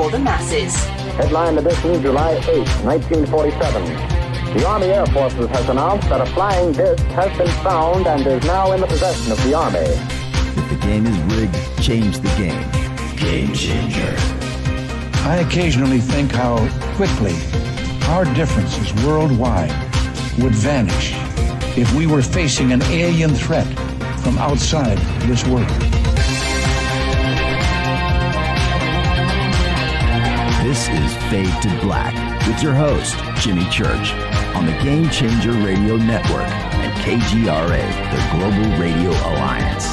for the masses. Headline edition, July 8, 1947. The Army Air Forces has announced that a flying disc has been found and is now in the possession of the Army. If the game is rigged, change the game. Game changer. I occasionally think how quickly our differences worldwide would vanish if we were facing an alien threat from outside this world. This is Fade to Black with your host, Jimmy Church, on the Game Changer Radio Network and KGRA, the Global Radio Alliance.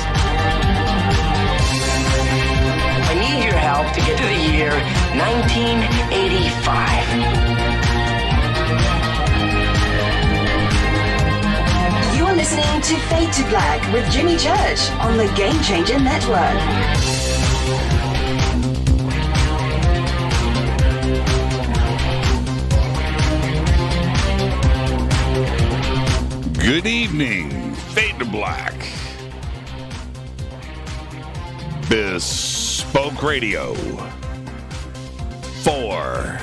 I need your help to get to the year 1985. You're listening to Fade to Black with Jimmy Church on the Game Changer Network. Good evening, Fade to Black. Bespoke Radio for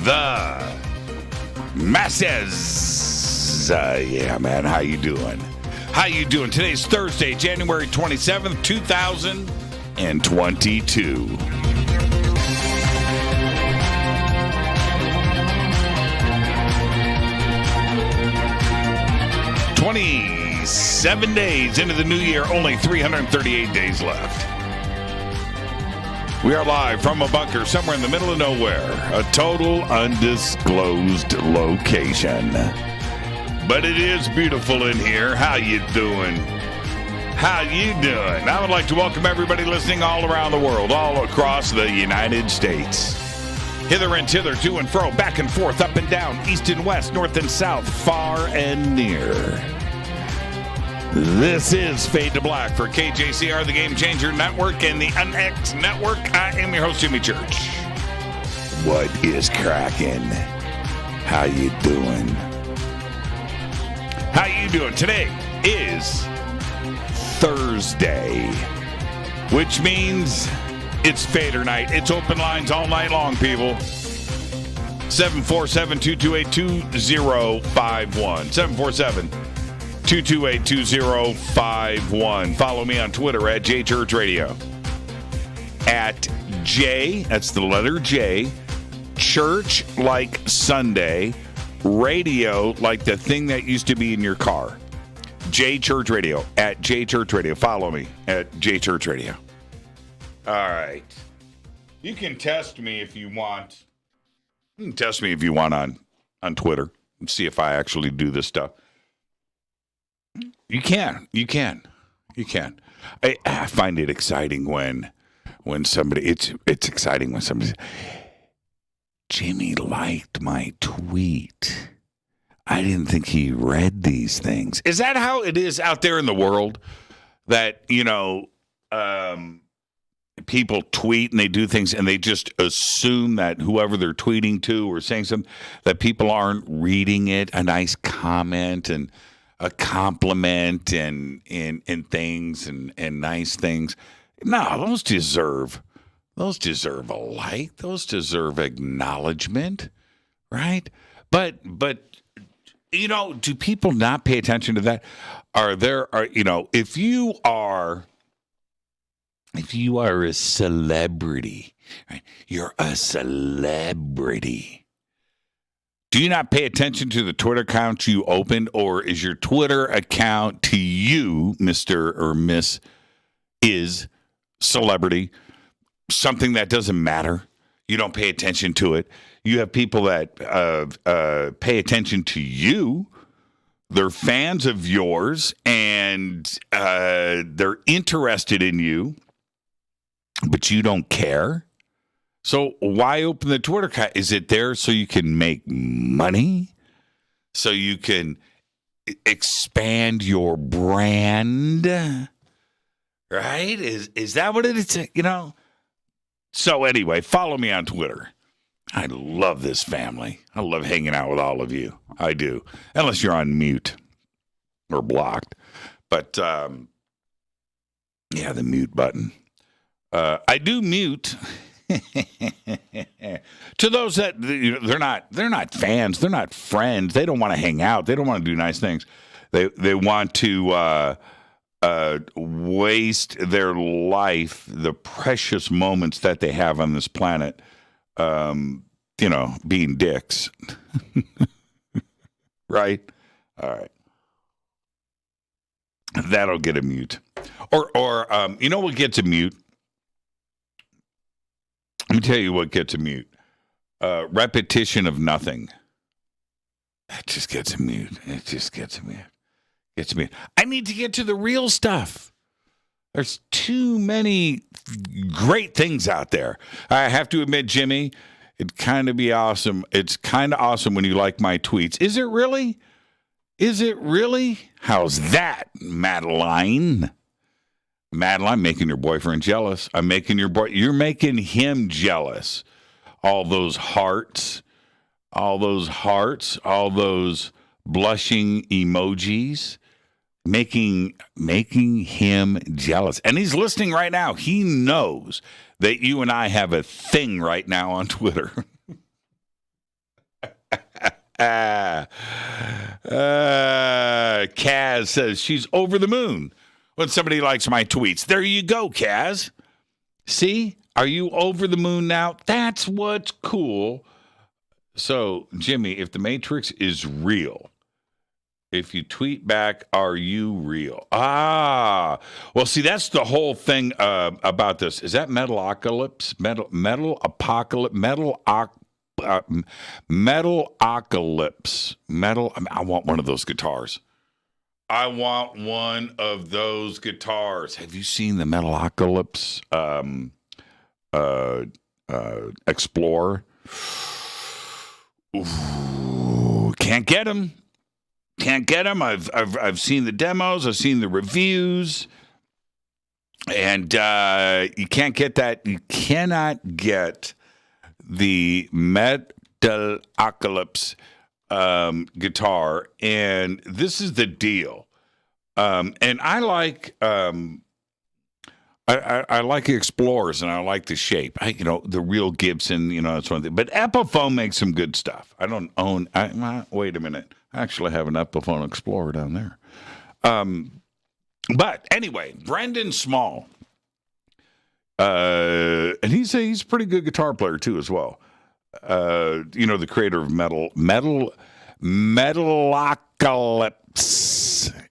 the masses. Yeah, man, how you doing? How you doing? Today's Thursday, January 27th, 2022. 27 days into the new year, only 338 days left. We are live from a bunker somewhere in the middle of nowhere, a total undisclosed location. But it is beautiful in here. How you doing? How you doing? I would like to welcome everybody listening all around the world, all across the United States. Hither and thither, to and fro, back and forth, up and down, east and west, north and south, far and near. This is Fade to Black for KJCR, the Game Changer Network, and the UNX Network. I am your host, Jimmy Church. What is cracking? How you doing? How you doing? Today is Thursday, which means it's Fadernight. It's open lines all night long, people. 747-228-2051. 747-228-2051. Follow me on Twitter at JChurchRadio. At J, that's the letter J, Church like Sunday, radio like the thing that used to be in your car. JChurchRadio, at JChurchRadio. Follow me at JChurchRadio. All right. You can test me if you want. You can test me if you want on Twitter and see if I actually do this stuff. You can. I find it exciting when somebody, it's exciting when somebody says, Jimmy liked my tweet. I didn't think he read these things. Is that how it is out there in the world? That, people tweet and they do things and they just assume that whoever they're tweeting to or saying something, that people aren't reading it, a nice comment and a compliment and things and nice things. No, those deserve a like. Those deserve acknowledgement, right? But do people not pay attention to that? If you are a celebrity, right? You're a celebrity. Do you not pay attention to the Twitter account you opened, or is your Twitter account to you, Mr. or Miss, is celebrity, something that doesn't matter? You don't pay attention to it. You have people that pay attention to you. They're fans of yours, and they're interested in you, but you don't care. So why open the Twitter account? Is it there so you can make money? So you can expand your brand? Right? Is that what it is? So anyway, follow me on Twitter. I love this family. I love hanging out with all of you. I do. Unless you're on mute or blocked. But, the mute button. I do mute To those that they're not fans, they're not friends. They don't want to hang out. They don't want to do nice things. They want to waste their life, the precious moments that they have on this planet, being dicks. Right? All right. That'll get a mute. Or what gets a mute? Let me tell you what gets a mute. Repetition of nothing. That just gets a mute. It just gets a mute. Gets me. I need to get to the real stuff. There's too many great things out there. I have to admit, Jimmy, it'd kind of be awesome. It's kind of awesome when you like my tweets. Is it really? Is it really? How's that, Madeline? Madeline, making your boyfriend jealous. I'm making you're making him jealous. All those hearts, all those blushing emojis, making him jealous. And he's listening right now. He knows that you and I have a thing right now on Twitter. Kaz says she's over the moon when somebody likes my tweets. There you go, Kaz. See? Are you over the moon now? That's what's cool. So, Jimmy, if the Matrix is real, if you tweet back, are you real? Well, see, that's the whole thing about this. Is that Metalocalypse? Metalocalypse. I want one of those guitars. I want one of those guitars. Have you seen the Metalocalypse Explorer? Ooh, can't get them. Can't get them. I've seen the demos. I've seen the reviews, and you can't get that. You cannot get the Metalocalypse guitar, and this is the deal. And I like I like Explorers, and I like the shape. The real Gibson, that's one thing. But Epiphone makes some good stuff. I don't own. Wait a minute. I actually have an Epiphone Explorer down there. But anyway, Brendan Small, and he's a pretty good guitar player too, as well. The creator of Metalocalypse.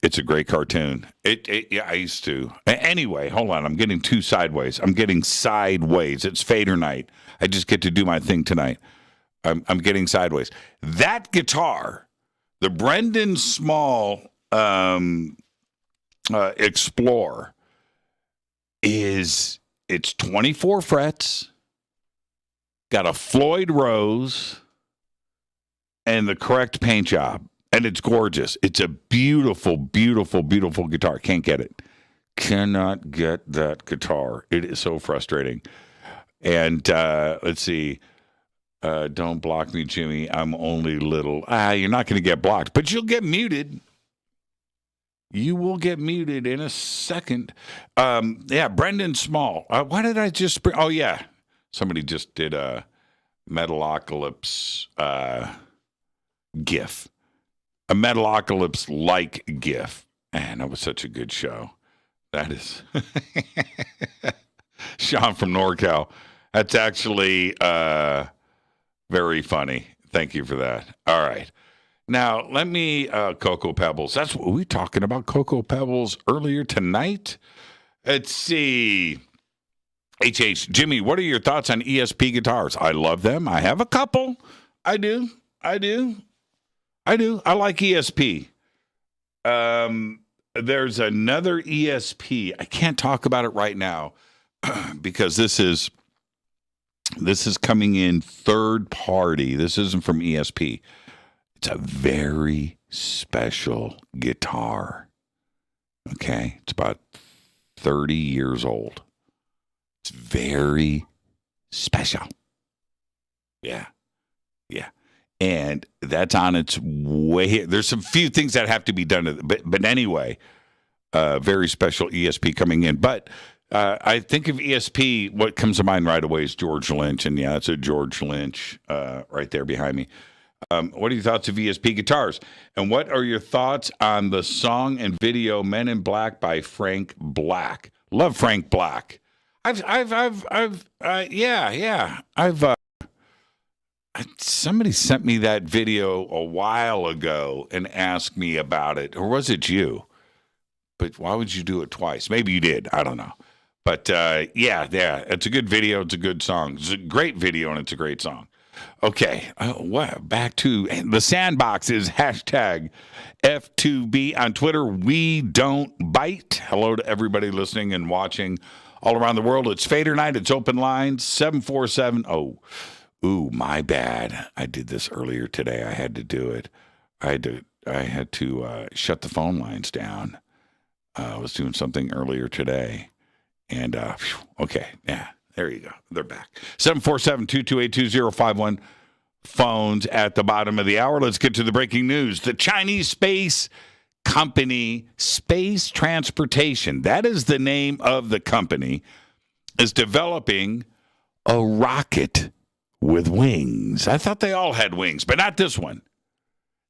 It's a great cartoon. I used to. Anyway, hold on. I'm getting too sideways. It's Fadernight. I just get to do my thing tonight. I'm getting sideways. That guitar, the Brendan Small Explorer, it's 24 frets, got a Floyd Rose, and the correct paint job. And it's gorgeous. It's a beautiful, beautiful, beautiful guitar. Can't get it. Cannot get that guitar. It is so frustrating. And let's see. Don't block me, Jimmy. I'm only little. You're not going to get blocked, but you'll get muted. You will get muted in a second. Brendan Small. Why did I just bring? Oh, yeah. Somebody just did a Metalocalypse GIF. A Metalocalypse-like GIF. Man, that was such a good show. That is Sean from NorCal. That's actually very funny. Thank you for that. All right. Now, let me, Cocoa Pebbles. That's what we were talking about, Cocoa Pebbles, earlier tonight. Let's see. HH, Jimmy, what are your thoughts on ESP guitars? I love them. I have a couple. I do. I like ESP. There's another ESP. I can't talk about it right now because this is coming in third party. This isn't from ESP. It's a very special guitar. Okay? It's about 30 years old. It's very special. Yeah. And that's on its way. There's some few things that have to be done. But anyway, very special ESP coming in. But I think of ESP, what comes to mind right away is George Lynch. And yeah, it's a George Lynch right there behind me. What are your thoughts of ESP guitars? And what are your thoughts on the song and video Men in Black by Frank Black? Love Frank Black. Somebody sent me that video a while ago and asked me about it. Or was it you? But why would you do it twice? Maybe you did. I don't know. But yeah, it's a good video. It's a good song. It's a great video and it's a great song. Okay, back to the sandbox is hashtag F2B on Twitter. We don't bite. Hello to everybody listening and watching all around the world. It's Fadernight. It's open lines 747. Ooh, my bad. I did this earlier today. I had to do it. I had to shut the phone lines down. I was doing something earlier today. And, okay, yeah, there you go. They're back. 747-228-2051. Phones at the bottom of the hour. Let's get to the breaking news. The Chinese space company, Space Transportation, that is the name of the company, is developing a rocket with wings. I thought they all had wings, but not this one.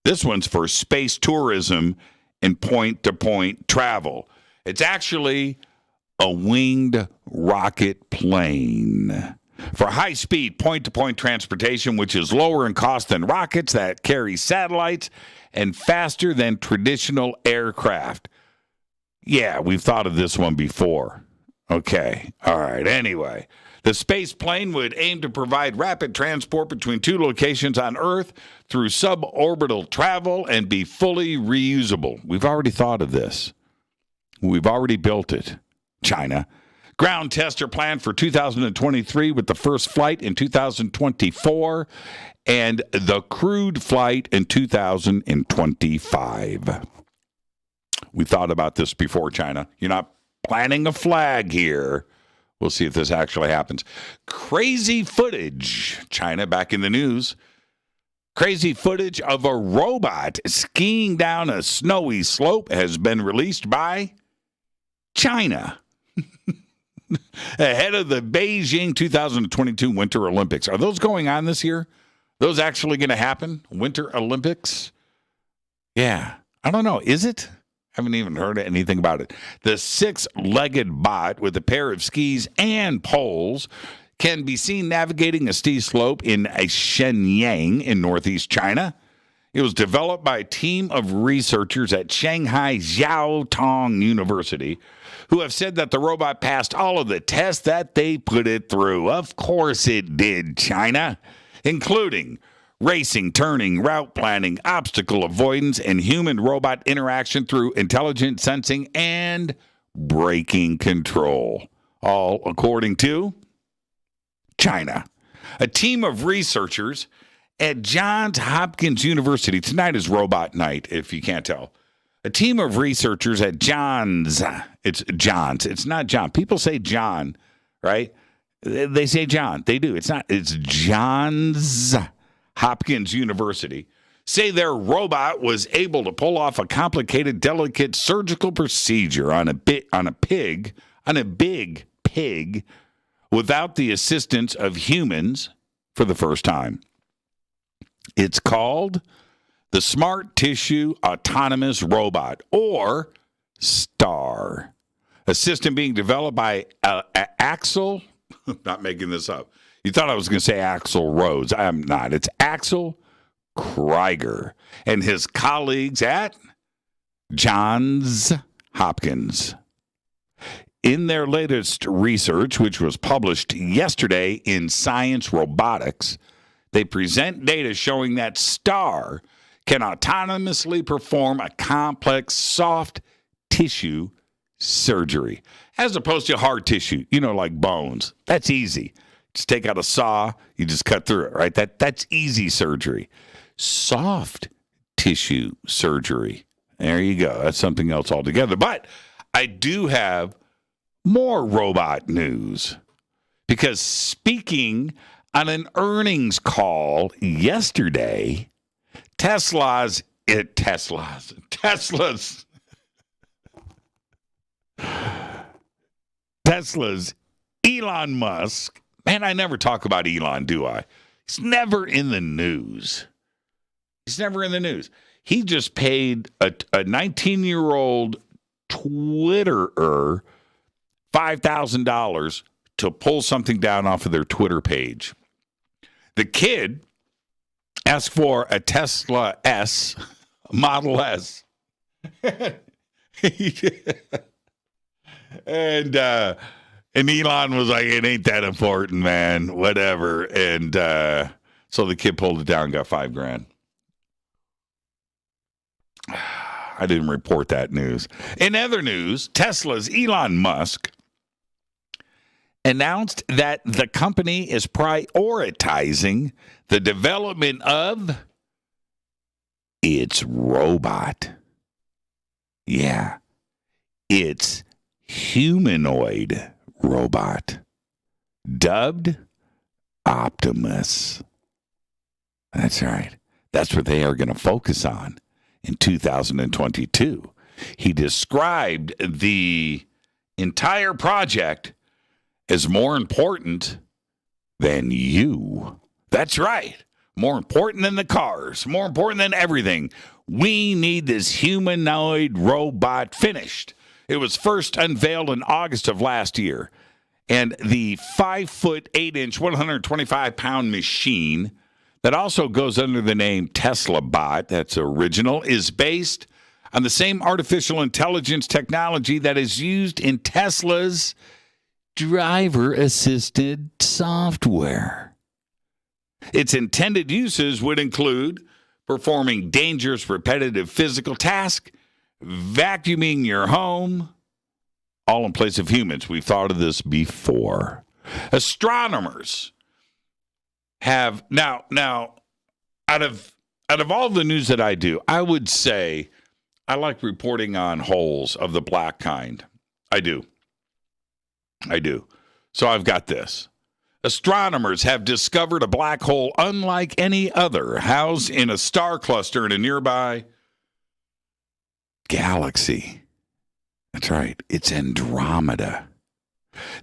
This one's for space tourism and point-to-point travel. It's actually a winged rocket plane for high-speed point-to-point transportation, which is lower in cost than rockets that carry satellites and faster than traditional aircraft. Yeah, we've thought of this one before. Okay, all right, anyway. The space plane would aim to provide rapid transport between two locations on Earth through suborbital travel and be fully reusable. We've already thought of this. We've already built it. China. Ground tests are planned for 2023 with the first flight in 2024 and the crewed flight in 2025. We thought about this before, China. You're not planting a flag here. We'll see if this actually happens. Crazy footage. China back in the news. Crazy footage of a robot skiing down a snowy slope has been released by China. Ahead of the Beijing 2022 Winter Olympics. Are those going on this year? Those actually going to happen? Winter Olympics? Yeah. I don't know. Is it? I haven't even heard anything about it. The six-legged bot with a pair of skis and poles can be seen navigating a steep slope in Shenyang in northeast China. It was developed by a team of researchers at Shanghai Jiaotong University who have said that the robot passed all of the tests that they put it through. Of course it did, China, including racing, turning, route planning, obstacle avoidance, and human-robot interaction through intelligent sensing and braking control. All according to China. A team of researchers at Johns Hopkins University. Tonight is robot night, if you can't tell. A team of researchers at Johns. It's Johns. It's not John. People say John, right? They say John. They do. It's not. It's Johns Hopkins University. Say their robot was able to pull off a complicated, delicate surgical procedure on a big pig, without the assistance of humans for the first time. It's called the Smart Tissue Autonomous Robot, or STAR. A system being developed by Axel, not making this up. You thought I was going to say Axel Rose. I am not. It's Axel Krieger and his colleagues at Johns Hopkins. In their latest research, which was published yesterday in Science Robotics, they present data showing that STAR can autonomously perform a complex soft tissue surgery, as opposed to hard tissue, like bones. That's easy. Just take out a saw, you just cut through it, right? That's easy surgery. Soft tissue surgery. There you go. That's something else altogether. But I do have more robot news, because speaking on an earnings call yesterday, Tesla's Tesla's Elon Musk. Man, I never talk about Elon, do I? He's never in the news. He's never in the news. He just paid a 19-year-old Twitterer $5,000 to pull something down off of their Twitter page. The kid asked for a Tesla S, Model S. And Elon was like, it ain't that important, man. Whatever. And so the kid pulled it down and got $5,000. I didn't report that news. In other news, Tesla's Elon Musk announced that the company is prioritizing the development of its robot. Yeah, its humanoid robot, dubbed Optimus. That's right. That's what they are going to focus on in 2022. He described the entire project as more important than you. That's right. More important than the cars. More important than everything. We need this humanoid robot finished. It was first unveiled in August of last year. And the 5'8" 125-pound machine that also goes under the name Tesla Bot, that's original, is based on the same artificial intelligence technology that is used in Tesla's driver-assisted software. Its intended uses would include performing dangerous, repetitive physical tasks, vacuuming your home, all in place of humans. We've thought of this before. Astronomers have now out of all the news that I do, I would say I like reporting on holes of the black kind. I do. So I've got this. Astronomers have discovered a black hole unlike any other, housed in a star cluster in a nearby galaxy. That's right. It's Andromeda.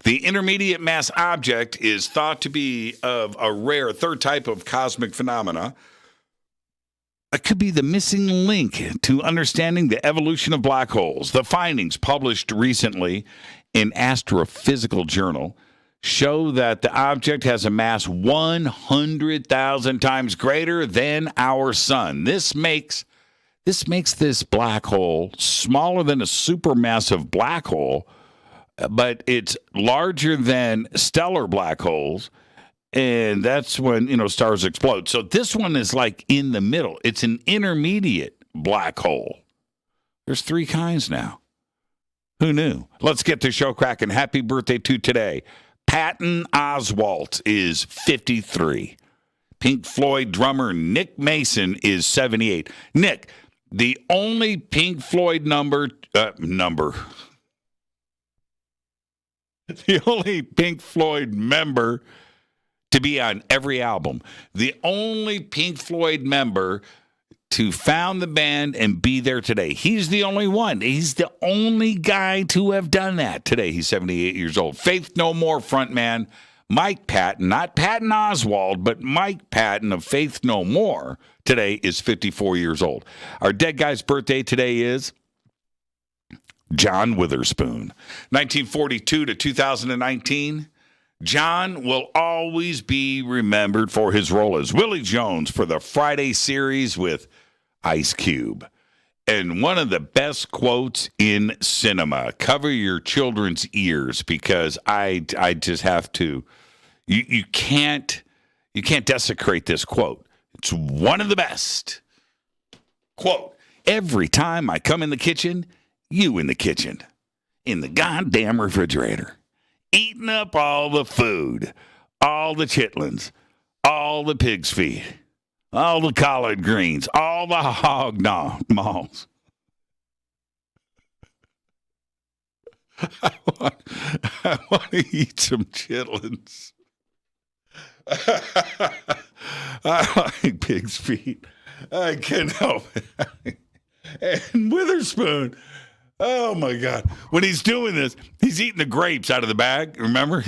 The intermediate mass object is thought to be of a rare third type of cosmic phenomena. It could be the missing link to understanding the evolution of black holes. The findings published recently in Astrophysical Journal show that the object has a mass 100,000 times greater than our sun. This makes this black hole smaller than a supermassive black hole, but it's larger than stellar black holes, and that's when, stars explode. So this one is like in the middle. It's an intermediate black hole. There's 3 kinds now. Who knew? Let's get the show cracking. Happy birthday to today. Patton Oswalt is 53. Pink Floyd drummer Nick Mason is 78. Nick, the only Pink Floyd the only Pink Floyd member to be on every album. The only Pink Floyd member to found the band and be there today. He's the only one. He's the only guy to have done that today. He's 78 years old. Faith No More frontman Mike Patton, not Patton Oswalt, but Mike Patton of Faith No More today is 54 years old. Our dead guy's birthday today is John Witherspoon. 1942 to 2019. John will always be remembered for his role as Willie Jones for the Friday series with Ice Cube. And one of the best quotes in cinema. Cover your children's ears, because I just have to. You can't desecrate this quote. It's one of the best. Quote, every time I come in the kitchen, you in the kitchen, in the goddamn refrigerator, eating up all the food, all the chitlins, all the pig's feet, all the collard greens, all the hog maws. I want to eat some chitlins. I like pig's feet. I can't help it. And Witherspoon, Oh, my God. When he's doing this, he's eating the grapes out of the bag. Remember?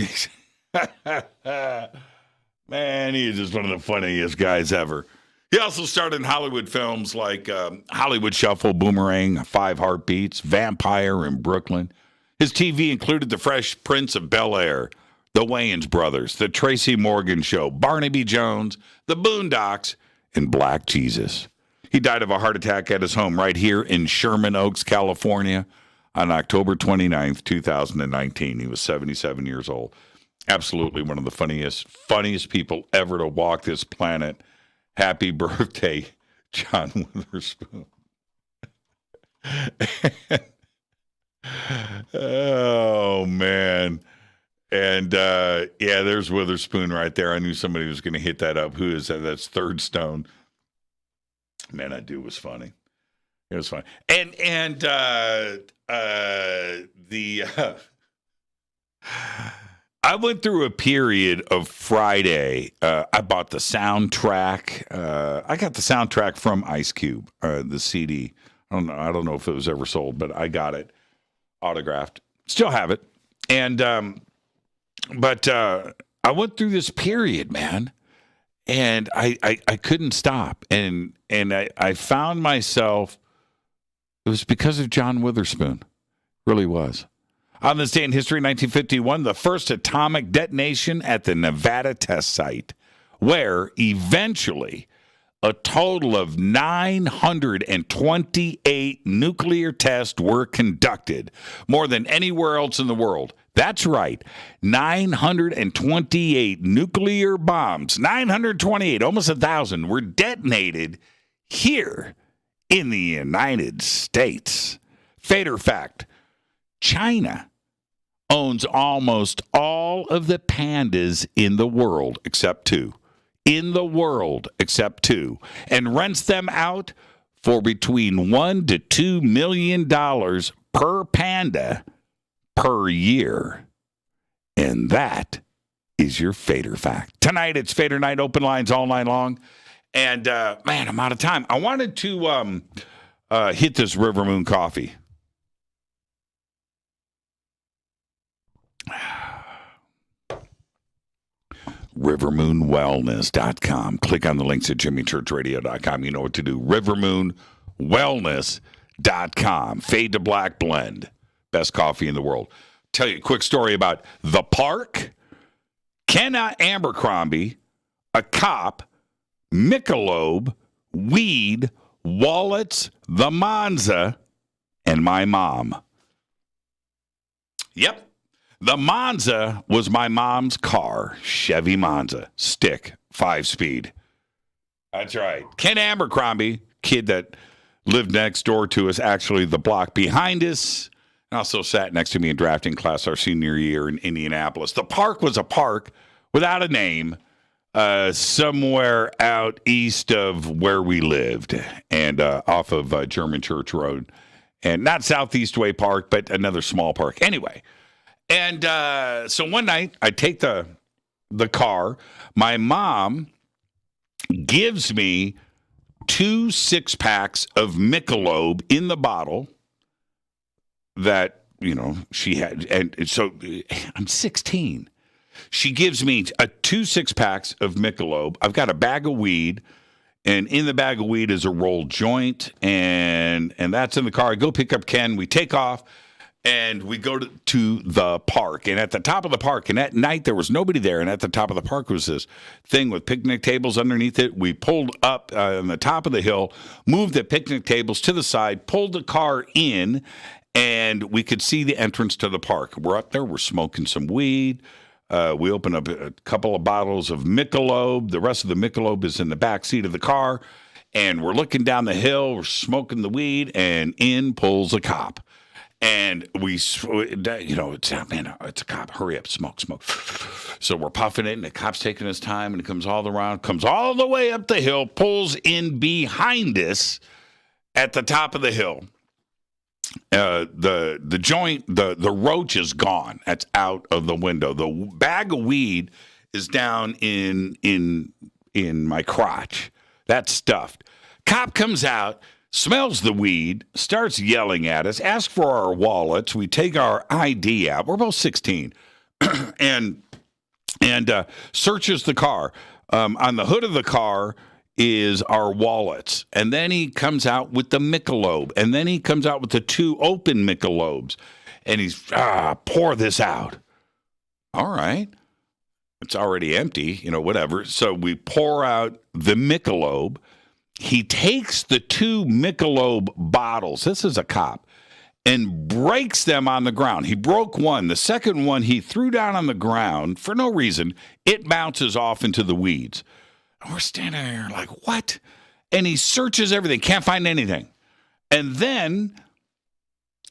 Man, he is just one of the funniest guys ever. He also starred in Hollywood films like Hollywood Shuffle, Boomerang, 5 Heartbeats, Vampire in Brooklyn. His TV included The Fresh Prince of Bel-Air, The Wayans Brothers, The Tracy Morgan Show, Barnaby Jones, The Boondocks, and Black Jesus. He died of a heart attack at his home right here in Sherman Oaks, California on October 29th, 2019. He was 77 years old. Absolutely one of the funniest people ever to walk this planet. Happy birthday, John Witherspoon. Oh, man. And, there's Witherspoon right there. I knew somebody was going to hit that up. Who is that? That's Third Stone. Man, that dude was funny. It was funny. I went through a period of Friday. I bought the soundtrack. I got the soundtrack from Ice Cube, the CD. I don't know if it was ever sold, but I got it autographed. Still have it. And but I went through this period, man, and I couldn't stop. And I found myself. It was because of John Witherspoon. Really was. On this day in history, 1951, the first atomic detonation at the Nevada test site, where eventually a total of 928 nuclear tests were conducted, more than anywhere else in the world. That's right, 928 nuclear bombs, 928, almost 1,000, were detonated here in the United States. Fader fact, China owns almost all of the pandas in the world except 2. In the world except 2. And rents them out for between $1 to $2 million per panda per year. And that is your Fader fact. Tonight it's Fader Night, open lines all night long. And man, I'm out of time. I wanted to hit this River Moon coffee. rivermoonwellness.com. Click on the links at jimmychurchradio.com. You know what to do. rivermoonwellness.com. Fade to Black blend. Best coffee in the world. Tell you a quick story about the park. Ken Abercrombie, a cop, Michelob, weed, wallets, the Monza, and my mom. Yep. The Monza was my mom's car, Chevy Monza, stick, 5-speed. That's right. Ken Abercrombie, kid that lived next door to us, actually the block behind us, and also sat next to me in drafting class our senior year in Indianapolis. The park was a park without a name, somewhere out east of where we lived, and off of German Church Road. And not Southeast Way Park, but another small park. Anyway. And so one night, I take the car. My mom gives me 2 6-packs of Michelob in the bottle that, she had. And so I'm 16. She gives me 2 6-packs of Michelob. I've got a bag of weed. And in the bag of weed is a rolled joint. And that's in the car. I go pick up Ken. We take off. And we go to the park. And at the top of the park, and at night there was nobody there, and at the top of the park was this thing with picnic tables underneath it. We pulled up on the top of the hill, moved the picnic tables to the side, pulled the car in, and we could see the entrance to the park. We're up there. We're smoking some weed. We open up a couple of bottles of Michelob. The rest of the Michelob is in the back seat of the car. And we're looking down the hill. We're smoking the weed, and in pulls a cop. And it's a cop. Hurry up, smoke. So we're puffing it, and the cop's taking his time, and it comes all the way up the hill, pulls in behind us at the top of the hill. The joint, the roach is gone. That's out of the window. The bag of weed is down in my crotch. That's stuffed. Cop comes out, smells the weed, starts yelling at us, asks for our wallets. We take our ID out. We're both 16. and searches the car. On the hood of the car is our wallets. And then he comes out with the Michelob. And then he comes out with the 2 open Michelobs. And he's, pour this out. All right. It's already empty, whatever. So we pour out the Michelob. He takes the 2 Michelob bottles. This is a cop. And breaks them on the ground. He broke one. The second one he threw down on the ground for no reason. It bounces off into the weeds. And we're standing there like, what? And he searches everything. Can't find anything. And then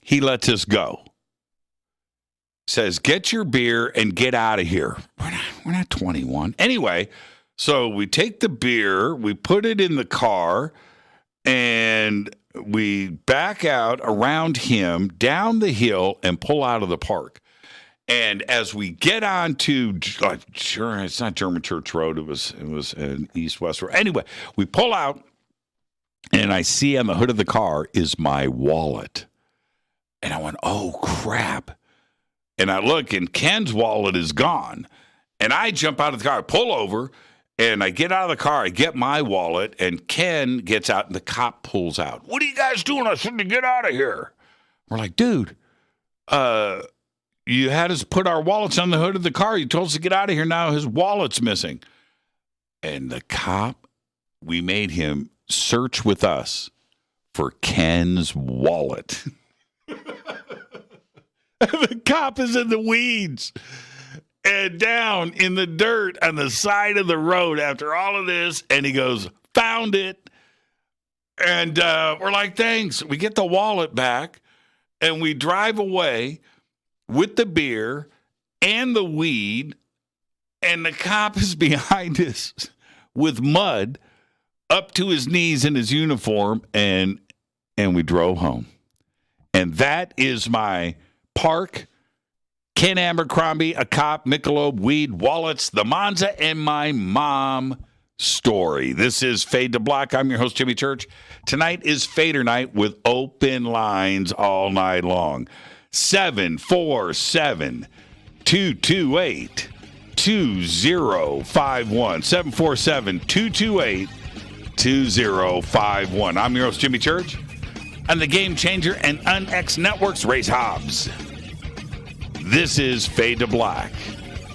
he lets us go. Says, get your beer and get out of here. We're not 21. Anyway, so we take the beer, we put it in the car, and we back out around him, down the hill, and pull out of the park. And as we get on to, sure, it's not German Church Road. It was an east-west road. Anyway, we pull out, and I see on the hood of the car is my wallet. And I went, oh, crap. And I look, and Ken's wallet is gone. And I jump out of the car, I pull over, and I get out of the car, I get my wallet, and Ken gets out, and the cop pulls out. What are you guys doing? I said to get out of here. We're like, dude, you had us put our wallets on the hood of the car. You told us to get out of here. Now his wallet's missing. And the cop, we made him search with us for Ken's wallet. The cop is in the weeds and down in the dirt on the side of the road after all of this. And he goes, found it. And we're like, thanks. We get the wallet back and we drive away with the beer and the weed. And the cop is behind us with mud up to his knees in his uniform. And we drove home. And that is my park, Ken Abercrombie, a cop, Michelob, weed, wallets, the Monza, and my mom story. This is Fade to Black. I'm your host, Jimmy Church. Tonight is Fadernight with open lines all night long. 747-228-2051. 747-228-2051. I'm your host, Jimmy Church. On the Game Changer and UnX Networks, Race Hobbs. This is Fade to Black.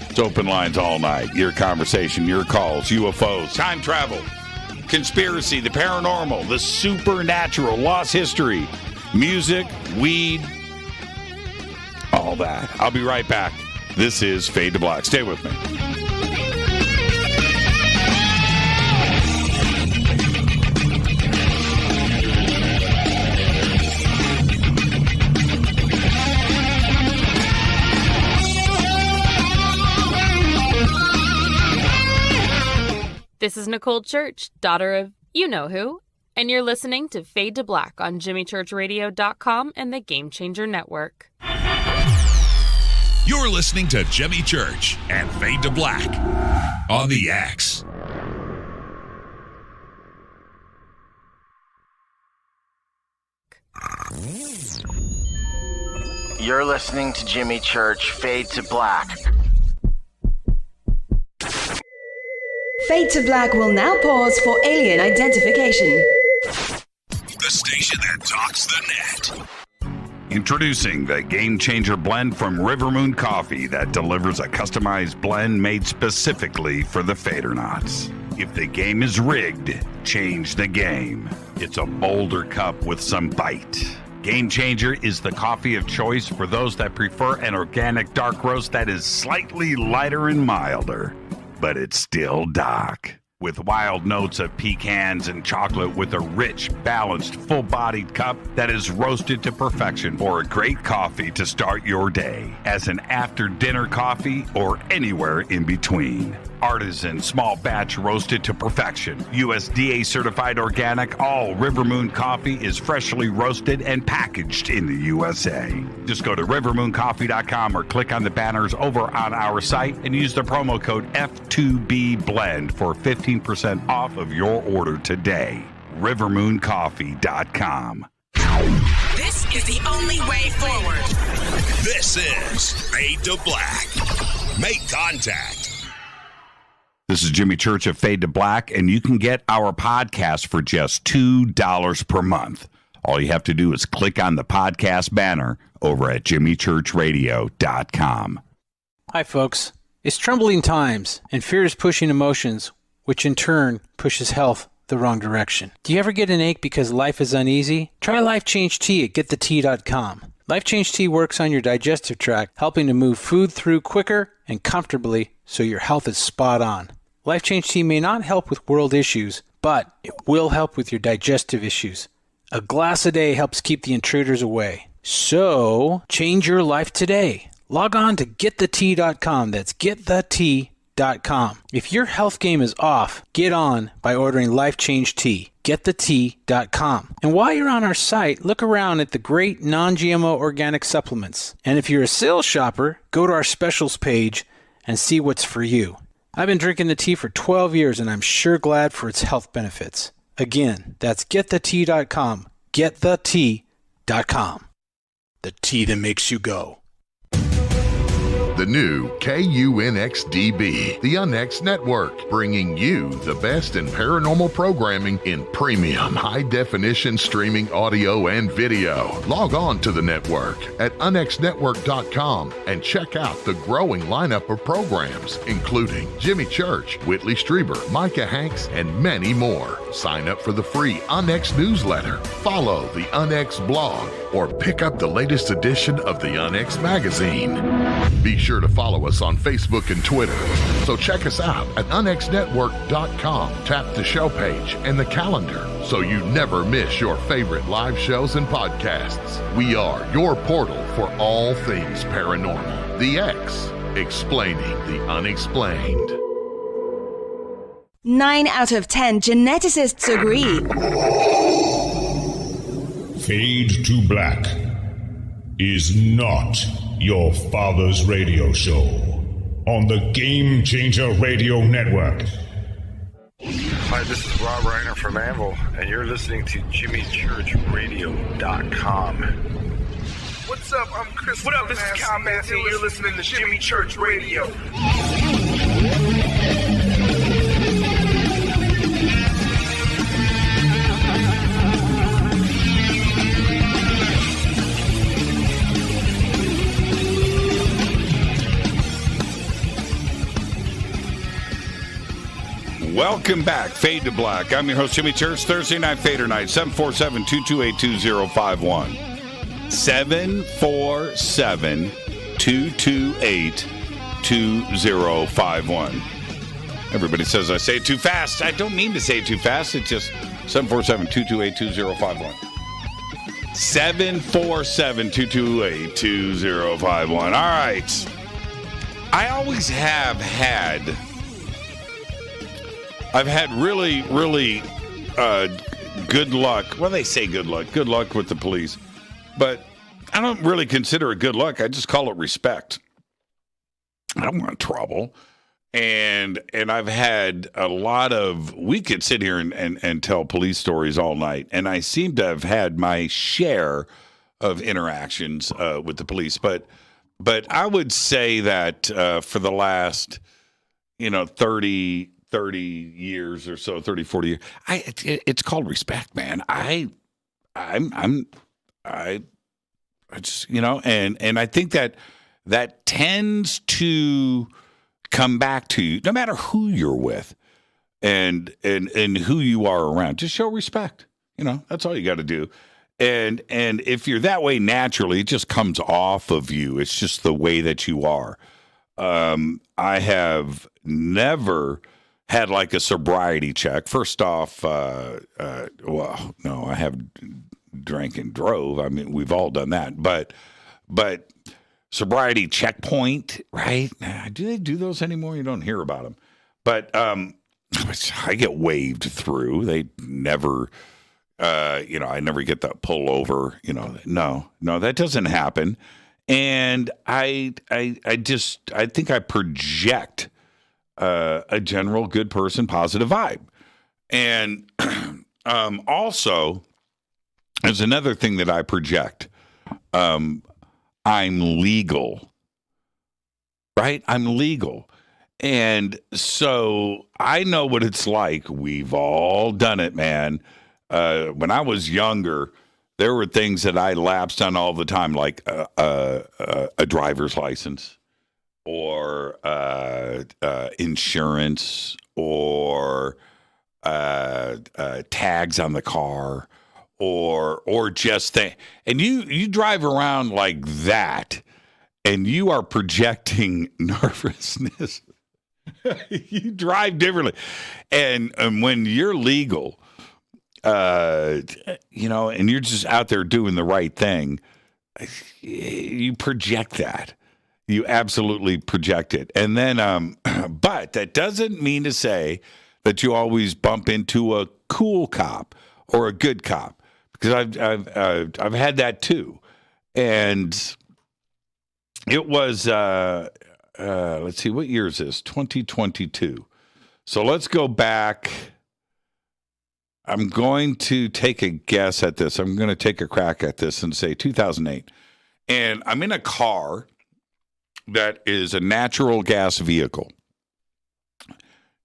It's open lines all night. Your conversation, your calls, UFOs, time travel, conspiracy, the paranormal, the supernatural, lost history, music, weed, all that. I'll be right back. This is Fade to Black. Stay with me. This is Nicole Church, daughter of you-know-who, and you're listening to Fade to Black on JimmyChurchRadio.com and the Game Changer Network. You're listening to Jimmy Church and Fade to Black on the X. You're listening to Jimmy Church, Fade to Black. Fade to Black will now pause for alien identification. The station that talks the net. Introducing the Game Changer blend from River Moon Coffee that delivers a customized blend made specifically for the Fadernauts. If the game is rigged, change the game. It's a bolder cup with some bite. Game Changer is the coffee of choice for those that prefer an organic dark roast that is slightly lighter and milder, but it's still dark. With wild notes of pecans and chocolate with a rich, balanced, full-bodied cup that is roasted to perfection for a great coffee to start your day, as an after-dinner coffee or anywhere in between. Artisan, small batch roasted to perfection. USDA certified organic, all River Moon coffee is freshly roasted and packaged in the USA. Just go to rivermooncoffee.com or click on the banners over on our site and use the promo code F2B Blend for 15% off of your order today. rivermooncoffee.com. This is the only way forward. This is Fade to Black. Make contact. This is Jimmy Church of Fade to Black, and you can get our podcast for just $2 per month. All you have to do is click on the podcast banner over at jimmychurchradio.com. Hi, folks. It's troubling times, and fear is pushing emotions, which in turn pushes health the wrong direction. Do you ever get an ache because life is uneasy? Try Life Change Tea at gettheti.com. Life Change Tea works on your digestive tract, helping to move food through quicker and comfortably so your health is spot on. Life Change Tea may not help with world issues, but it will help with your digestive issues. A glass a day helps keep the intruders away. So, change your life today. Log on to gettheti.com. That's gettheti.com. If your health game is off, get on by ordering Life Change Tea. Gettheti.com. And while you're on our site, look around at the great non-GMO organic supplements. And if you're a sales shopper, go to our specials page and see what's for you. I've been drinking the tea for 12 years, and I'm sure glad for its health benefits. Again, that's gettheti.com. Gettheti.com. The tea that makes you go. The new KUNXDB, the UNX Network, bringing you the best in paranormal programming in premium high-definition streaming audio and video. Log on to the network at unxnetwork.com and check out the growing lineup of programs, including Jimmy Church, Whitley Strieber, Micah Hanks, and many more. Sign up for the free UNX newsletter, follow the UNX blog, or pick up the latest edition of the UNX magazine. Be sure to follow us on Facebook and Twitter. So check us out at unxnetwork.com. Tap the show page and the calendar so you never miss your favorite live shows and podcasts. We are your portal for all things paranormal. The X, explaining the unexplained. 9 out of 10 geneticists agree. Fade to Black is not your father's radio show on the Game Changer Radio Network. Hi, this is Rob Reiner from Anvil, and you're listening to JimmyChurchRadio.com. What's up? I'm Chris. What up? This is Kyle Massey, and you're listening to Jimmy Church Radio. Welcome back, Fade to Black. I'm your host, Jimmy Church. Thursday Night Fadernight, 747-228-2051. 747-228-2051. Everybody says I say it too fast. I don't mean to say it too fast. It's just 747-228-2051. 747-228-2051. All right. I always have had... I've had really, really good luck. Well, they say good luck. Good luck with the police. But I don't really consider it good luck. I just call it respect. I don't want trouble. And I've had a lot of... We could sit here and tell police stories all night. And I seem to have had my share of interactions with the police. But I would say that for the last, 30 years or so, 30, 40 years. It's called respect, man. I just, and I think that tends to come back to you, no matter who you're with and who you are around. Just show respect. That's all you got to do. And if you're that way naturally, it just comes off of you. It's just the way that you are. I have never had like a sobriety check. First off, no, I have drank and drove. I mean, we've all done that. But sobriety checkpoint, right? Do they do those anymore? You don't hear about them. But I get waved through. They never, I never get that pull over. No, that doesn't happen. And I think I project a general good person, positive vibe. And Also, there's another thing that I project. I'm legal, right? I'm legal. And so I know what it's like. We've all done it, man. When I was younger, there were things that I lapsed on all the time, like a driver's license or insurance or tags on the car or just things. And you drive around like that, and you are projecting nervousness. You drive differently. And when you're legal, and you're just out there doing the right thing, you project that. You absolutely project it. And then, but that doesn't mean to say that you always bump into a cool cop or a good cop, because I've had that too. And it was, let's see, what year is this? 2022. So let's go back. I'm going to take a guess at this. I'm going to take a crack at this and say 2008. And I'm in a car that is a natural gas vehicle.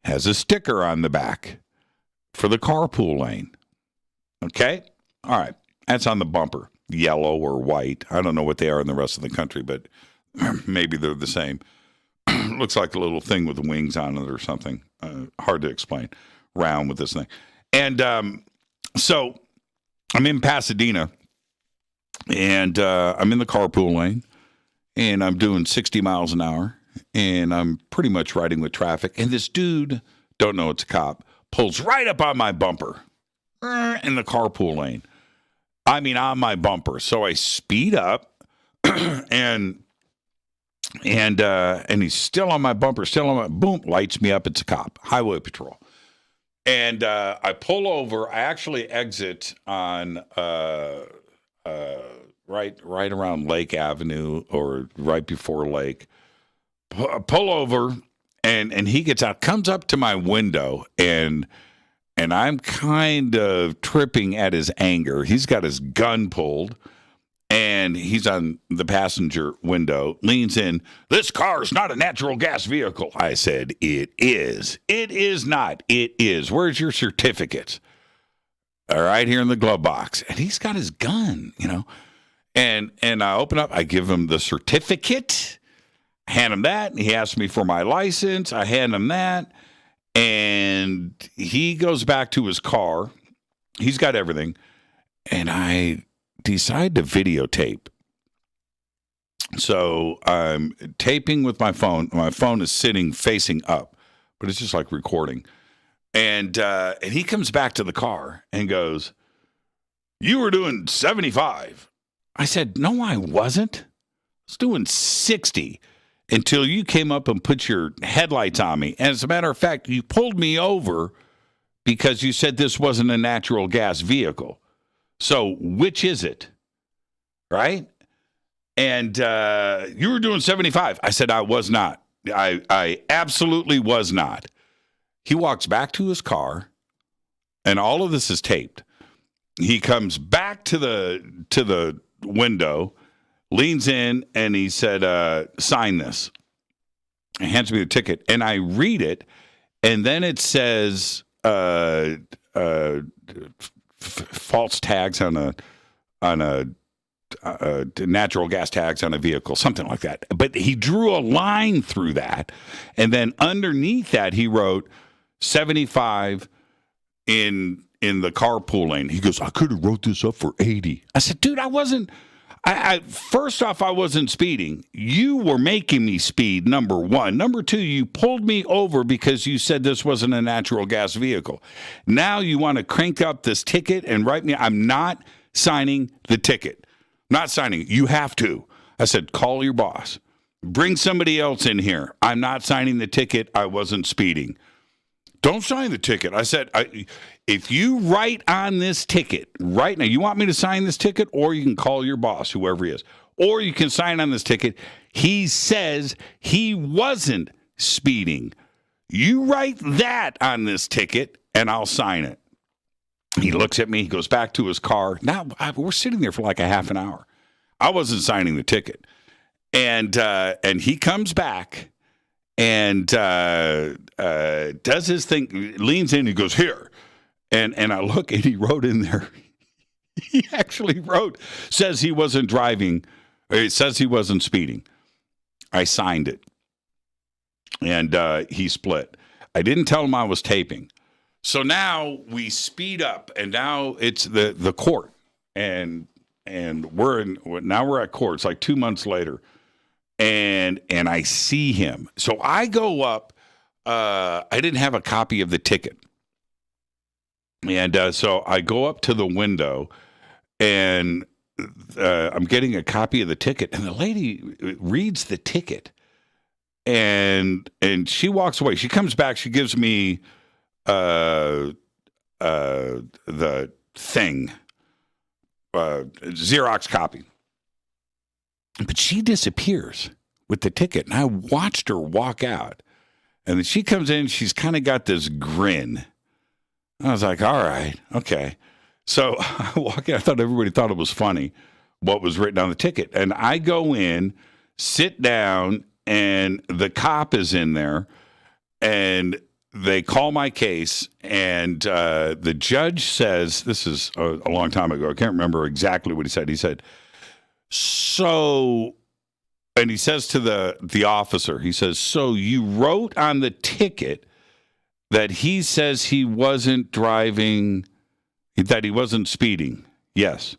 Has a sticker on the back for the carpool lane. Okay? All right. That's on the bumper. Yellow or white. I don't know what they are in the rest of the country, but maybe they're the same. Looks like a little thing with wings on it or something. Hard to explain. Round with this thing. And so I'm in Pasadena, and I'm in the carpool lane, and I'm doing 60 miles an hour, and I'm pretty much riding with traffic. And this dude, don't know it's a cop, pulls right up on my bumper in the carpool lane. I mean, on my bumper. So I speed up, and he's still on my bumper, boom, lights me up. It's a cop, highway patrol. And I pull over. I actually exit on right around Lake Avenue, or right before Lake. Pull over, and he gets out, comes up to my window, and I'm kind of tripping at his anger. He's got his gun pulled, and he's on the passenger window, leans in. "This car is not a natural gas vehicle." I said, "It is. It is not. It is. Where's your certificates?" All right, here in the glove box. And he's got his gun, And I open up. I give him the certificate. I hand him that. He asks me for my license. I hand him that. And he goes back to his car. He's got everything. And I decide to videotape. So I'm taping with my phone. My phone is sitting facing up, but it's just like recording. And he comes back to the car and goes, "You were doing 75. I said, "No, I wasn't. I was doing 60 until you came up and put your headlights on me. And as a matter of fact, you pulled me over because you said this wasn't a natural gas vehicle. So which is it?" Right? And you were doing 75. I said, "I was not. I absolutely was not." He walks back to his car, and all of this is taped. He comes back to the window, leans in, and he said, "Sign this." He hands me the ticket, and I read it, and then it says false tags on a natural gas tags on a vehicle, something like that. But he drew a line through that, and then underneath that he wrote 75 in the carpool lane. He goes, "I could have wrote this up for 80. I said, "Dude, I wasn't. First off, I wasn't speeding. You were making me speed, number one. Number two, you pulled me over because you said this wasn't a natural gas vehicle. Now you want to crank up this ticket and write me. I'm not signing the ticket. Not signing it. You have to." I said, "Call your boss. Bring somebody else in here. I'm not signing the ticket. I wasn't speeding." "Don't sign the ticket." I said, "If you write on this ticket right now, you want me to sign this ticket, or you can call your boss, whoever he is, or you can sign on this ticket. He says he wasn't speeding. You write that on this ticket, and I'll sign it." He looks at me. He goes back to his car. Now, we're sitting there for like a half an hour. I wasn't signing the ticket. And he comes back and does his thing, leans in, he goes, here. And I look, and he wrote in there, he actually wrote, says he wasn't driving, or it says he wasn't speeding. I signed it. And he split. I didn't tell him I was taping. So now we speed up, and now it's the court. And we're at court. It's like 2 months later. And I see him. So I go up. I didn't have a copy of the ticket. And so I go up to the window, and I'm getting a copy of the ticket. And the lady reads the ticket. And she walks away. She comes back. She gives me the thing, Xerox copy. But she disappears with the ticket. And I watched her walk out. And then she comes in. She's kind of got this grin. I was like, all right, okay. So I walk in. I thought everybody thought it was funny what was written on the ticket. And I go in, sit down, and the cop is in there. And they call my case. And the judge says, this is a long time ago. I can't remember exactly what he said. He said, so, and he says to the officer, he says, so you wrote on the ticket that he says he wasn't driving, that he wasn't speeding. Yes.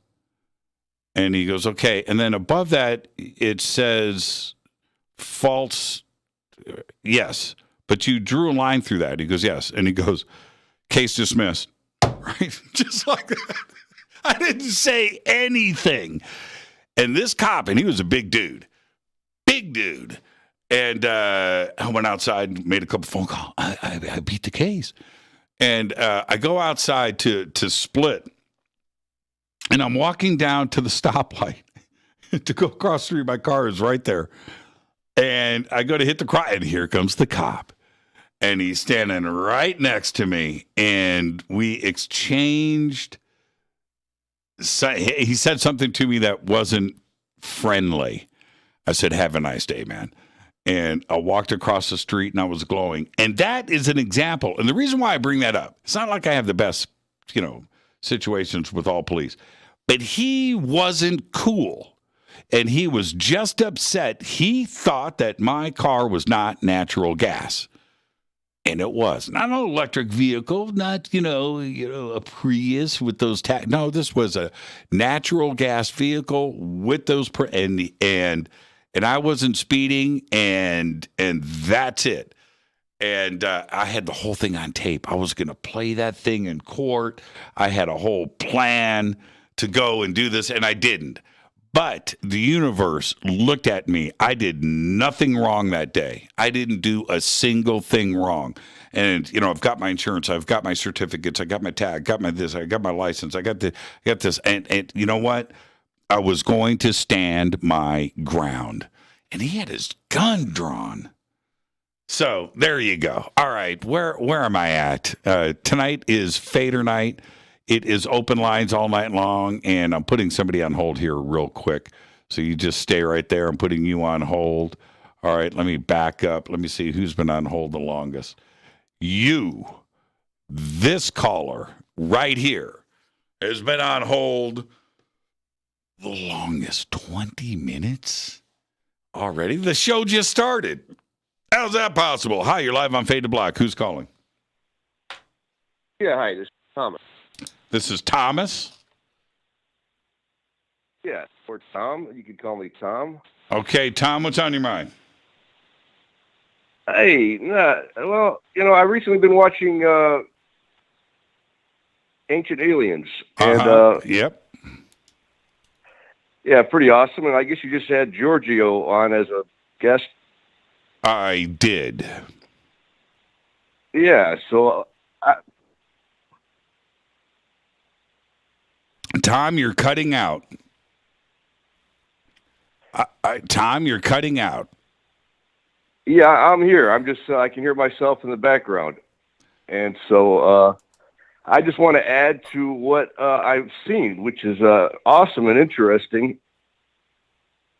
And he goes, okay. And then above that, it says false. Yes. But you drew a line through that. He goes, yes. And he goes, case dismissed. Right? Just like that. I didn't say anything. And this cop, and he was a big dude. And I went outside, made a couple phone calls. I beat the case. And I go outside to split. And I'm walking down to the stoplight to go across the street. My car is right there. And I go to hit the cross, and here comes the cop. And he's standing right next to me. And we exchanged. He said something to me that wasn't friendly. I said, have a nice day, man. And I walked across the street, and I was glowing. And that is an example. And the reason why I bring that up, it's not like I have the best, situations with all police. But he wasn't cool. And he was just upset. He thought that my car was not natural gas. And it was. Not an electric vehicle, not, a Prius with those no, this was a natural gas vehicle with those and I wasn't speeding, and that's it. And I had the whole thing on tape. I was going to play that thing in court. I had a whole plan to go and do this, and I didn't. But the universe looked at me. I did nothing wrong that day. I didn't do a single thing wrong. And, I've got my insurance. I've got my certificates. I got my tag. I got my this. I got my license. I got this. And you know what? I was going to stand my ground. And he had his gun drawn. So there you go. All right. Where am I at? Tonight is Fadernight. It is open lines all night long, and I'm putting somebody on hold here real quick. So you just stay right there. I'm putting you on hold. All right, let me back up. Let me see who's been on hold the longest. You, this caller right here, has been on hold the longest, 20 minutes already. The show just started. How's that possible? Hi, you're live on Fade to Black. Who's calling? Yeah, hi, this is Thomas. This is Thomas? Yeah, or Tom. You could call me Tom. Okay, Tom, what's on your mind? Hey, I've recently been watching Ancient Aliens. And, yep. Yeah, pretty awesome. And I guess you just had Giorgio on as a guest. I did. Yeah, so... Tom, you're cutting out. Tom, you're cutting out. Yeah, I'm here. I'm just, I can hear myself in the background. And so, I just want to add to what I've seen, which is awesome and interesting.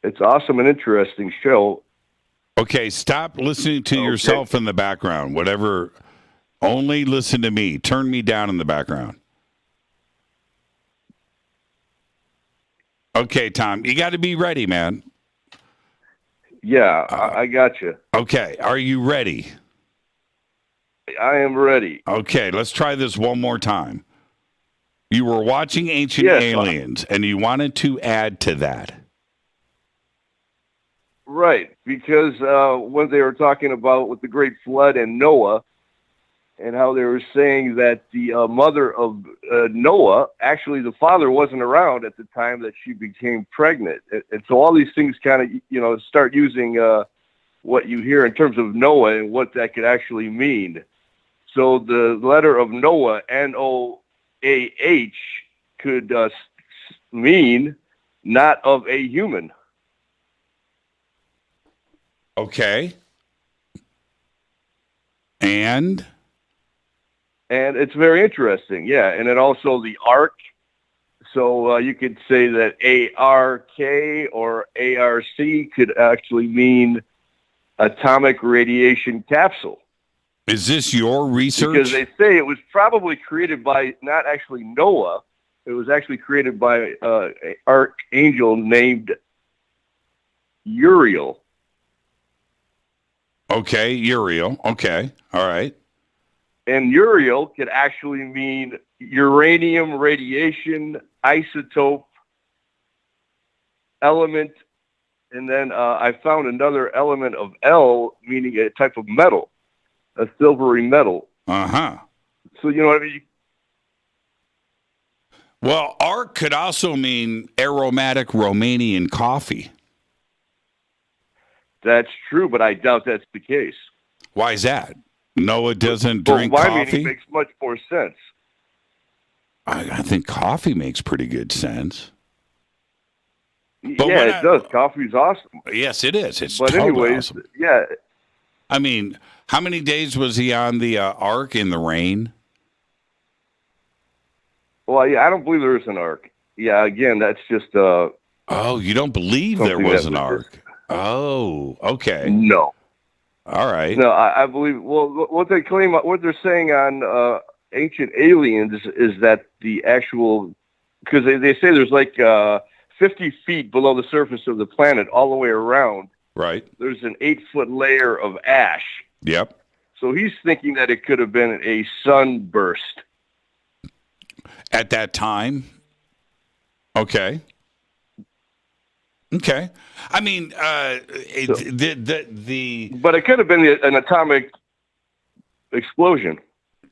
It's awesome and interesting show. Okay, stop listening to yourself in the background. Whatever. Only listen to me. Turn me down in the background. Okay, Tom, you got to be ready, man. Yeah, I got you. Okay, are you ready? I am ready. Okay, let's try this one more time. You were watching Ancient Aliens, and you wanted to add to that. Right, because when they were talking about with the Great Flood and Noah, and how they were saying that the mother of Noah, actually the father wasn't around at the time that she became pregnant. And so all these things kind of, start using what you hear in terms of Noah and what that could actually mean. So the letter of Noah, N-O-A-H, could mean not of a human. Okay. And it's very interesting, yeah. And then also the ark. So you could say that A-R-K or A-R-C could actually mean atomic radiation capsule. Is this your research? Because they say it was probably created by not actually Noah. It was actually created by an archangel named Uriel. Okay, Uriel. Okay, all right. And Uriel could actually mean uranium radiation, isotope, element. And then I found another element of L, meaning a type of metal, a silvery metal. Uh-huh. So, you know what I mean? Well, arc could also mean aromatic Romanian coffee. That's true, but I doubt that's the case. Why is that? Noah doesn't drink my coffee? meaning makes much more sense. I think coffee makes pretty good sense. But yeah, it does. Coffee's awesome. Yes, it is. It's but totally anyways, awesome. Yeah. I mean, how many days was he on the ark in the rain? Well, yeah, I don't believe there is an ark. Yeah, again, that's just... oh, you don't believe there was an ark? Oh, okay. No. All right. No, I believe. Well, what they claim, what they're saying on Ancient Aliens is that the actual, because they say there's like 50 feet below the surface of the planet, all the way around. Right. There's an 8-foot layer of ash. Yep. So he's thinking that it could have been a sunburst at that time. Okay. Okay. I mean, but it could have been an atomic explosion.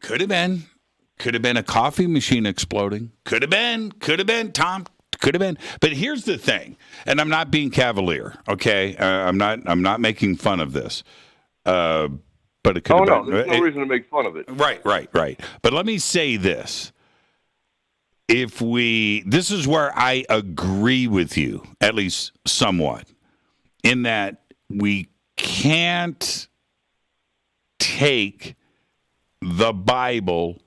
Could have been. Could have been a coffee machine exploding. Could have been, Tom. Could have been. But here's the thing, and I'm not being cavalier, okay? I'm not making fun of this. But it could have been. There's no reason to make fun of it. Right. But let me say this. This is where I agree with you, at least somewhat, in that we can't take the Bible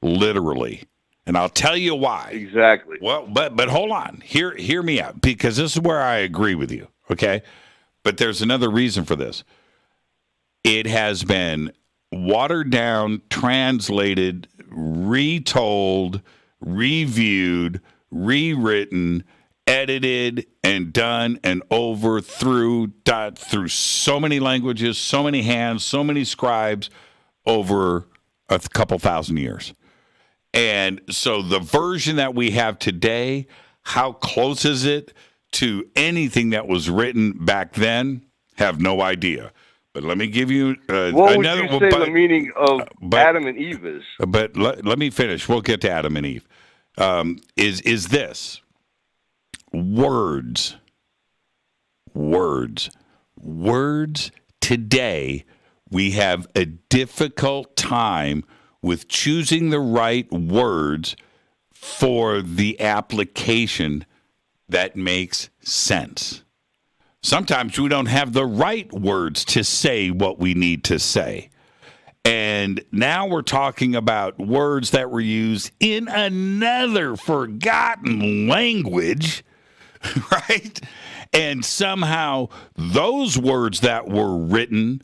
literally. And I'll tell you why. Exactly. Well, but hold on. Hear me out, because this is where I agree with you, okay? But there's another reason for this. It has been watered down, translated, retold, reviewed, rewritten, edited, and done and over through so many languages, so many hands, so many scribes over a couple thousand years. And so the version that we have today, how close is it to anything that was written back then? Have no idea. But let me give you what would you say the meaning of Adam and Eve is? But let me finish. We'll get to Adam and Eve. Is this words today? We have a difficult time with choosing the right words for the application that makes sense. Sometimes we don't have the right words to say what we need to say. And now we're talking about words that were used in another forgotten language, right? And somehow those words that were written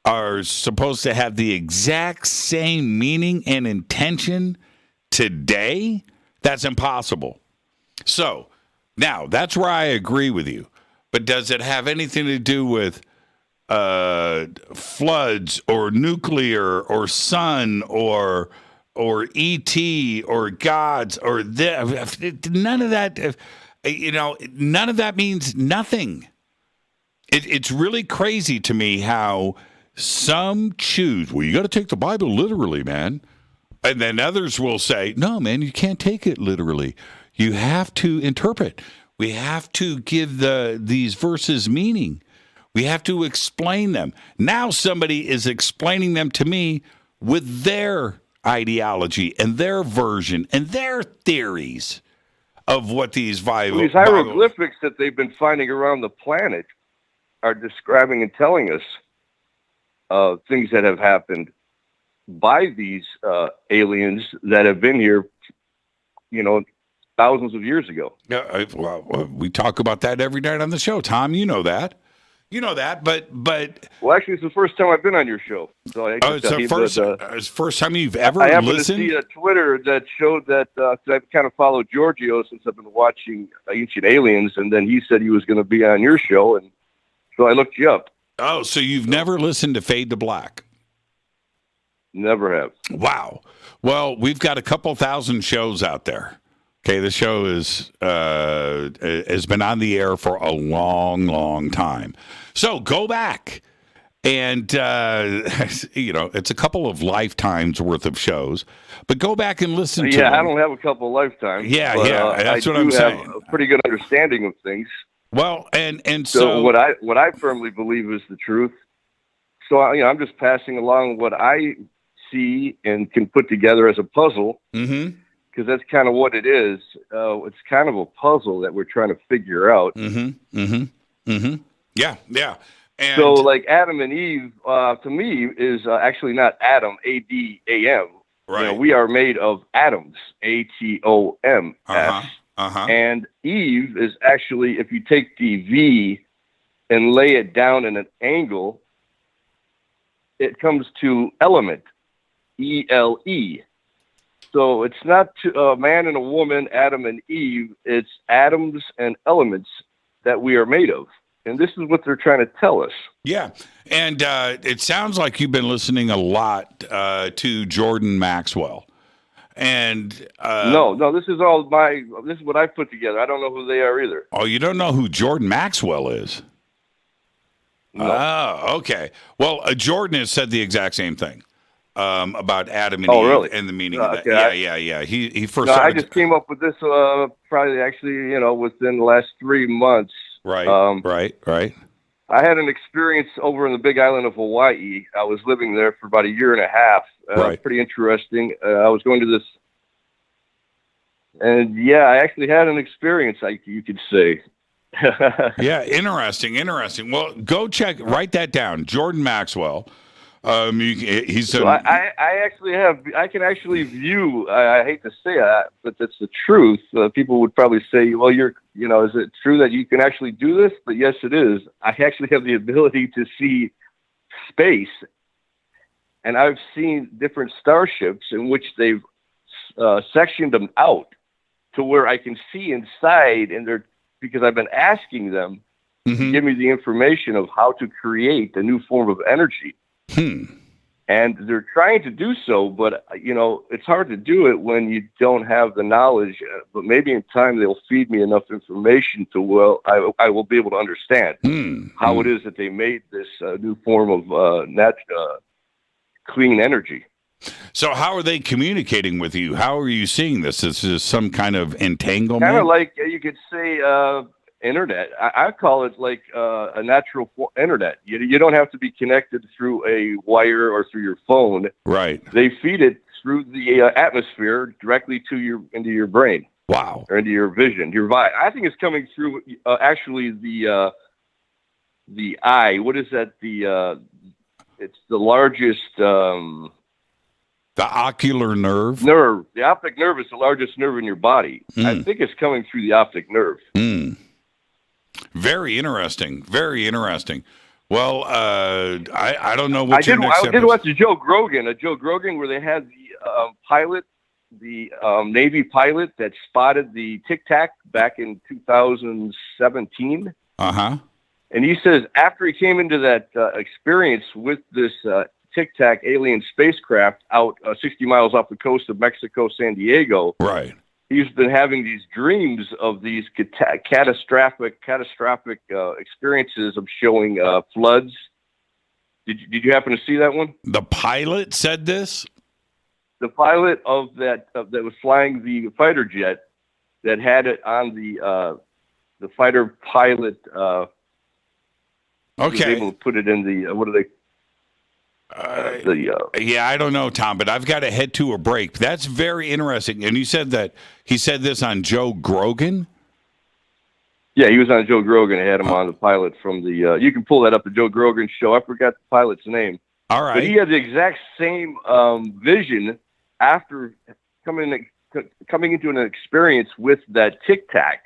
are supposed to have the exact same meaning and intention today. That's impossible. So now that's where I agree with you. But does it have anything to do with floods or nuclear or sun or ET or gods or none of that? None of that means nothing. It's really crazy to me how some choose, well, you got to take the Bible literally, man. And then others will say, no, man, you can't take it literally. You have to interpret. We have to give these verses meaning. We have to explain them. Now somebody is explaining them to me with their ideology and their version and their theories of what these These hieroglyphics that they've been finding around the planet are describing and telling us things that have happened by these aliens that have been here, thousands of years ago. Yeah, we talk about that every night on the show, Tom. You know that. But well, actually, it's the first time I've been on your show. So it's the first time you've ever I happened listened. to see a Twitter that showed that I've kind of followed Giorgio since I've been watching Ancient Aliens, and then he said he was going to be on your show, and so I looked you up. Oh, so you've never listened to Fade to Black? Never have. Wow. Well, we've got a couple thousand shows out there. Okay, the show has been on the air for a long, long time. So go back, and it's a couple of lifetimes worth of shows. But go back and listen to them. Yeah, I don't have a couple of lifetimes. Yeah, but, that's what I'm saying. I do saying. have a pretty good understanding of things. Well, and so what I firmly believe is the truth. So I'm just passing along what I see and can put together as a puzzle. Mm-hmm. Because that's kind of what it is. It's kind of a puzzle that we're trying to figure out. Mm-hmm. Mm-hmm. Mm-hmm. Yeah. And so, like Adam and Eve, to me, is actually not Adam, A-D-A-M. Right. We are made of atoms, A-T-O-M-S. Uh-huh. And Eve is actually, if you take the V and lay it down in an angle, it comes to element, E-L-E. So it's not a man and a woman, Adam and Eve. It's atoms and elements that we are made of. And this is what they're trying to tell us. Yeah. And it sounds like you've been listening a lot to Jordan Maxwell. And no, this is this is what I put together. I don't know who they are either. Oh, you don't know who Jordan Maxwell is? No. Oh, okay. Well, Jordan has said the exact same thing. About Adam and Eve really? And the meaning of that. Okay. Yeah. He first. No, I just came up with this probably actually within the last 3 months. Right. Right. I had an experience over in the Big Island of Hawaii. I was living there for about a year and a half. Right. Pretty interesting. I was going to this, and I actually had an experience. You could say. Yeah, interesting. Well, go write that down. Jordan Maxwell. He's. So I actually have. I can actually view. I hate to say that, but that's the truth. People would probably say, "Well, is it true that you can actually do this?" But yes, it is. I actually have the ability to see space, and I've seen different starships in which they've sectioned them out to where I can see inside, and because I've been asking them to give me the information of how to create a new form of energy. And they're trying to do so, but it's hard to do it when you don't have the knowledge. But maybe in time they'll feed me enough information to I will be able to understand how it is that they made this new form of clean energy. So how are they communicating with you? How are you seeing this? Is this some kind of entanglement? Kind of like you could say internet. I call it like a natural internet. You don't have to be connected through a wire or through your phone. Right. They feed it through the atmosphere directly into your brain. Wow. Or into your vision, your vibe. I think it's coming through actually the eye. What is that? It's the largest the ocular nerve. The optic nerve is the largest nerve in your body. I think it's coming through the optic nerve. Very interesting. Very interesting. Well, I don't know what I did watch a Joe Rogan where they had the pilot, the Navy pilot that spotted the Tic Tac back in 2017. And he says after he came into that experience with this Tic Tac alien spacecraft out 60 miles off the coast of Mexico, San Diego. Right. He's been having these dreams of these catastrophic experiences of showing floods. Did you happen to see that one? The pilot said this? The pilot of that was flying the fighter jet that had it on the fighter pilot. Okay. Was able to put it in the what are they? Yeah, I don't know, Tom, but I've got to head to a break. That's very interesting. And you said that he said this on Joe Rogan? Yeah, he was on Joe Rogan. I had him on the pilot from the. You can pull that up, the Joe Rogan show. I forgot the pilot's name. All right. But he had the exact same vision after coming into an experience with that Tic Tac.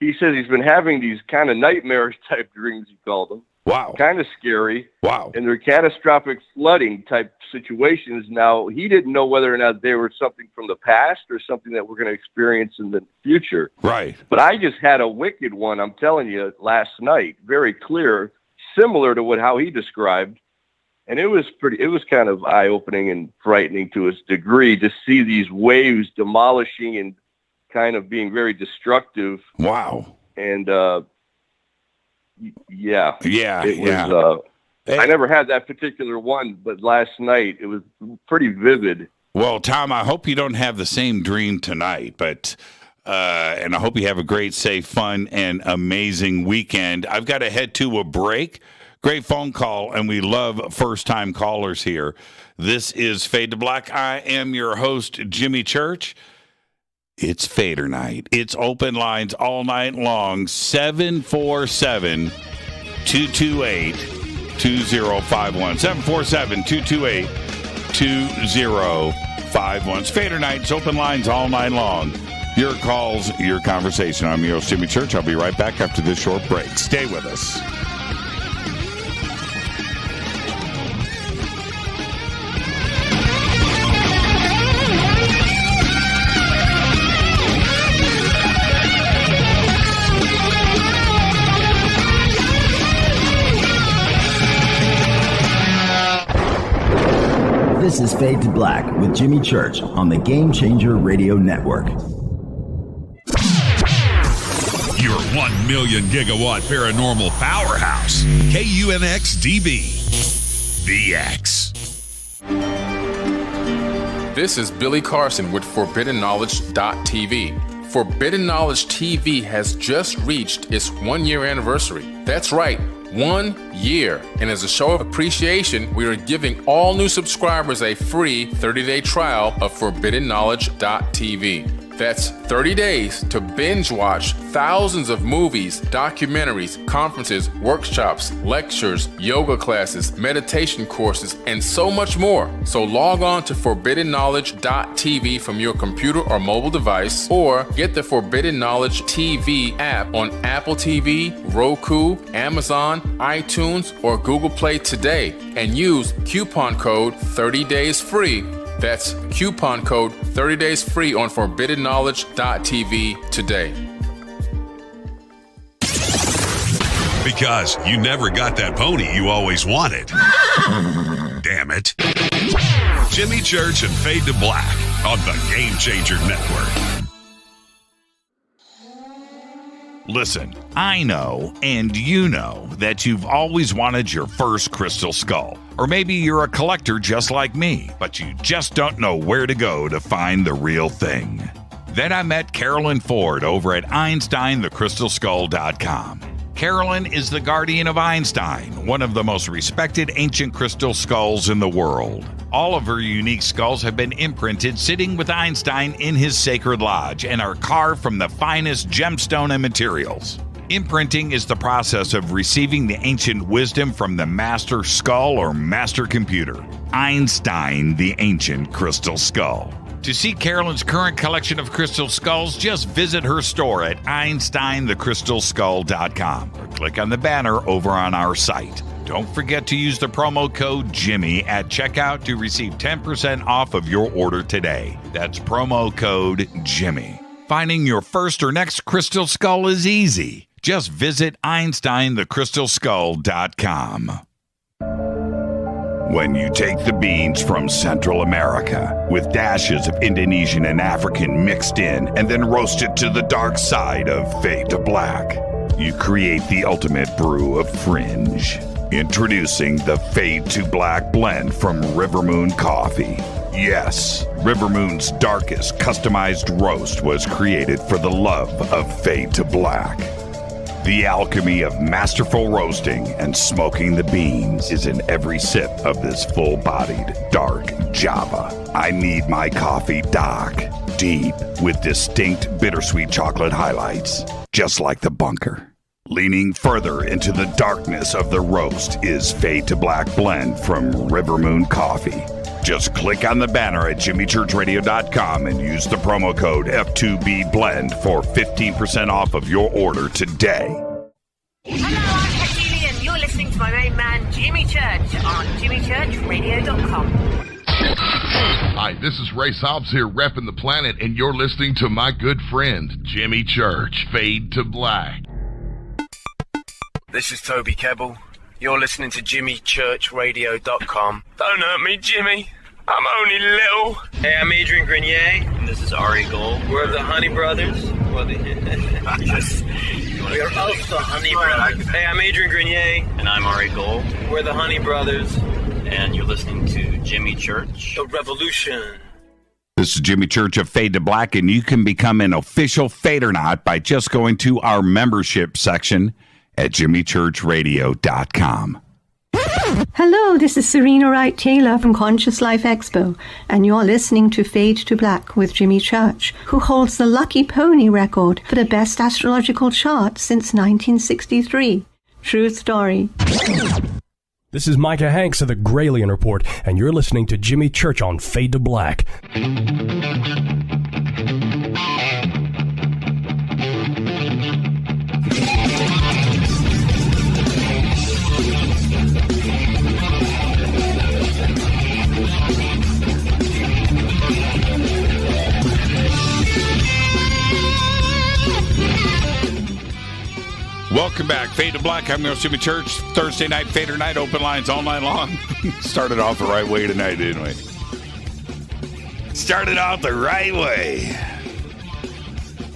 He says he's been having these kind of nightmarish type dreams, he called them. Wow. Kind of scary. Wow. And they're catastrophic flooding type situations. Now, he didn't know whether or not they were something from the past or something that we're going to experience in the future. Right. But I just had a wicked one, I'm telling you, last night, very clear, similar to how he described. And it was kind of eye-opening and frightening to its degree to see these waves demolishing and kind of being very destructive. Wow. And, Yeah. I never had that particular one, but last night it was pretty vivid. Well, Tom, I hope you don't have the same dream tonight, but and I hope you have a great, safe, fun, and amazing weekend. I've got to head to a break. Great phone call, and we love first-time callers here. This is Fade to Black. I am your host, Jimmy Church. It's Fader Night. It's open lines all night long. 747-228-2051. 747-228-2051. It's Fader Night. It's open lines all night long. Your calls, your conversation. I'm your host, Jimmy Church. I'll be right back after this short break. Stay with us. This is Fade to Black with Jimmy Church on the Game Changer Radio Network. Your 1 million gigawatt paranormal powerhouse, KUNX-DB, The X. This is Billy Carson with ForbiddenKnowledge.tv. Forbidden Knowledge TV has just reached its 1-year anniversary. That's right, 1 year. And as a show of appreciation, we are giving all new subscribers a free 30-day trial of ForbiddenKnowledge.tv. That's 30 days to binge watch thousands of movies, documentaries, conferences, workshops, lectures, yoga classes, meditation courses, and so much more. So log on to ForbiddenKnowledge.tv from your computer or mobile device, or get the Forbidden Knowledge TV app on Apple TV, Roku, Amazon, iTunes, or Google Play today, and use coupon code 30daysfree. That's coupon code 30 days free on ForbiddenKnowledge.tv today. Because you never got that pony you always wanted. Damn it. Jimmy Church and Fade to Black on the Game Changer Network. Listen, I know, and you know, that you've always wanted your first crystal skull. Or maybe you're a collector just like me, but you just don't know where to go to find the real thing. Then I met Carolyn Ford over at EinsteinTheCrystalSkull.com. Carolyn is the guardian of Einstein, one of the most respected ancient crystal skulls in the world. All of her unique skulls have been imprinted sitting with Einstein in his sacred lodge and are carved from the finest gemstone and materials. Imprinting is the process of receiving the ancient wisdom from the master skull or master computer. Einstein, the ancient crystal skull. To see Carolyn's current collection of crystal skulls, just visit her store at einsteinthecrystalskull.com or click on the banner over on our site. Don't forget to use the promo code Jimmy at checkout to receive 10% off of your order today. That's promo code Jimmy. Finding your first or next crystal skull is easy. Just visit einsteinthecrystalskull.com. When you take the beans from Central America with dashes of Indonesian and African mixed in and then roast it to the dark side of Fade to Black, you create the ultimate brew of fringe. Introducing the Fade to Black blend from Rivermoon Coffee. Yes, Rivermoon's darkest customized roast was created for the love of Fade to Black. The alchemy of masterful roasting and smoking the beans is in every sip of this full-bodied, dark Java. I need my coffee dark, deep, with distinct bittersweet chocolate highlights, just like the bunker. Leaning further into the darkness of the roast is Fade to Black blend from Rivermoon Coffee. Just click on the banner at jimmychurchradio.com and use the promo code F2B Blend for 15% off of your order today. Hello, I'm Katie, and you're listening to my main man, Jimmy Church, on jimmychurchradio.com. Hi, this is Ray Hobbs here, repping the planet, and you're listening to my good friend, Jimmy Church, Fade to Black. This is Toby Kebbell. You're listening to jimmychurchradio.com. Don't hurt me, Jimmy. I'm only little. Hey, I'm Adrian Grenier. And this is Ari Gold. We're the Honey Brothers. We're of the Honey Brothers. Hey, I'm Adrian Grenier. And I'm Ari Gold. We're the Honey Brothers. And you're listening to Jimmy Church. The Revolution. This is Jimmy Church of Fade to Black, and you can become an official Fadernight by just going to our membership section at jimmychurchradio.com. Hello, this is Serena Wright Taylor from Conscious Life Expo, and you're listening to Fade to Black with Jimmy Church, who holds the Lucky Pony record for the best astrological chart since 1963. True story. This is Micah Hanks of the Gralien Report, and you're listening to Jimmy Church on Fade to Black. Welcome back. Fade to Black. I'm your Jimmy Church. Thursday night, Fader night, open lines all night long. Started off the right way tonight, didn't we? Started off the right way.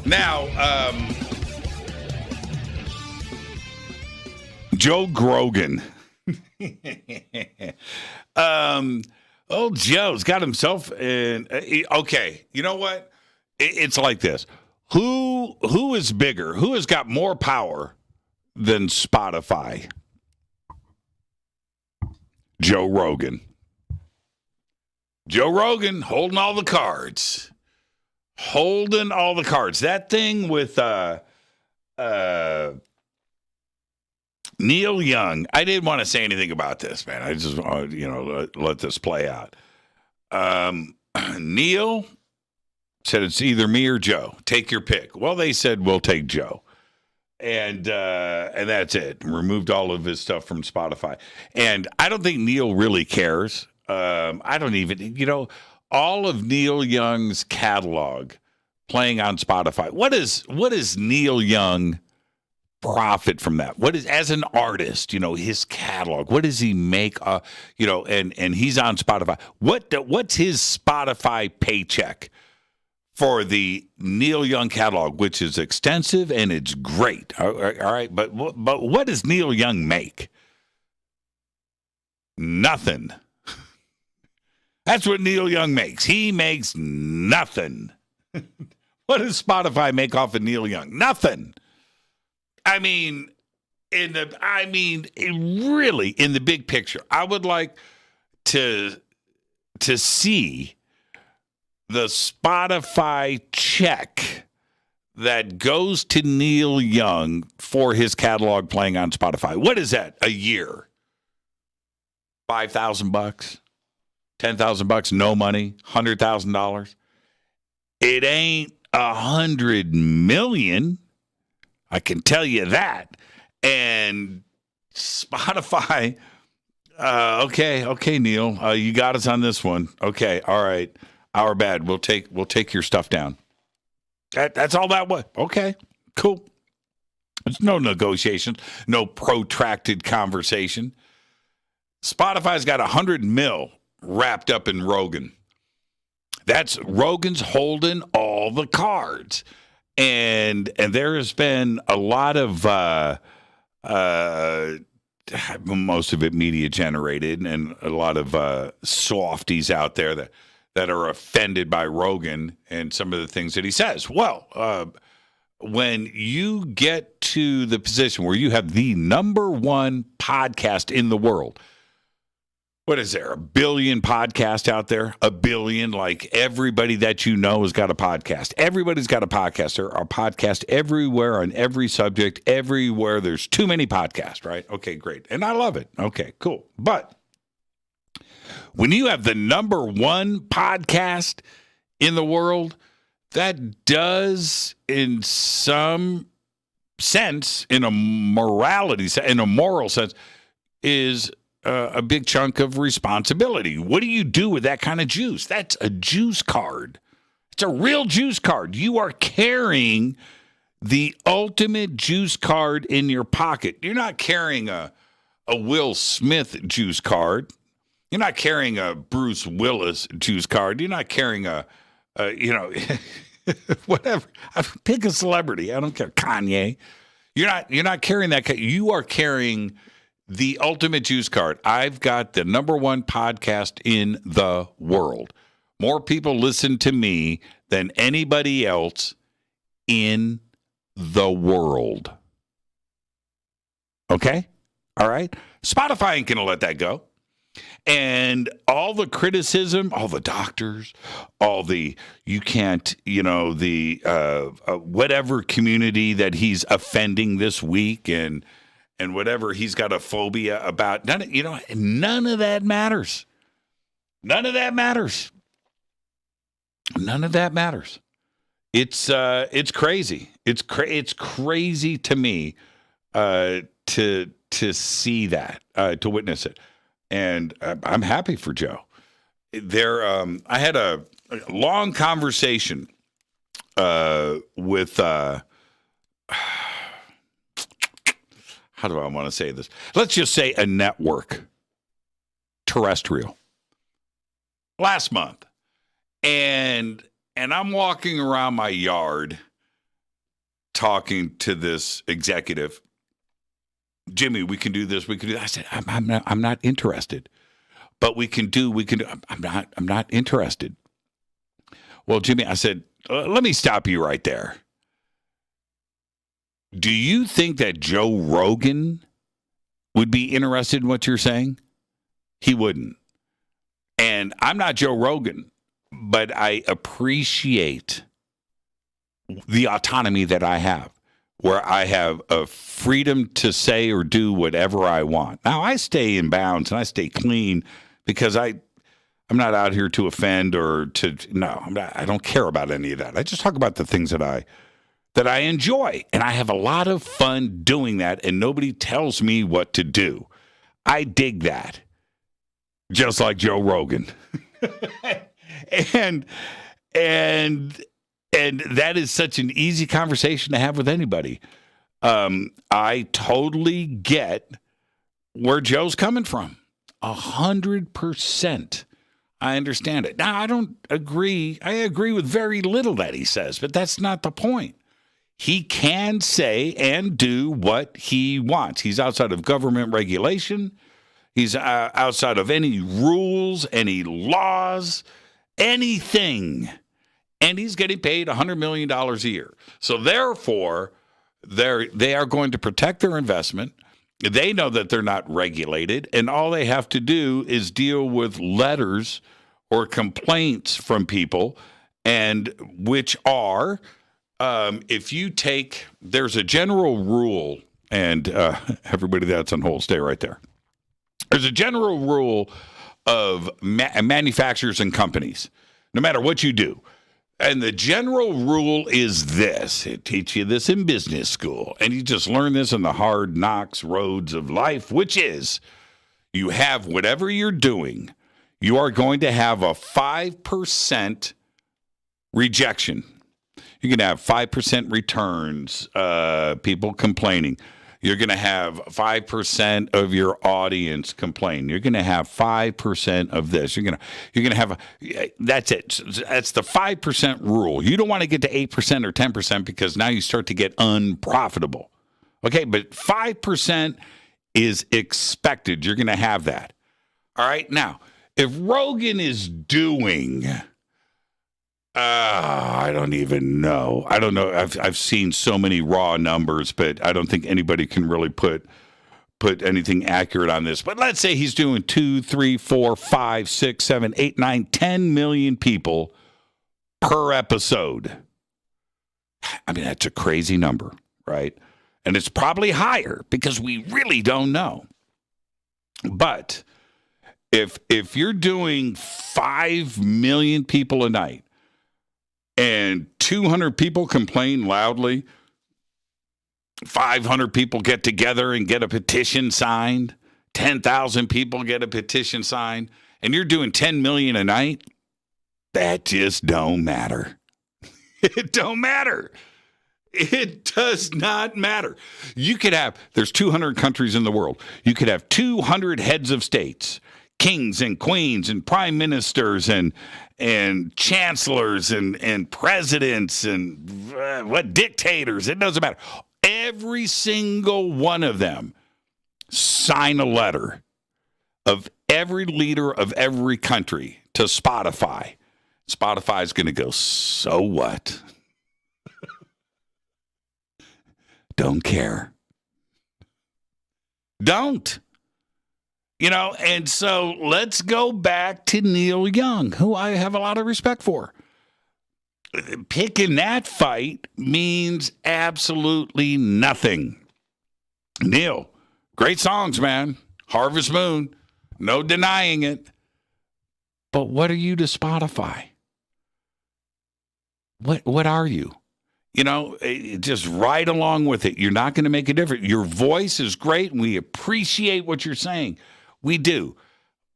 Now, Joe Rogan. Old Joe's got himself in. Okay, you know what? It's like this. Who is bigger? Who has got more power than Spotify? Joe Rogan. Joe Rogan holding all the cards. Holding all the cards. That thing with Neil Young. I didn't want to say anything about this, man. I just let this play out. Neil said it's either me or Joe. Take your pick. Well, they said we'll take Joe. And that's it. Removed all of his stuff from Spotify. And I don't think Neil really cares. I don't even, all of Neil Young's catalog playing on Spotify. What is Neil Young profit from that? What is, as an artist, his catalog? What does he make? And he's on Spotify. What's his Spotify paycheck for the Neil Young catalog, which is extensive and it's great. All right, but what does Neil Young make? Nothing. That's what Neil Young makes. He makes nothing. What does Spotify make off of Neil Young? Nothing. I mean, really, in the big picture, I would like to see the Spotify check that goes to Neil Young for his catalog playing on Spotify. What is that a year? $5,000, $10,000, no money, $100,000. It ain't $100 million. I can tell you that. And Spotify, okay, Neil, you got us on this one. Okay, all right, our bad. We'll take your stuff down. That's all that was. Okay, cool. There's no negotiations, no protracted conversation. Spotify's got $100 million wrapped up in Rogan. Rogan's holding all the cards, and there has been a lot of most of it media generated, and a lot of softies out there that are offended by Rogan and some of the things that he says. Well, when you get to the position where you have the number one podcast in the world, what is there, 1 billion podcasts out there? 1 billion, like everybody that you know has got a podcast. Everybody's got a podcast. There are podcasts everywhere on every subject, everywhere. There's too many podcasts, right? Okay, great. And I love it. Okay, cool. But when you have the number one podcast in the world, that does, in some sense, in a morality, in a moral sense, is a big chunk of responsibility. What do you do with that kind of juice? That's a juice card. It's a real juice card. You are carrying the ultimate juice card in your pocket. You're not carrying a Will Smith juice card. You're not carrying a Bruce Willis juice card. You're not carrying whatever. Pick a celebrity. I don't care. Kanye. You're not carrying that. You are carrying the ultimate juice card. I've got the number one podcast in the world. More people listen to me than anybody else in the world. Okay? All right? Spotify ain't going to let that go. And all the criticism, all the doctors, all the, you can't, whatever community that he's offending this week and whatever he's got a phobia about, none of that matters. None of that matters. None of that matters. It's crazy. It's crazy to me to see that, to witness it. And I'm happy for Joe. I had a long conversation with how do I want to say this? Let's just say a network, terrestrial, last month. And I'm walking around my yard talking to this executive. Jimmy, we can do this. We can do that. I said, I'm not interested. But we can do. I'm not interested. Well, Jimmy, I said, let me stop you right there. Do you think that Joe Rogan would be interested in what you're saying? He wouldn't. And I'm not Joe Rogan, but I appreciate the autonomy that I have, where I have a freedom to say or do whatever I want. Now, I stay in bounds and I stay clean because I'm not out here to offend or I don't care about any of that. I just talk about the things that I enjoy, and I have a lot of fun doing that, and nobody tells me what to do. I dig that, just like Joe Rogan. and that is such an easy conversation to have with anybody. I totally get where Joe's coming from. 100%. I understand it. Now, I don't agree. I agree with very little that he says, but that's not the point. He can say and do what he wants. He's outside of government regulation. He's outside of any rules, any laws, anything. And he's getting paid $100 million a year. So therefore, they are going to protect their investment. They know that they're not regulated, and all they have to do is deal with letters or complaints from people, and which are if you take, there's a general rule, and everybody that's on hold, stay right there. There's a general rule of manufacturers and companies, no matter what you do. And the general rule is this. It teach you this in business school, and you just learn this in the hard knocks roads of life, which is you have whatever you're doing, you are going to have a 5% rejection. You're going to have 5% returns, people complaining. You're going to have 5% of your audience complain. You're going to have 5% of this. You're going to have that's it. That's the 5% rule. You don't want to get to 8% or 10% because now you start to get unprofitable. Okay, but 5% is expected. You're going to have that. All right. Now, if Rogan is doing, I don't even know. I don't know. I've seen so many raw numbers, but I don't think anybody can really put anything accurate on this. But let's say he's doing 2, 3, 4, 5, 6, 7, 8, 9, 10 million people per episode. I mean, that's a crazy number, right? And it's probably higher because we really don't know. But if you're doing 5 million people a night, and 200 people complain loudly, 500 people get together and get a petition signed, 10,000 people get a petition signed, and you're doing 10 million a night, that just don't matter. It don't matter. It does not matter. You could have, there's 200 countries in the world. You could have 200 heads of states, kings and queens and prime ministers and chancellors and presidents and dictators. It doesn't matter. Every single one of them sign a letter of every leader of every country to Spotify. Spotify is going to go, so what? Don't care. Don't. You know, and so let's go back to Neil Young, who I have a lot of respect for. Picking that fight means absolutely nothing. Neil, great songs, man. Harvest Moon, no denying it. But what are you to Spotify? What are you? You know, just ride along with it. You're not going to make a difference. Your voice is great, and we appreciate what you're saying. We do.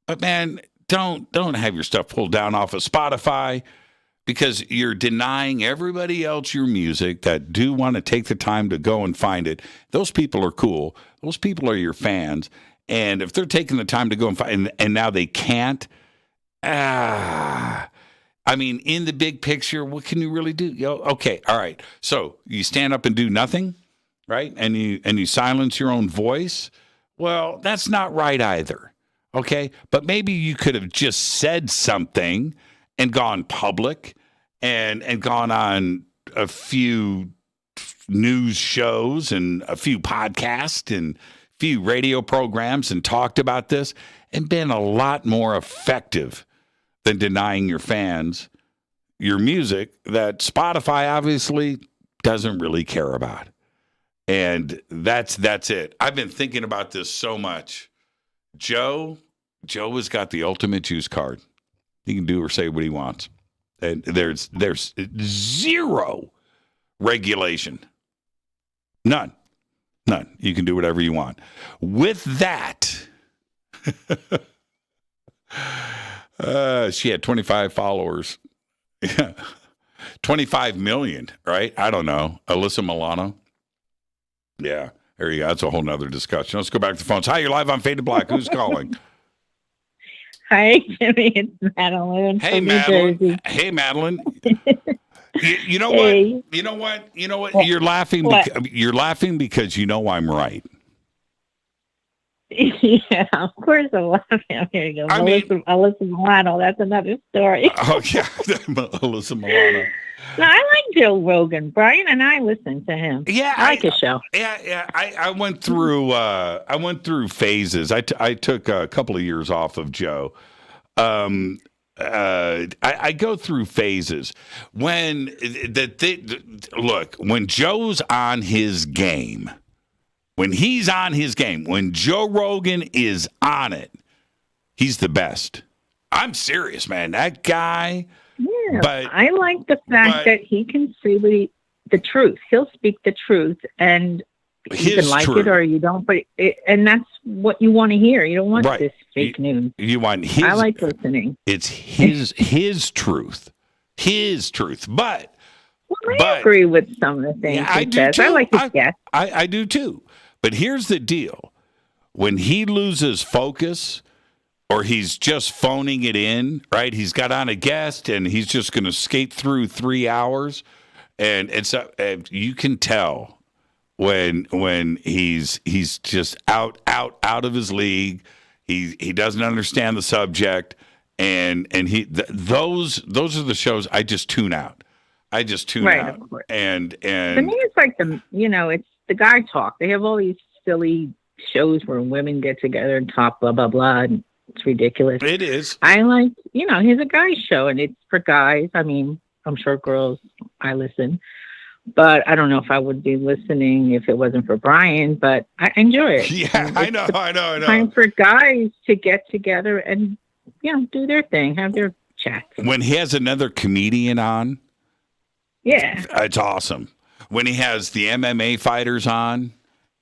But, man, don't have your stuff pulled down off of Spotify because you're denying everybody else your music that do want to take the time to go and find it. Those people are cool. Those people are your fans. And if they're taking the time to go and find and now they can't, I mean, in the big picture, what can you really do? Okay, all right. So you stand up and do nothing, right? And you silence your own voice. Well, that's not right either, okay? But maybe you could have just said something and gone public and gone on a few news shows and a few podcasts and a few radio programs and talked about this and been a lot more effective than denying your fans your music that Spotify obviously doesn't really care about. And that's it. I've been thinking about this so much. Joe has got the ultimate juice card. He can do or say what he wants. And there's zero regulation. None. You can do whatever you want. With that, she had 25 followers. 25 million, right? I don't know. Alyssa Milano. Yeah, there you go. That's a whole nother discussion. Let's go back to the phones. Hi, you're live on Fade to Black. Who's calling? Hi, Jimmy. It's Madeline. Hey, from Madeline. New Jersey. Hey, Madeline. You know what? Hey. You know what? You're laughing. You're laughing because you know I'm right. Yeah, of course I'm laughing. Here you go. Alyssa Milano. That's another story. Oh, yeah. Alyssa Milano. No, I like Joe Rogan. Brian and I listen to him. Yeah, I like his show. Yeah. I went through phases. I took a couple of years off of Joe. I go through phases when look, when Joe's on his game, when he's on his game, when Joe Rogan is on it, he's the best. I'm serious, man. That guy. Yeah, but I like the fact that he can say the truth. He'll speak the truth, and you can like it or you don't. But and that's what you want to hear. You don't want this fake news. You want his. I like listening. It's his truth, his truth. But I agree with some of the things he says. I like his guess. I do too. But here's the deal: when he loses focus, or he's just phoning it in, right? He's got on a guest and he's just going to skate through 3 hours, and so you can tell when he's just out of his league. He doesn't understand the subject, and those are the shows I just tune out. I just tune out. Of course. And to me, it's like it's the guy talk. They have all these silly shows where women get together and talk blah blah blah. And it's ridiculous. It is. I like, he's a guy's show, and it's for guys. I mean, I'm sure girls, I listen, but I don't know if I would be listening if it wasn't for Brian, but I enjoy it. Yeah, I know. Time for guys to get together and, do their thing, have their chats. When he has another comedian on, yeah, it's awesome. When he has the MMA fighters on,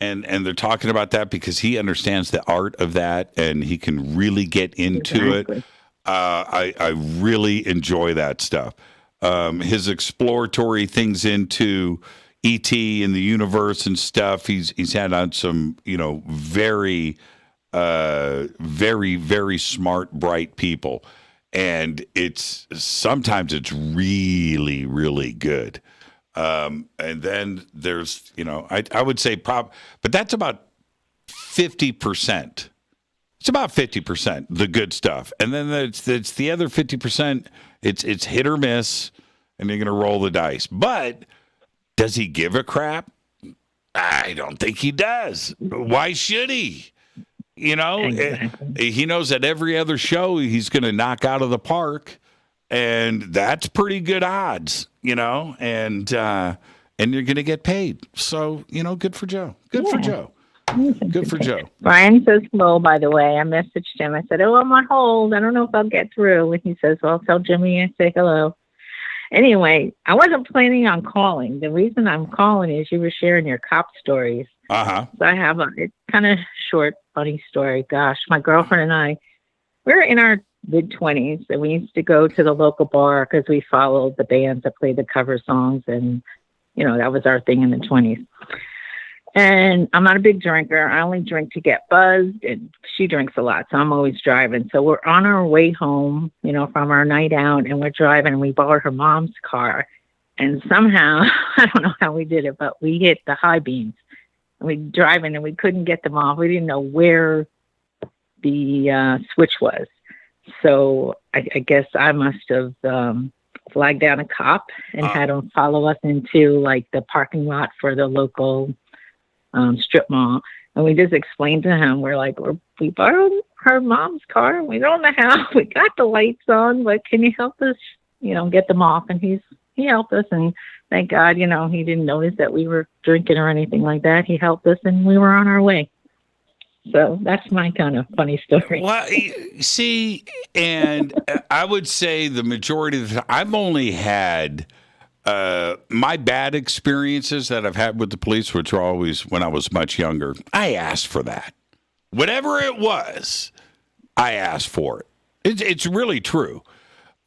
and they're talking about that because he understands the art of that and he can really get into it. I really enjoy that stuff. His exploratory things into E.T. and the universe and stuff. He's had on some, very, very, very smart, bright people. And sometimes it's really, really good. And then there's, I would say but that's about 50%. It's about 50%, the good stuff. And then it's the other 50%, it's hit or miss, and you're going to roll the dice. But does he give a crap? I don't think he does. Why should he? Exactly. He knows that every other show he's going to knock out of the park. And that's pretty good odds, and you're going to get paid. So, good for Joe. Good for Joe. Good for Joe. Brian says hello, by the way. I messaged him. I said, I'm on hold. I don't know if I'll get through. And he says, well, tell Jimmy I say hello. Anyway, I wasn't planning on calling. The reason I'm calling is you were sharing your cop stories. Uh-huh. So I have it's kind of short, funny story. Gosh, my girlfriend and I, we're in our mid-20s, and we used to go to the local bar because we followed the bands that played the cover songs, and that was our thing in the 20s. And I'm not a big drinker. I only drink to get buzzed, and she drinks a lot, so I'm always driving. So we're on our way home, from our night out, and we're driving, and we borrowed her mom's car, and somehow, I don't know how we did it, but we hit the high beams, and we driving, and we couldn't get them off. We didn't know where the switch was. So I guess I must have flagged down a cop and had him follow us into like the parking lot for the local strip mall. And we just explained to him, we borrowed her mom's car. And we don't know how. We got the lights on, but can you help us, get them off? And he helped us. And thank God, he didn't notice that we were drinking or anything like that. He helped us, and we were on our way. So that's my kind of funny story. Well, see, and I would say the majority of the time, I've only had my bad experiences that I've had with the police, which are always when I was much younger. I asked for that. Whatever it was, I asked for it. It's really true.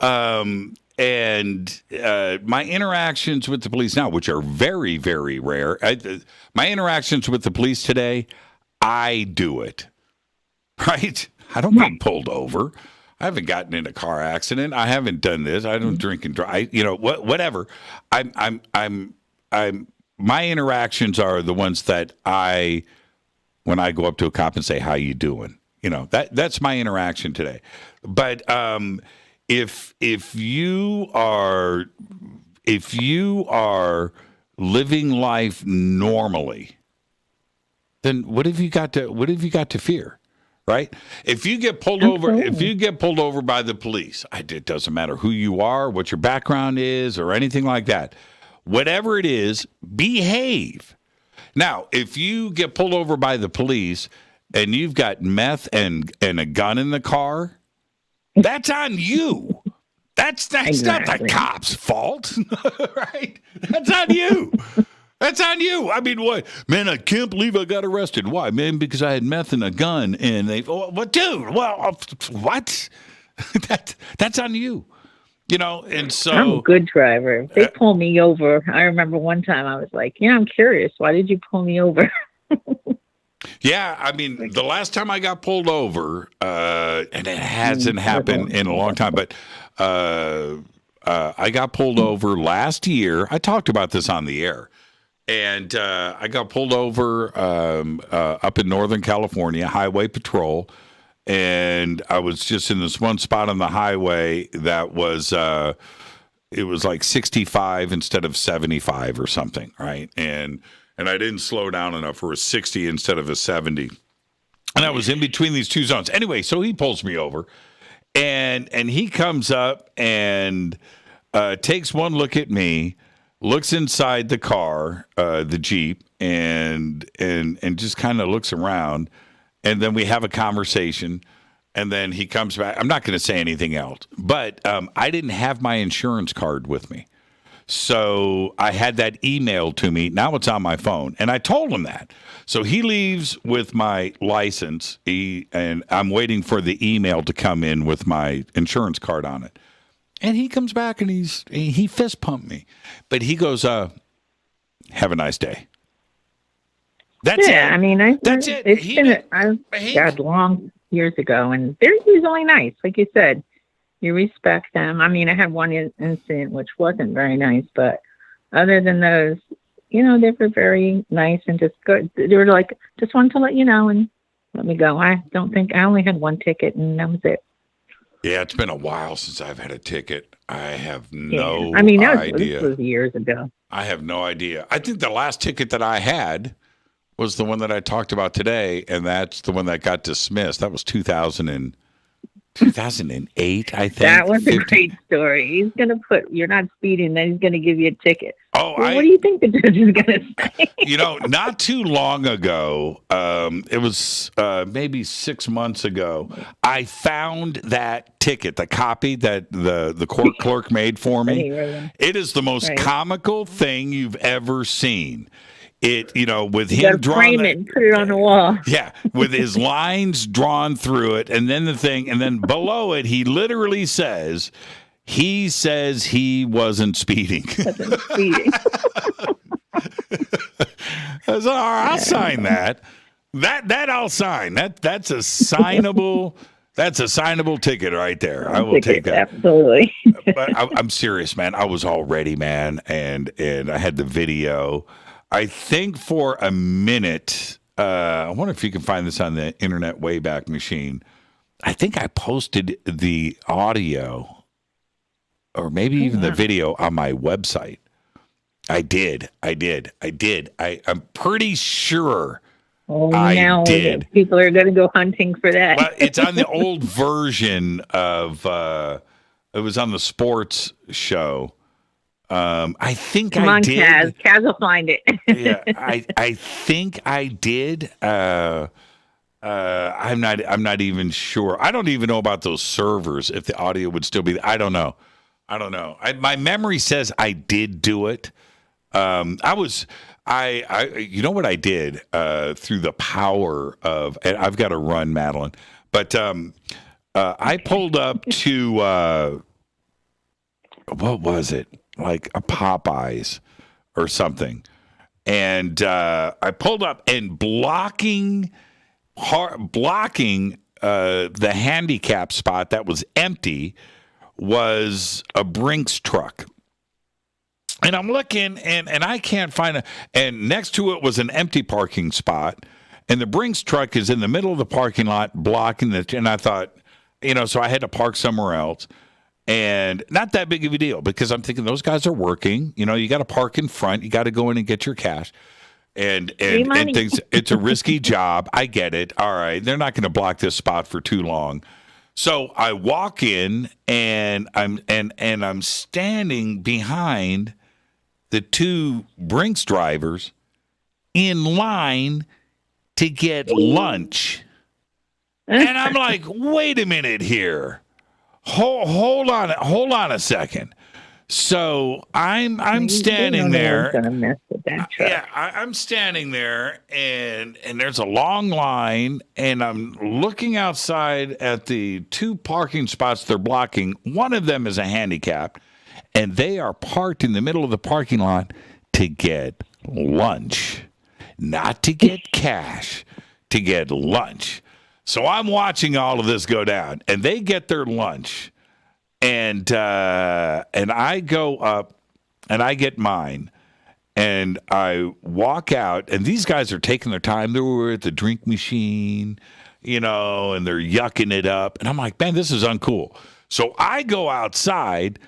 And my interactions with the police now, which are very, very rare, my interactions with the police today, I do it, right? I don't get pulled over. I haven't gotten in a car accident. I haven't done this. I don't drink and drive. Whatever. My interactions are the ones that when I go up to a cop and say, "How you doing?" That's my interaction today. But if you are living life normally, then what have you got to fear, right? If you get pulled over by the police, it doesn't matter who you are, what your background is, or anything like that. Whatever it is, behave. Now, if you get pulled over by the police and you've got meth and a gun in the car, that's on you. That's not the cop's fault, right? That's on you. That's on you. I mean, what? Man, I can't believe I got arrested. Why? Man, because I had meth and a gun, and dude, what? That's on you. And so I'm a good driver. If they pull me over, I remember one time I was like, I'm curious. Why did you pull me over? Yeah, I mean, the last time I got pulled over, and it hasn't happened in a long time, but I got pulled over last year. I talked about this on the air. And I got pulled over up in Northern California, Highway Patrol. And I was just in this one spot on the highway that was, it was like 65 instead of 75 or something, right? And I didn't slow down enough for a 60 instead of a 70. And I was in between these two zones. Anyway, so he pulls me over. And he comes up and takes one look at me, looks inside the car, the Jeep, and just kind of looks around. And then we have a conversation, and then he comes back. I'm not going to say anything else, but I didn't have my insurance card with me. So I had that emailed to me. Now it's on my phone, and I told him that. So he leaves with my license, and I'm waiting for the email to come in with my insurance card on it. And he comes back, and he fist pumped me. But he goes, have a nice day. That's it. I mean, that's it. I've got long years ago, and they're usually nice. Like you said, you respect them. I mean, I had one incident which wasn't very nice, but other than those, they were very nice and just good. They were like, just wanted to let you know and let me go. I only had one ticket, and that was it. Yeah, it's been a while since I've had a ticket. I have no idea. This was years ago. I have no idea. I think the last ticket that I had was the one that I talked about today, and that's the one that got dismissed. That was 2008, I think. That was a great story. He's going to you're not speeding, then he's going to give you a ticket. Oh, what do you think the judge is going to say? Not too long ago, it was maybe 6 months ago, I found that ticket, the copy that the court clerk made for me. It is the most comical thing you've ever seen. With him frame it and put it on the wall. Yeah, with his lines drawn through it, and then below it, he literally says he wasn't speeding. I said, all right, I'll sign that. That I'll sign. That's a signable. That's a signable ticket right there. I will take that. Absolutely. But I'm serious, man. I was all ready, man, and I had the video. I think for a minute, I wonder if you can find this on the Internet Wayback Machine. I think I posted the audio or maybe even the video on my website. I did. I'm pretty sure I did. People are going to go hunting for that. But it's on the old version of, it was on the sports show. I think I did. Kaz will find it. Yeah, I think I did. I'm not even sure. I don't even know about those servers if the audio would still be. I don't know. My memory says I did do it. You know what I did through the power of. And I've got to run, Madeline, but I pulled up to what was it? Like a Popeyes or something. And I pulled up and blocking the handicap spot that was empty was a Brinks truck. And I'm looking and I can't find and next to it was an empty parking spot. And the Brinks truck is in the middle of the parking lot blocking it. And I thought, so I had to park somewhere else. And not that big of a deal because I'm thinking those guys are working. You got to park in front. You got to go in and get your cash. and things. It's a risky job. I get it. All right, they're not going to block this spot for too long. So I walk in, and I'm standing behind the two Brinks drivers in line to get lunch, and I'm like, wait a minute here, hold on a second. So I'm standing there. I'm standing there, and there's a long line, and I'm looking outside at the two parking spots they're blocking. One of them is a handicap, and they are parked in the middle of the parking lot to get lunch, not to get cash, to get lunch. So I'm watching all of this go down, and they get their lunch. And I go up and I get mine, and I walk out, and these guys are taking their time. They were at the drink machine, and they're yucking it up. And I'm like, man, this is uncool. So I go outside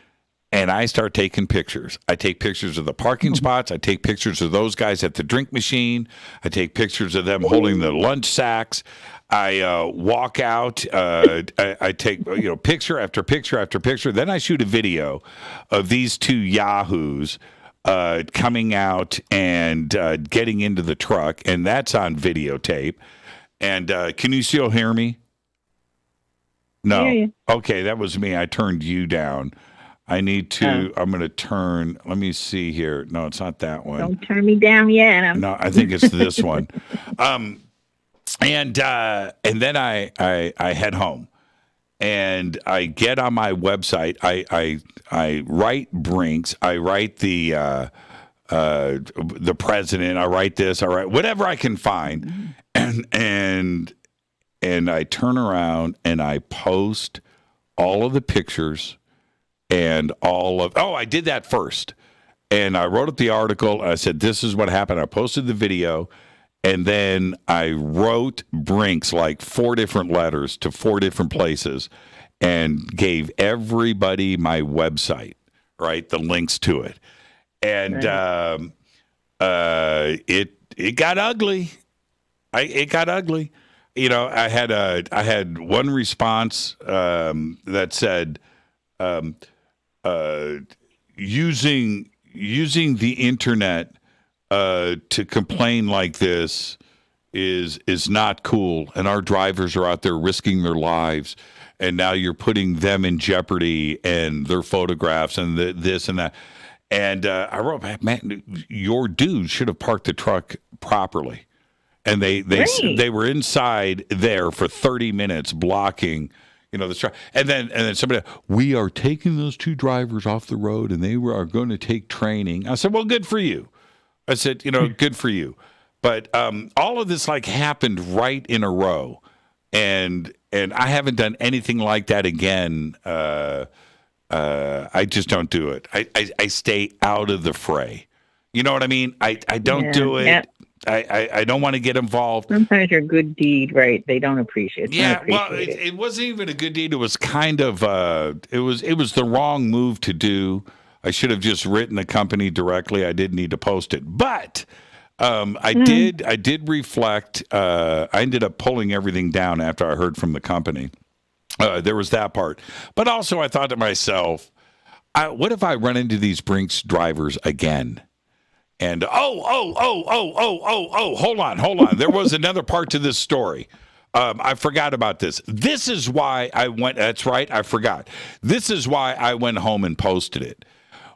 and I start taking pictures. I take pictures of the parking spots. I take pictures of those guys at the drink machine. I take pictures of them holding the lunch sacks. I walk out. I take picture after picture after picture. Then I shoot a video of these two yahoos coming out and getting into the truck, and that's on videotape. And can you still hear me? No. Yeah. Okay, that was me. I turned you down. I need to. I'm going to turn. Let me see here. No, it's not that one. Don't turn me down yet. No, I think it's this one. And then I head home, and I get on my website. I write Brinks. I write the president. I write this. I write whatever I can find, and I turn around and I post all of the pictures and all of. Oh, I did that first, and I wrote up the article. I said this is what happened. I posted the video. And then I wrote Brinks like 4 different letters to 4 different places and gave everybody my website, right, the links to it. And it got ugly. It got ugly. I had one response that said using the internet to complain like this is not cool, and our drivers are out there risking their lives, and now you're putting them in jeopardy and their photographs and this and that. And I wrote, man, your dude should have parked the truck properly, and they were inside there for 30 minutes blocking. The truck, and then somebody, we are taking those 2 drivers off the road, and they are going to take training. I said, well, good for you. I said, good for you. But all of this happened right in a row, and I haven't done anything like that again. I just don't do it. I stay out of the fray. You know what I mean? I don't do it. Yep. I don't want to get involved. Sometimes your good deed, right? They don't appreciate it. Yeah, well, it wasn't even a good deed. It was kind of it was the wrong move to do. I should have just written the company directly. I didn't need to post it. But I did reflect. I ended up pulling everything down after I heard from the company. There was that part. But also I thought to myself, what if I run into these Brinks drivers again? And hold on. There was another part to this story. I forgot about this. This is why I went. That's right. I forgot. This is why I went home and posted it.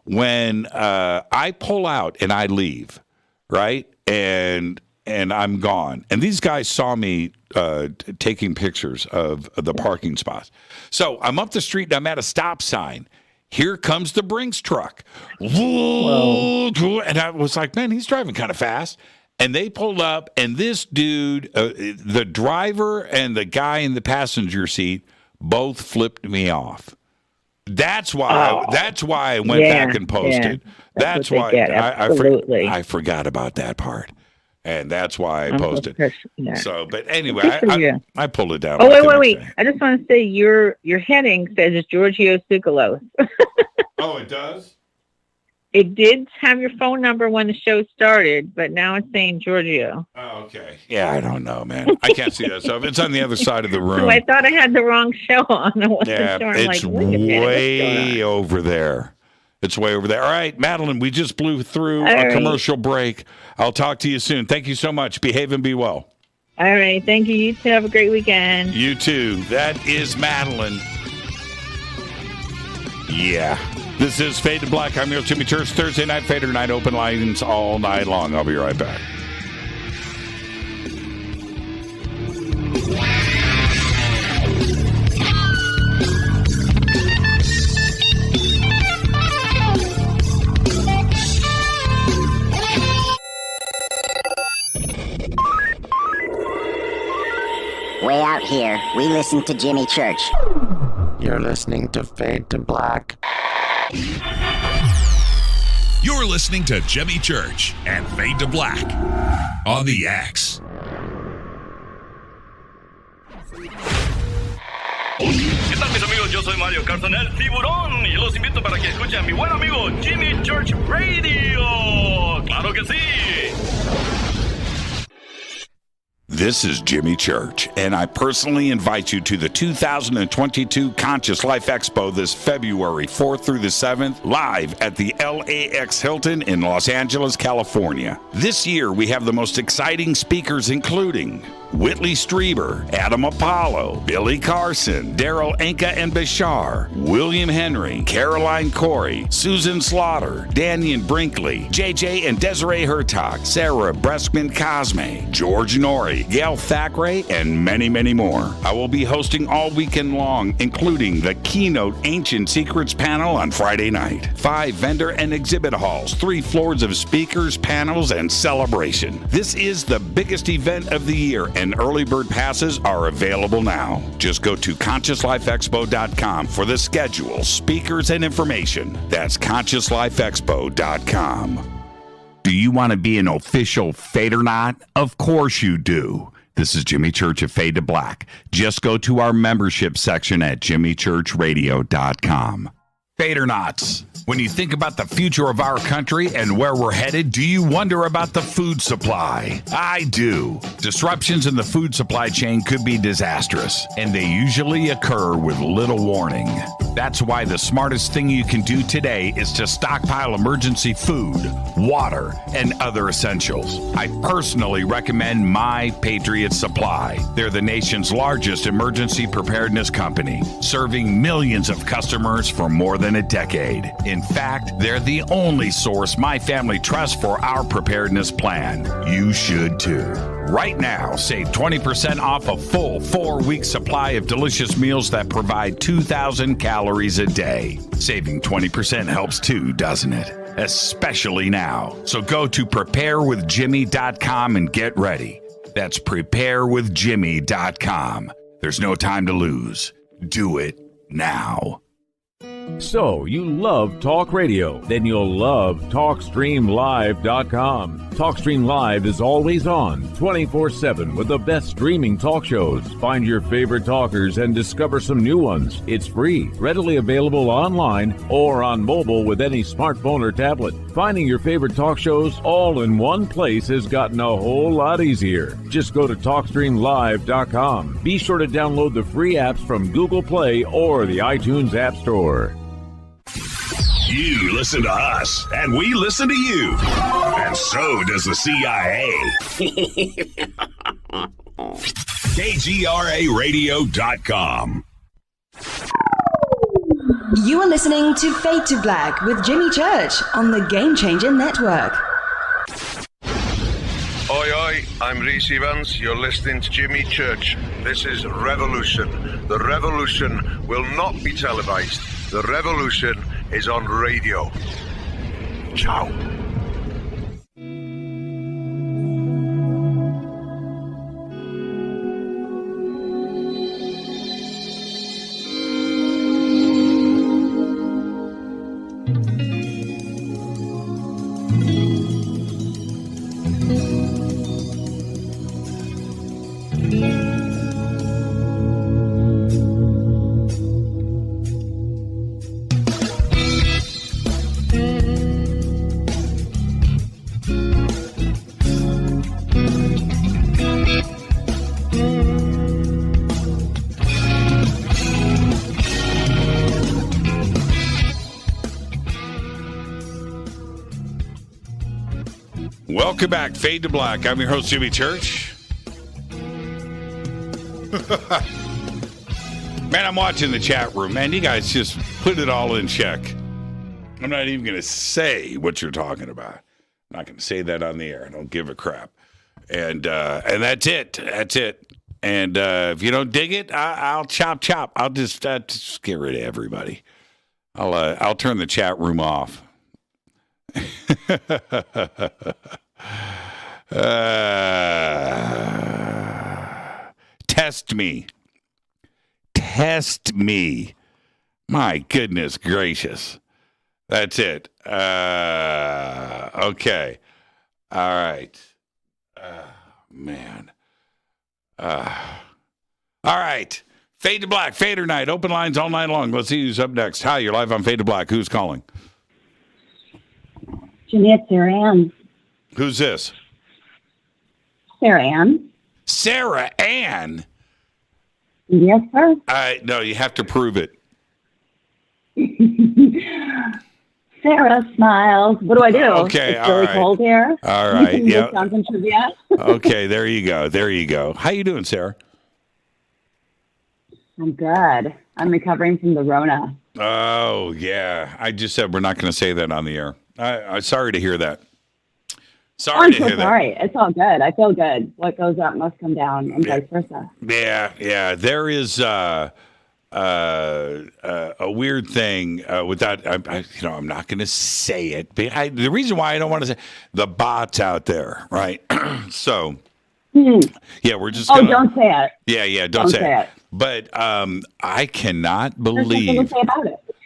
When I pull out and I leave, right, and I'm gone, and these guys saw me taking pictures of the parking spots. So I'm up the street and I'm at a stop sign. Here comes the Brinks truck. Whoa. And I was like, man, he's driving kind of fast. And they pulled up, and this dude, the driver and the guy in the passenger seat, both flipped me off. That's why I went back and posted. Yeah. That's why I forgot about that part. And that's why I posted. Yeah. So, but anyway, I pulled it down. Oh, wait. I just want to say your heading says Giorgio Tsoukalos. Oh, it does? It did have your phone number when the show started, but now it's saying Giorgio. Oh, okay. Yeah, I don't know, man. I can't see that stuff. It's on the other side of the room. So I thought I had the wrong show on. I wasn't Yeah, sure. I'm it's like, wait a minute, what's going way on? over there. It's way over there. All right, Madeline, we just blew through All a right. commercial break. I'll talk to you soon. Thank you so much. Behave and be well. All right. Thank you. You too. Have a great weekend. You too. That is Madeline. Yeah. This is Fade to Black. I'm your Jimmy Church. Thursday night, Fadernight, open lines all night long. I'll be right back. Way out here, we listen to Jimmy Church. You're listening to Fade to Black. You're listening to Jimmy Church and Fade to Black on the X. ¿Qué tal, mis amigos? Yo soy Mario Carson, el tiburón, y los invito para que escuchen a mi buen amigo Jimmy Church Radio. ¡Claro que sí! This is Jimmy Church, and I personally invite you to the 2022 Conscious Life Expo this February 4th through the 7th, live at the LAX Hilton in Los Angeles, California. This year, we have the most exciting speakers, including Whitley Strieber, Adam Apollo, Billy Carson, Daryl Anka and Bashar, William Henry, Caroline Corey, Susan Slaughter, Daniel Brinkley, JJ and Desiree Hertog, Sarah Breskman Cosme, George Norrie, Gail Thackeray, and many, many more. I will be hosting all weekend long, including the keynote Ancient Secrets panel on Friday night, 5 vendor and exhibit halls, 3 floors of speakers, panels, and celebration. This is the biggest event of the year, and early bird passes are available now. Just go to ConsciousLifeExpo.com for the schedule, speakers, and information. That's ConsciousLifeExpo.com. Do you want to be an official Fadernaut? Of course you do. This is Jimmy Church of Fade to Black. Just go to our membership section at JimmyChurchRadio.com. Fadernauts. When you think about the future of our country and where we're headed, do you wonder about the food supply? I do. Disruptions in the food supply chain could be disastrous, and they usually occur with little warning. That's why the smartest thing you can do today is to stockpile emergency food, water, and other essentials. I personally recommend My Patriot Supply. They're the nation's largest emergency preparedness company, serving millions of customers for more than a decade. In fact, they're the only source my family trusts for our preparedness plan. You should too. Right now, save 20% off a full 4-week supply of delicious meals that provide 2,000 calories a day. Saving 20% helps too, doesn't it? Especially now. So go to preparewithjimmy.com and get ready. That's preparewithjimmy.com. There's no time to lose. Do it now. So, you love talk radio? Then you'll love TalkStreamLive.com. TalkStream Live is always on, 24/7 with the best streaming talk shows. Find your favorite talkers and discover some new ones. It's free, readily available online or on mobile with any smartphone or tablet. Finding your favorite talk shows all in one place has gotten a whole lot easier. Just go to TalkStreamLive.com. Be sure to download the free apps from Google Play or the iTunes App Store. You listen to us, and we listen to you. And so does the CIA. KGRARadio.com. You are listening to Fade to Black with Jimmy Church on the Game Changer Network. Oi, oi, I'm Reese Evans. You're listening to Jimmy Church. This is Revolution. The revolution will not be televised. The revolution is on radio. Ciao. Welcome back, Fade to Black. I'm your host, Jimmy Church. Man, I'm watching the chat room. Man, you guys just put it all in check. I'm not even going to say what you're talking about. I'm not going to say that on the air. I don't give a crap. And that's it. That's it. And if you don't dig it, I'll chop. I'll just get rid of everybody. I'll turn the chat room off. Test me. My goodness gracious. That's it. Okay. All right. Man. All right. Fade to Black, Fadernight. Open lines all night long. Let's see who's up next. Hi, you're live on Fade to Black. Who's calling? Jimmy, it's Sarah Ann. Who's this? Sarah Ann. Sarah Ann? Yes, sir. No, you have to prove it. Sarah smiles. What do I do? Okay, it's really cold here. All right, yeah. Wisconsin trivia. Okay, there you go. How you doing, Sarah? I'm good. I'm recovering from the Rona. Oh, yeah. I just said we're not going to say that on the air. I'm sorry to hear that. I'm so sorry. It's all good. I feel good. What goes up must come down, and vice versa. Yeah. There is a weird thing with that. I'm not going to say it. But the reason why I don't want to say the bots out there, right? So, yeah, we're just. Don't say it. Yeah. Don't say it. But I cannot believe.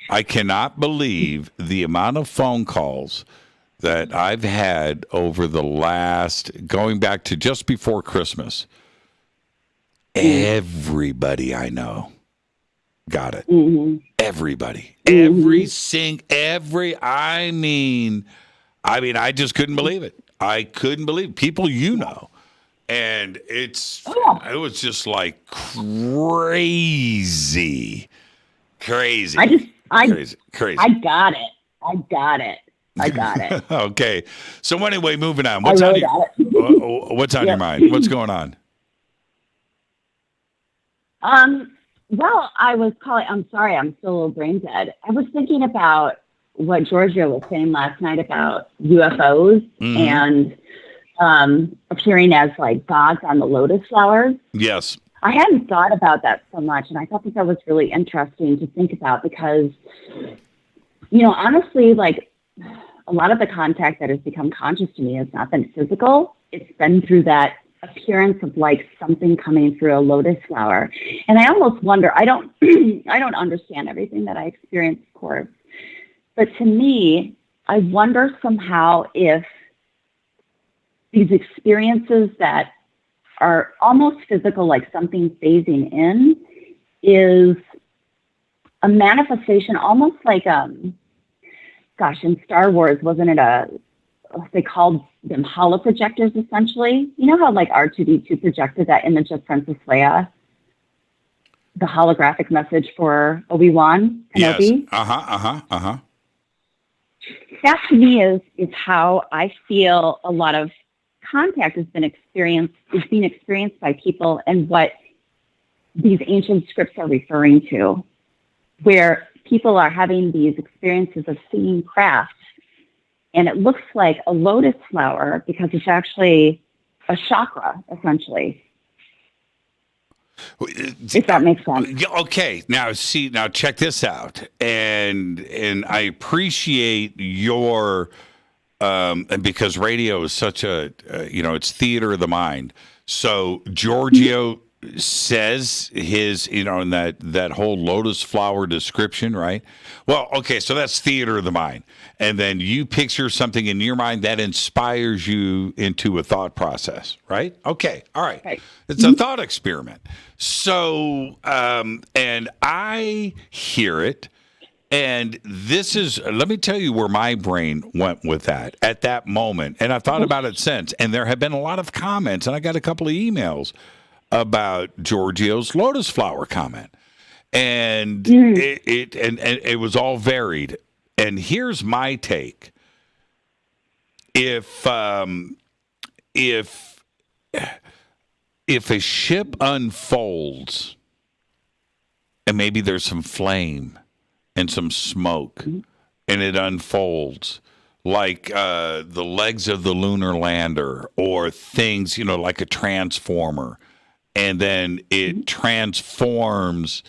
I cannot believe the amount of phone calls that I've had over the last, going back to just before Christmas. Everybody I know got it. Mm-hmm. Everybody. Mm-hmm. I just couldn't believe it. I couldn't believe it. People you know. And it was just like crazy. Crazy. I got it. Okay. So anyway, moving on. What's on your mind? What's going on? Well, I was calling. I'm sorry. I'm still a little brain dead. I was thinking about what Georgia was saying last night about UFOs and appearing as like gods on the lotus flowers. Yes. I hadn't thought about that so much, and I thought that was really interesting to think about because, honestly, like a lot of the contact that has become conscious to me has not been physical. It's been through that appearance of like something coming through a lotus flower. And I almost wonder, I don't understand everything that I experience, of course, but to me, I wonder somehow if these experiences that are almost physical, like something phasing in, is a manifestation, almost like, in Star Wars, wasn't it they called them holoprojectors, essentially? You know how like R2-D2 projected that image of Princess Leia? The holographic message for Obi-Wan Kenobi? Yes. That to me is how I feel a lot of contact is being experienced by people, and what these ancient scripts are referring to, where people are having these experiences of seeing craft, and it looks like a lotus flower because it's actually a chakra, essentially. If that makes sense. Okay, now check this out, and I appreciate your. And because radio is such it's theater of the mind. So Giorgio says his, in that whole lotus flower description, right? Well, okay, so that's theater of the mind. And then you picture something in your mind that inspires you into a thought process, right? Okay, all right. Right. It's a thought experiment. So, and I hear it. And this is, let me tell you where my brain went with that at that moment. And I've thought about it since. And there have been a lot of comments, and I got a couple of emails about Giorgio's lotus flower comment. And it was all varied. And here's my take. If a ship unfolds and maybe there's some flame and some smoke, and it unfolds like the legs of the lunar lander or things, like a transformer, and then it transforms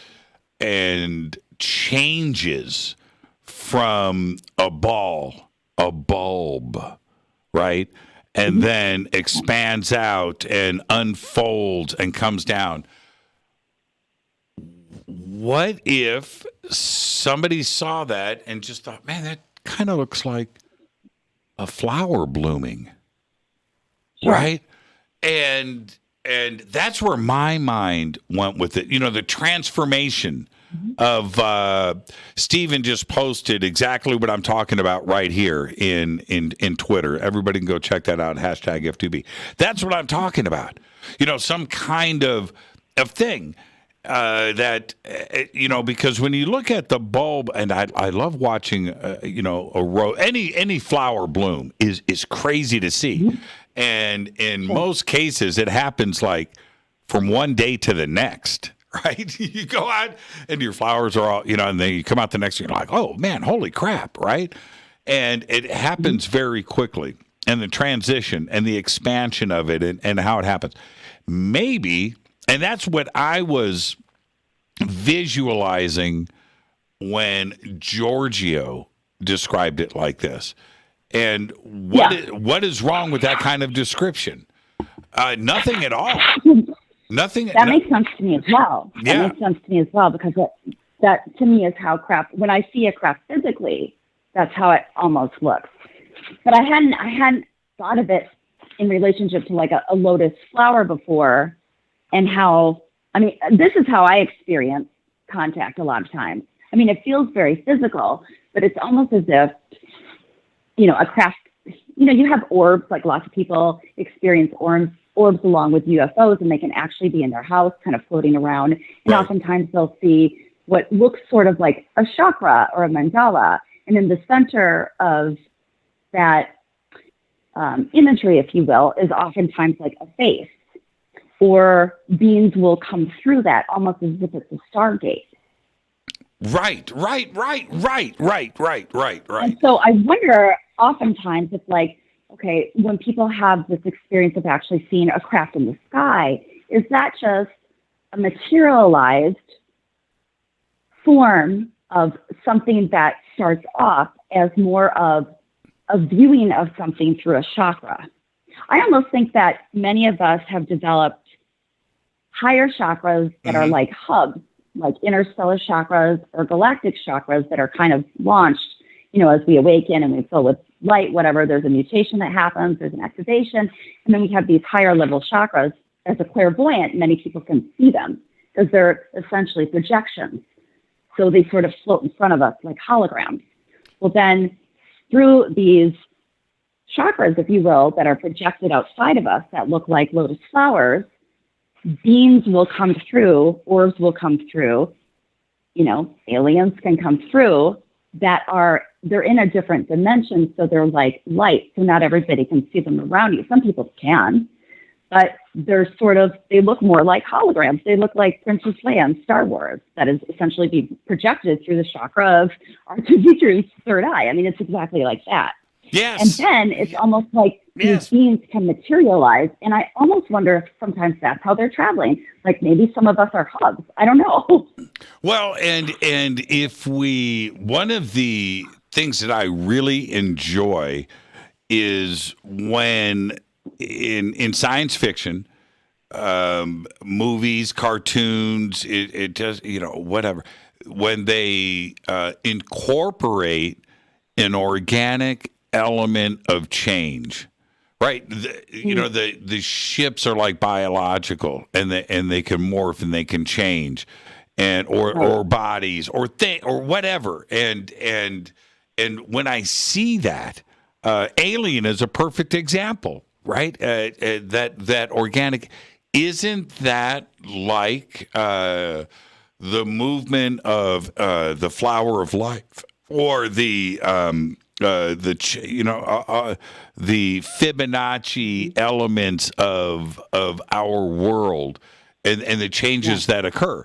and changes from a bulb, right? And then expands out and unfolds and comes down. What if somebody saw that and just thought, man, that kind of looks like a flower blooming, right? And that's where my mind went with it. The transformation of Stephen just posted exactly what I'm talking about right here in Twitter. Everybody can go check that out, hashtag F2B. That's what I'm talking about. Some kind of thing. That because when you look at the bulb, and I love watching any flower bloom is crazy to see, and in most cases it happens like from one day to the next, right? You go out and your flowers are all and then you come out the next day, you're like, oh man, holy crap, right? And it happens very quickly, and the transition and the expansion of it and how it happens, maybe. And that's what I was visualizing when Giorgio described it like this. And what is wrong with that kind of description? Nothing at all. Nothing. That makes sense to me as well. Yeah. That makes sense to me as well, because that to me is how craft, when I see a craft physically, that's how it almost looks. But I hadn't thought of it in relationship to like a lotus flower before. And this is how I experience contact a lot of times. It feels very physical, but it's almost as if, a craft, you have orbs, like lots of people experience orbs along with UFOs, and they can actually be in their house kind of floating around. And oftentimes they'll see what looks sort of like a chakra or a mandala. And in the center of that imagery, if you will, is oftentimes like a face. Or beings will come through that almost as if it's a stargate. Right. And so I wonder oftentimes if when people have this experience of actually seeing a craft in the sky, is that just a materialized form of something that starts off as more of a viewing of something through a chakra? I almost think that many of us have developed higher chakras that are like hubs, like interstellar chakras or galactic chakras that are kind of launched, as we awaken and we fill with light, whatever, there's a mutation that happens, there's an activation, and then we have these higher level chakras. As a clairvoyant, many people can see them because they're essentially projections. So they sort of float in front of us like holograms. Well, then through these chakras, if you will, that are projected outside of us that look like lotus flowers, beings will come through, orbs will come through, aliens can come through they're in a different dimension, so they're like light, so not everybody can see them around you. Some people can, but they look more like holograms. They look like Princess Leia in Star Wars, that is essentially being projected through the chakra of R2-D2's third eye. It's exactly like that. Yes. And then it's almost like these beings can materialize. And I almost wonder if sometimes that's how they're traveling. Like maybe some of us are hubs. I don't know. Well, and if one of the things that I really enjoy is when in science fiction, movies, cartoons, it does, whatever, when they incorporate an organic element of change, right? The ships are like biological, and they can morph and they can change, and or bodies or whatever. And when I see that, Alien is a perfect example, right? That organic, isn't that like the movement of the flower of life, or the Fibonacci elements of our world, and the changes that occur.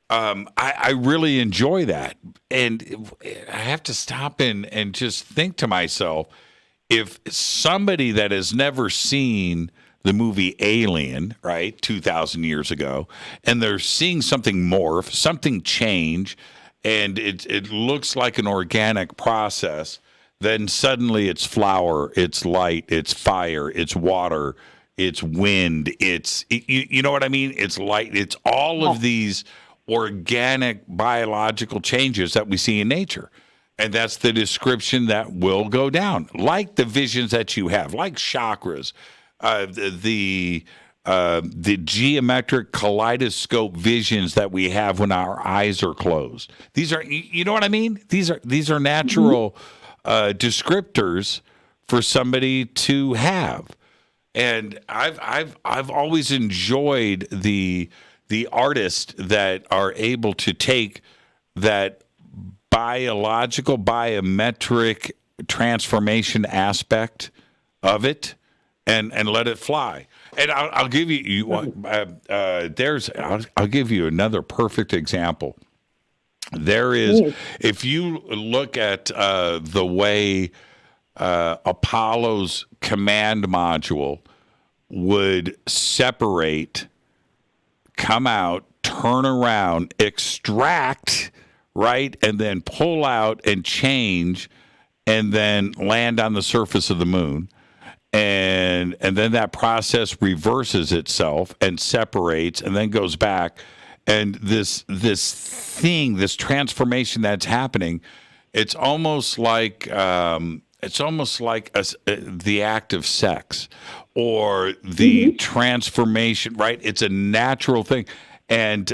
I really enjoy that, and I have to stop and just think to myself, if somebody that has never seen the movie Alien, right, 2,000 years ago, and they're seeing something morph, something change, and it looks like an organic process, then suddenly it's flour, it's light, it's fire, it's water, it's wind, you know what I mean? It's light, it's all of these organic biological changes that we see in nature. And that's the description that will go down, like the visions that you have, like chakras, the geometric kaleidoscope visions that we have when our eyes are closed. These are, you know what I mean? These are natural descriptors for somebody to have. And I've always enjoyed the artists that are able to take that biological, biometric transformation aspect of it and let it fly. And I'll give you I'll give you another perfect example. There is, if you look at the way Apollo's command module would separate, come out, turn around, extract, right, and then pull out and change, and then land on the surface of the moon, and then that process reverses itself and separates, and then goes back, and this transformation that's happening, it's almost like the act of sex, or the transformation, right? It's a natural thing. And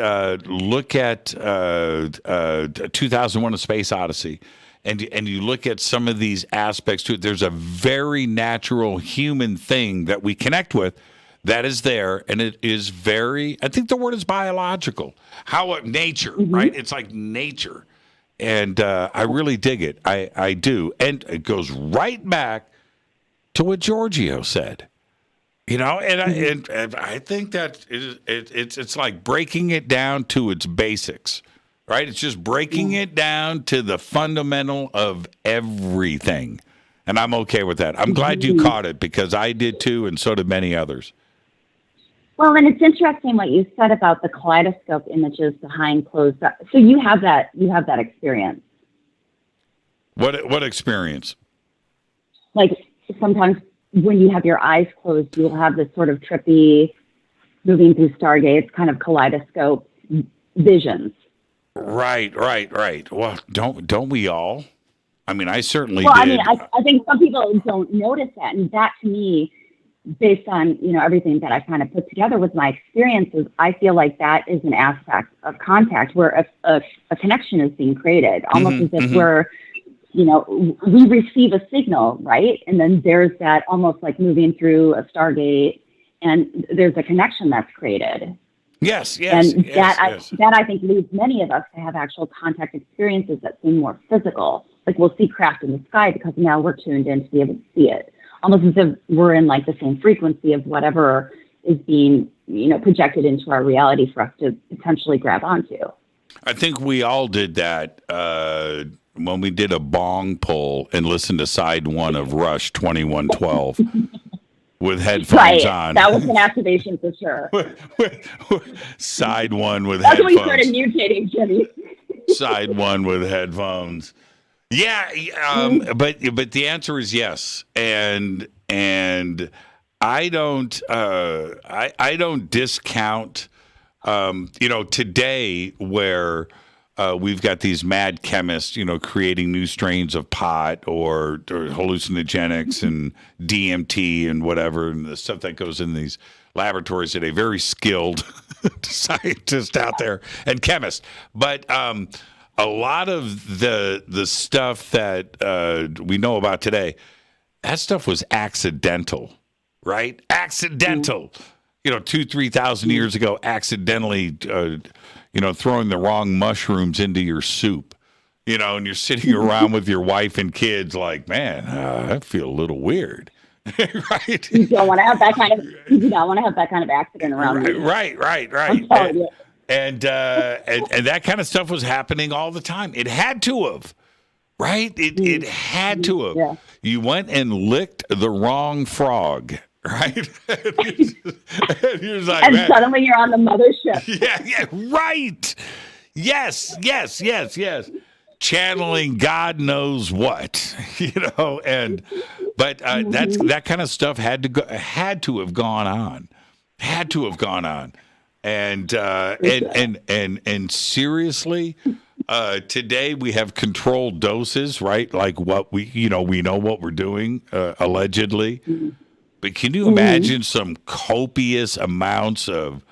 look at 2001: A Space Odyssey, and you look at some of these aspects to it. There's a very natural human thing that we connect with that is there, and it is very, I think the word is biological. Nature, right? It's like nature. And I really dig it. I do. And it goes right back to what Giorgio said. You know, and I think that it's like breaking it down to its basics, right? It's just breaking it down to the fundamental of everything. And I'm okay with that. I'm glad you caught it, because I did too, and so did many others. Well, and it's interesting what you said about the kaleidoscope images behind closed eyes. So you have that experience. What experience? Like sometimes when you have your eyes closed, you'll have this sort of trippy, moving through stargates, kind of kaleidoscope visions. Right. Well, don't we all? I mean, I certainly did. I mean, I think some people don't notice that, and that to me, based on everything that I kind of put together with my experiences, I feel like that is an aspect of contact where a connection is being created, almost as if we're, we receive a signal, right? And then there's that almost like moving through a stargate, and there's a connection that's created. Yes. And that I think leads many of us to have actual contact experiences that seem more physical. Like we'll see craft in the sky because now we're tuned in to be able to see it. Almost as if we're in like the same frequency of whatever is being, projected into our reality for us to potentially grab onto. I think we all did that when we did a bong pull and listened to side one of Rush 2112 with headphones on. That was an activation for sure. Side one with That's headphones. That's when we started mutating, Jimmy. Side one with headphones. Yeah, but the answer is yes, and I don't discount today where we've got these mad chemists, creating new strains of pot or hallucinogenics and DMT and whatever, and the stuff that goes in these laboratories today. Very skilled scientists out there and chemists. But a lot of the stuff that we know about today, that stuff was accidental, right? Accidental. 2,000-3,000 years ago, accidentally, throwing the wrong mushrooms into your soup, and you're sitting around with your wife and kids like, man, I feel a little weird. Right? You don't want to have that kind of accident around you. Right. And that kind of stuff was happening all the time. It had to have, right? It had to have. Yeah. You went and licked the wrong frog. Right? and suddenly you're on the mothership. Yeah, right. Yes. Channeling God knows what, but that kind of stuff had to have gone on. And seriously, today we have controlled doses, right? Like what we know what we're doing, allegedly. But can you imagine some copious amounts of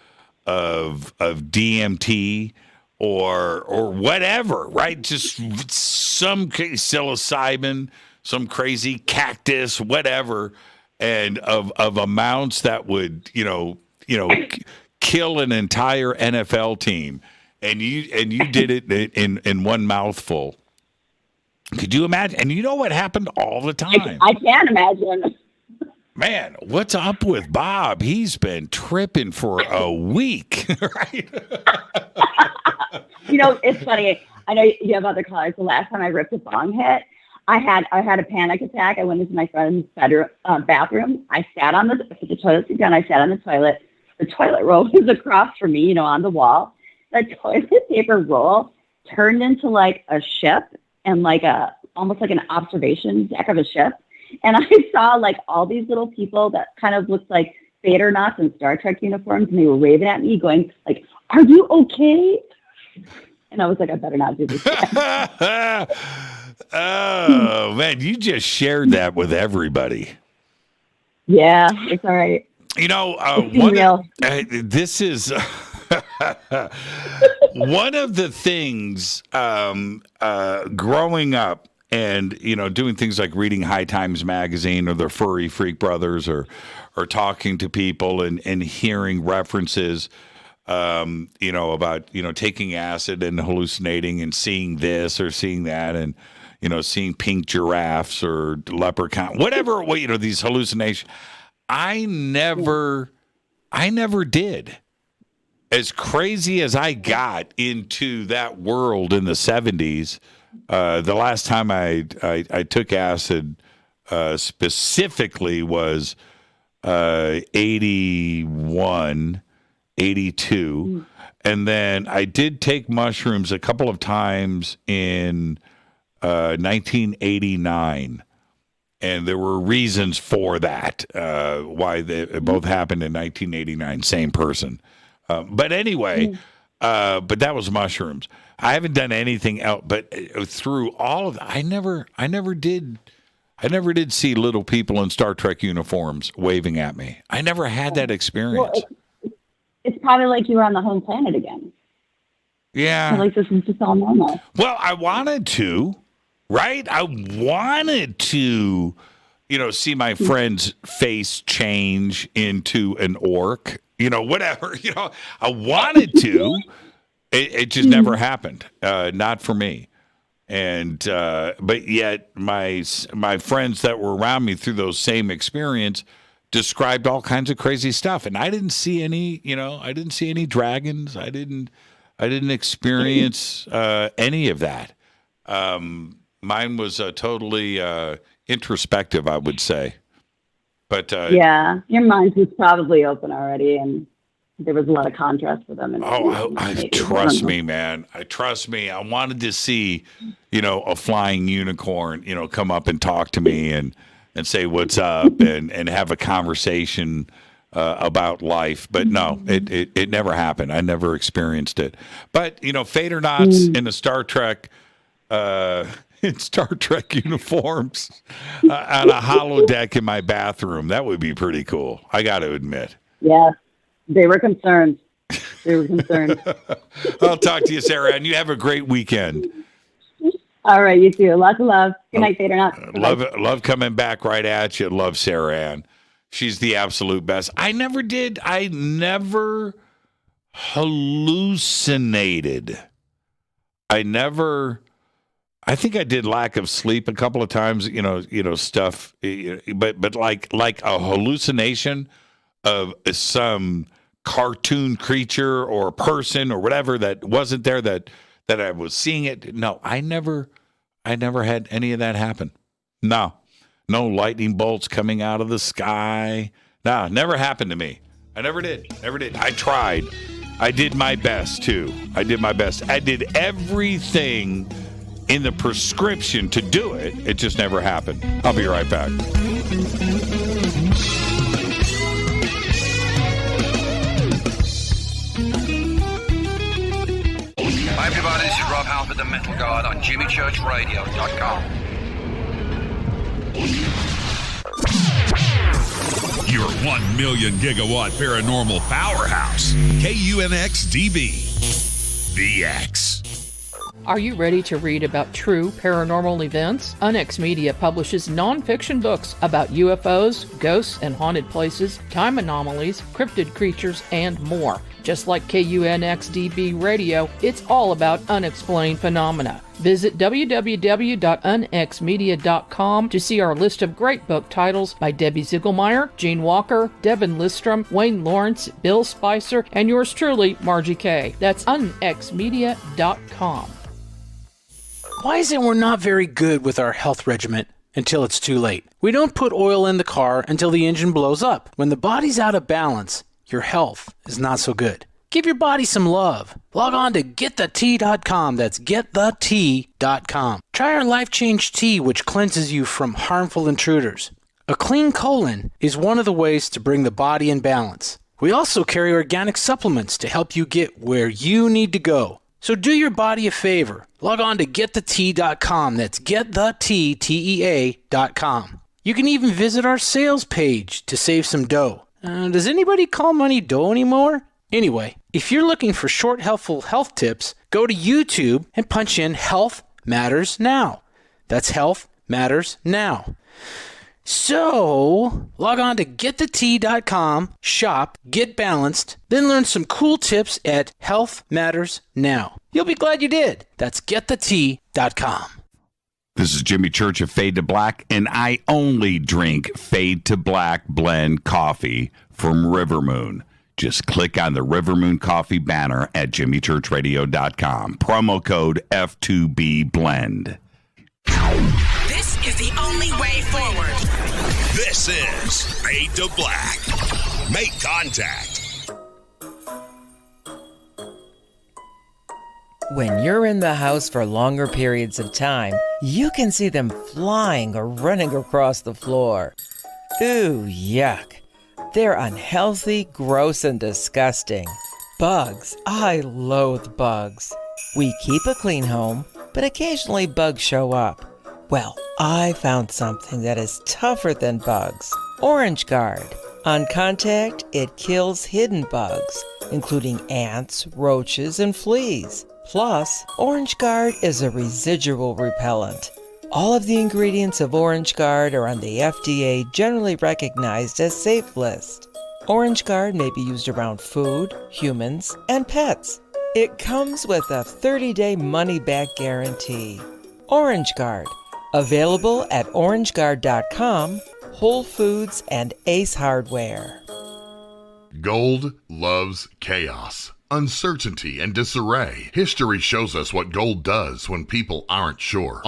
DMT or whatever, right? Just some psilocybin, some crazy cactus, whatever, and of amounts that would kill an entire NFL team, and you did it in one mouthful. Could you imagine? And you know what happened all the time? I can't imagine. Man, what's up with Bob? He's been tripping for a week, right? It's funny. I know you have other callers. The last time I ripped a bong hit, I had a panic attack. I went into my friend's bathroom. I sat on the toilet seat down. I sat on the toilet. The toilet roll was across from me, on the wall. The toilet paper roll turned into like a ship and almost like an observation deck of a ship. And I saw like all these little people that kind of looked like Fadernauts in Star Trek uniforms, and they were waving at me, going like, "Are you okay?" And I was like, "I better not do this." Oh man, you just shared that with everybody. Yeah, it's all right. This is one of the things growing up. And, doing things like reading High Times magazine or the Furry Freak Brothers or talking to people and hearing references, about, taking acid and hallucinating and seeing this or seeing that and, seeing pink giraffes or leprechaun, whatever, these hallucinations. I never did. As crazy as I got into that world in the 70s, the last time I took acid specifically was 81, 82. And then I did take mushrooms a couple of times in 1989. And there were reasons for that, why they both happened in 1989, same person. But anyway, but that was mushrooms. I haven't done anything else, but through all of that, I never did see little people in Star Trek uniforms waving at me. I never had that experience. Well, it's probably like you were on the home planet again. Yeah. Like this is just all normal. Well, I wanted to, right? I wanted to, see my friend's face change into an orc, whatever, I wanted to. It just never happened. Not for me. And but yet my friends that were around me through those same experience described all kinds of crazy stuff, and I didn't see any. I didn't see any dragons. I didn't experience any of that. Mine was totally introspective, I would say. But yeah, your mind was probably open already, and there was a lot of contrast for them. Trust me, man. Trust me. I wanted to see, a flying unicorn, come up and talk to me and say what's up and have a conversation about life, but no, it never happened. I never experienced it. But Fadernauts in the Star Trek uniforms on a holodeck in my bathroom. That would be pretty cool. I got to admit. Yeah, they were concerned. I'll talk to you, Sarah, and you have a great weekend. All right, you too. Lots of love. Good night, Fadernight. Love coming back right at you. Love Sarah Ann. She's the absolute best. I never hallucinated. I think I did lack of sleep a couple of times, stuff, but like a hallucination of some cartoon creature or person or whatever that wasn't there that I was seeing it. No, I never had any of that happen. No lightning bolts coming out of the sky. No, never happened to me. I never did. I tried. I did my best too. I did everything in the prescription to do it. It just never happened. I'll be right back. Hi everybody, this is Rob Halford, the Metal Guard on jimmychurchradio.com. Your 1 million gigawatt paranormal powerhouse, KUNX-DB, the X. Are you ready to read about true paranormal events? UNX Media publishes nonfiction books about UFOs, ghosts and haunted places, time anomalies, cryptid creatures, and more. Just like KUNX-DB Radio, it's all about unexplained phenomena. Visit www.unxmedia.com to see our list of great book titles by Debbie Ziegelmeyer, Gene Walker, Devin Listrom, Wayne Lawrence, Bill Spicer, and yours truly, Margie Kay. That's unxmedia.com. Why is it we're not very good with our health regimen until it's too late? We don't put oil in the car until the engine blows up. When the body's out of balance, your health is not so good. Give your body some love. Log on to getthetea.com. That's getthetea.com. Try our Life Change Tea, which cleanses you from harmful intruders. A clean colon is one of the ways to bring the body in balance. We also carry organic supplements to help you get where you need to go. So do your body a favor. Log on to getthetea.com. That's getthetea.com. You can even visit our sales page to save some dough. Does anybody call money dough anymore? Anyway, if you're looking for short, helpful health tips, go to YouTube and punch in Health Matters Now. That's Health Matters Now. So, log on to getthetea.com, shop, get balanced, then learn some cool tips at Health Matters Now. You'll be glad you did. That's getthetea.com. This is Jimmy Church of Fade to Black, and I only drink Fade to Black blend coffee from River Moon. Just click on the River Moon coffee banner at jimmychurchradio.com. Promo code F2B Blend. This is the only way forward. This is Fade to Black. Make contact. When you're in the house for longer periods of time, you can see them flying or running across the floor. Ooh, yuck. They're unhealthy, gross, and disgusting. Bugs. I loathe bugs. We keep a clean home, but occasionally bugs show up. Well, I found something that is tougher than bugs. Orange Guard. On contact, it kills hidden bugs, including ants, roaches, and fleas. Plus, Orange Guard is a residual repellent. All of the ingredients of Orange Guard are on the FDA generally recognized as safe list. Orange Guard may be used around food, humans, and pets. It comes with a 30-day money-back guarantee. Orange Guard. Available at orangeguard.com, Whole Foods, and Ace Hardware. Gold loves chaos. uncertainty, and disarray. History shows us what gold does when people aren't sure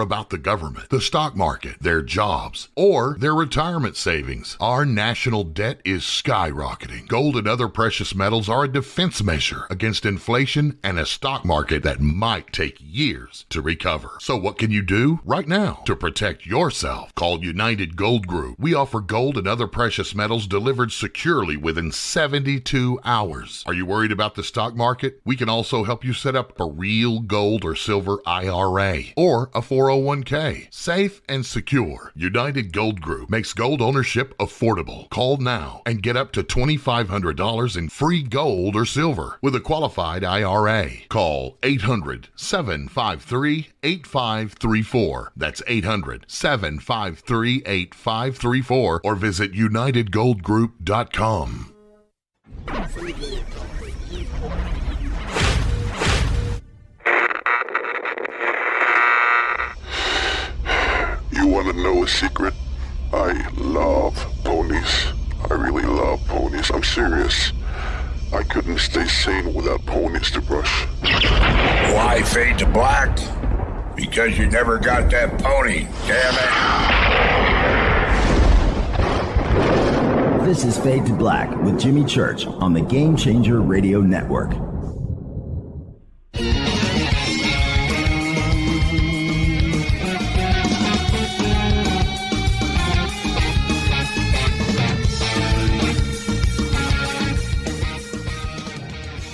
about the government, the stock market, their jobs, or their retirement savings. Our national debt is skyrocketing. Gold and other precious metals are a defense measure against inflation and a stock market that might take years to recover. So what can you do right now to protect yourself? Call United Gold Group. We offer gold and other precious metals delivered securely within 72 hours. Are you worried about the stock market? We can also help you set up a real gold or silver IRA or a 401k. Safe and secure. United Gold Group makes gold ownership affordable. Call now and get up to $2,500 in free gold or silver with a qualified IRA. Call 800-753-8534. That's 800-753-8534 or visit UnitedGoldGroup.com. You want to know a secret? I love ponies. I really love ponies. I'm serious. I couldn't stay sane without ponies to brush. Why fade to black? Because you never got that pony, damn it. This is Fade to Black with Jimmy Church on the Game Changer Radio Network.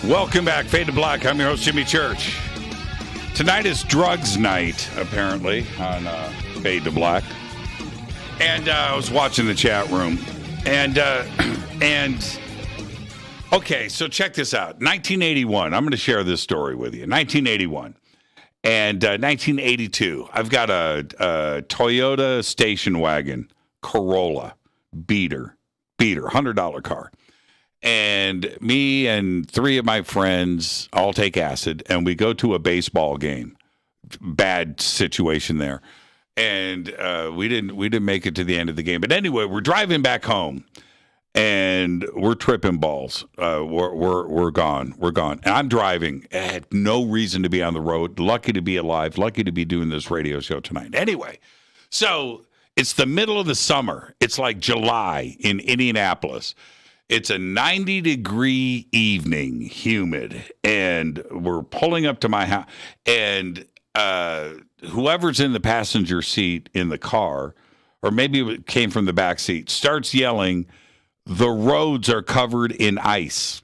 Welcome back, Fade to Black. I'm your host, Jimmy Church. Tonight is drugs night, apparently, on Fade to Black. And I was watching the chat room. And okay, so check this out. 1981. I'm going to share this story with you. 1981. And 1982. I've got a Toyota station wagon, Corolla, beater, $100 car. And me and three of my friends all take acid, and we go to a baseball game. Bad situation there. And we didn't make it to the end of the game. But anyway, we're driving back home, and we're tripping balls. We're gone. And I'm driving. I had no reason to be on the road. Lucky to be alive. Lucky to be doing this radio show tonight. Anyway, so it's the middle of the summer. It's like July in Indianapolis. It's a 90-degree evening, humid, and we're pulling up to my house, and whoever's in the passenger seat in the car, or maybe it came from the back seat, starts yelling, "The roads are covered in ice."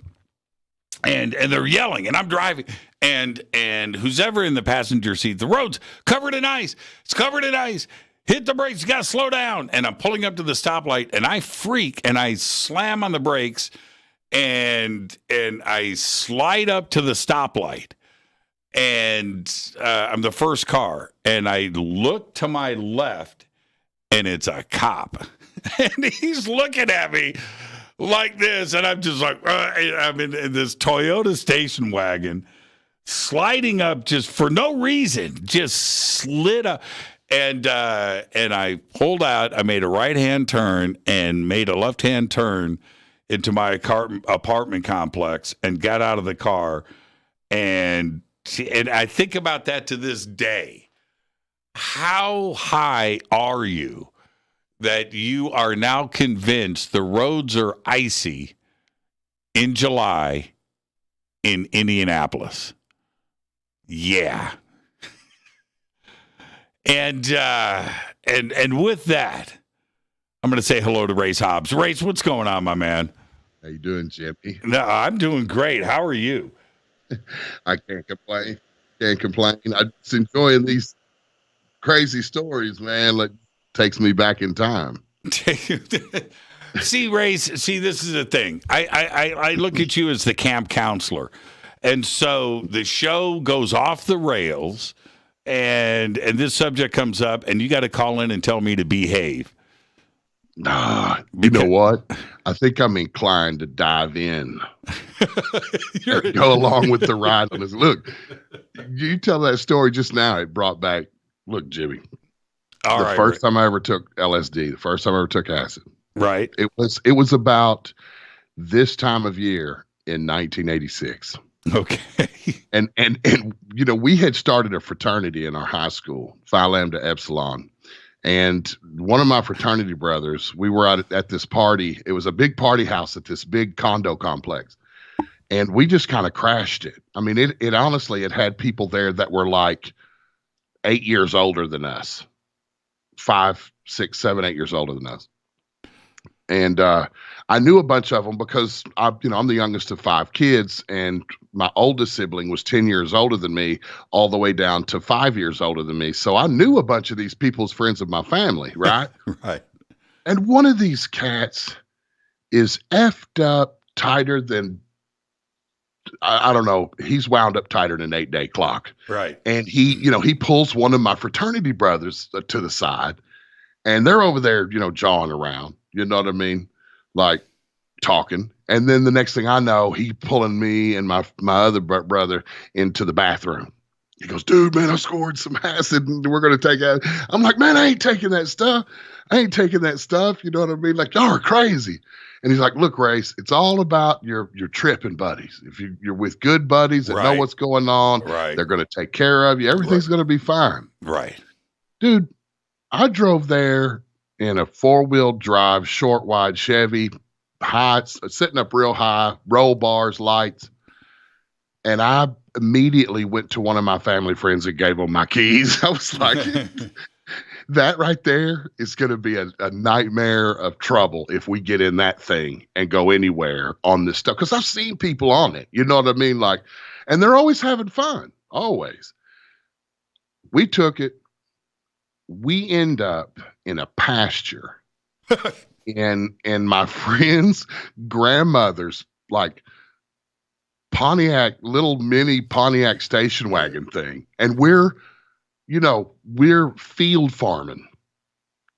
And they're yelling, and I'm driving, and who's ever in the passenger seat, "The road's covered in ice. It's covered in ice. Hit the brakes, you got to slow down." And I'm pulling up to the stoplight, and I freak, and I slam on the brakes, and I slide up to the stoplight, and I'm the first car, and I look to my left, and it's a cop, and he's looking at me like this, and I'm just like, I'm in this Toyota station wagon, sliding up just for no reason, just slid up. And I pulled out, I made a right-hand turn and made a left-hand turn into my apartment complex and got out of the car. And I think about that to this day. How high are you that you are now convinced the roads are icy in July in Indianapolis? Yeah. And with that, I'm going to say hello to Race Hobbs. Race, what's going on, my man? How you doing, Jimmy? No, I'm doing great. How are you? I can't complain. I'm just enjoying these crazy stories, man. Like, takes me back in time. See, Race, this is the thing. I look at you as the camp counselor. And so the show goes off the rails. And this subject comes up, and you got to call in and tell me to behave. You know what? I think I'm inclined to dive in. Go along with the ride on this. Look, you tell that story just now. It brought back, look, Jimmy. The first time I ever took LSD, the first time I ever took acid. Right. It was about this time of year in 1986. Okay. And we had started a fraternity in our high school, Phi Lambda Epsilon. And one of my fraternity brothers, we were out at this party. It was a big party house at this big condo complex. And we just kind of crashed it. I mean, it honestly, it had people there that were like 8 years older than us. 5, 6, 7, 8 years older than us. And I knew a bunch of them because I'm the youngest of 5 kids, and my oldest sibling was 10 years older than me, all the way down to 5 years older than me. So I knew a bunch of these people's friends of my family, right? Right. And one of these cats is effed up tighter than, I don't know, he's wound up tighter than an 8-day clock. Right. And he pulls one of my fraternity brothers to the side, and they're over there, jawing around. You know what I mean? Like talking. And then the next thing I know, he pulling me and my other brother into the bathroom. He goes, dude, man, I scored some acid and we're going to take it. I'm like, man, I ain't taking that stuff. You know what I mean? Like, y'all are crazy. And he's like, look, Race, it's all about your tripping buddies. If you're with good buddies that know what's going on, they're going to take care of you. Everything's going to be fine. Right. Dude, I drove there in a 4-wheel drive, short, wide Chevy, high, sitting up real high, roll bars, lights. And I immediately went to one of my family friends and gave them my keys. I was like, that right there is going to be a nightmare of trouble if we get in that thing and go anywhere on this stuff. Because I've seen people on it, you know what I mean? Like, and they're always having fun, always. We took it. We end up in a pasture and my friend's grandmother's like Pontiac, little mini Pontiac station wagon thing. And we're field farming.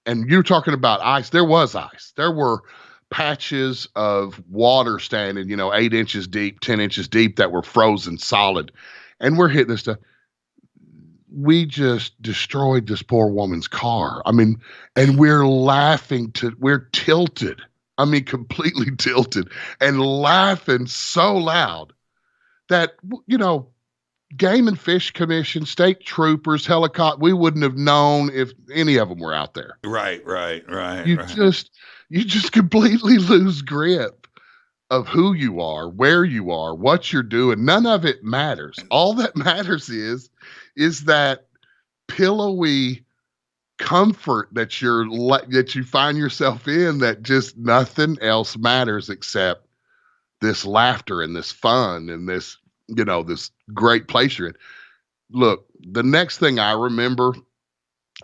And you're talking about ice. There was ice. There were patches of water standing, 8 inches deep, 10 inches deep that were frozen solid. And we're hitting this stuff. We just destroyed this poor woman's car. I mean, and we're laughing we're tilted. I mean, completely tilted and laughing so loud that, Game and Fish Commission, state troopers, helicopter, we wouldn't have known if any of them were out there. Right. You just completely lose grip of who you are, where you are, what you're doing. None of it matters. All that matters is that pillowy comfort that you find yourself in, that just nothing else matters except this laughter and this fun and this, this great place you're in. Look, the next thing I remember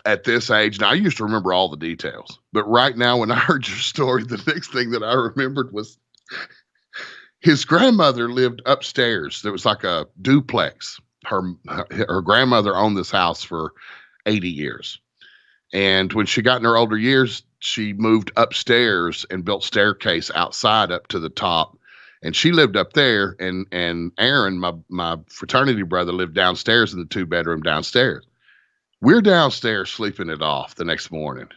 at this age, now I used to remember all the details, but right now when I heard your story, the next thing that I remembered was his grandmother lived upstairs. There was like a duplex. Her grandmother owned this house for 80 years. And when she got in her older years, she moved upstairs and built staircase outside up to the top. And she lived up there. And Aaron, my fraternity brother, lived downstairs in the 2-bedroom downstairs. We're downstairs sleeping it off the next morning.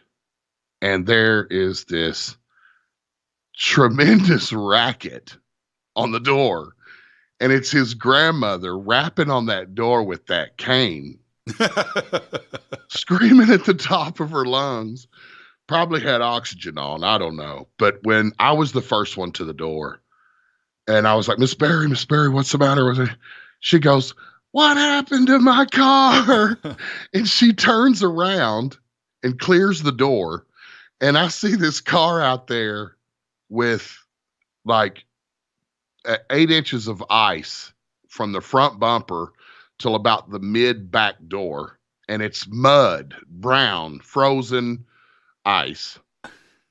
And there is this tremendous racket on the door. And it's his grandmother rapping on that door with that cane, screaming at the top of her lungs. Probably had oxygen on, I don't know. But when I was the first one to the door, and I was like, Miss Berry, what's the matter with it? She goes, what happened to my car? And she turns around and clears the door. And I see this car out there with like 8 inches of ice from the front bumper till about the mid back door. And it's mud, brown, frozen ice.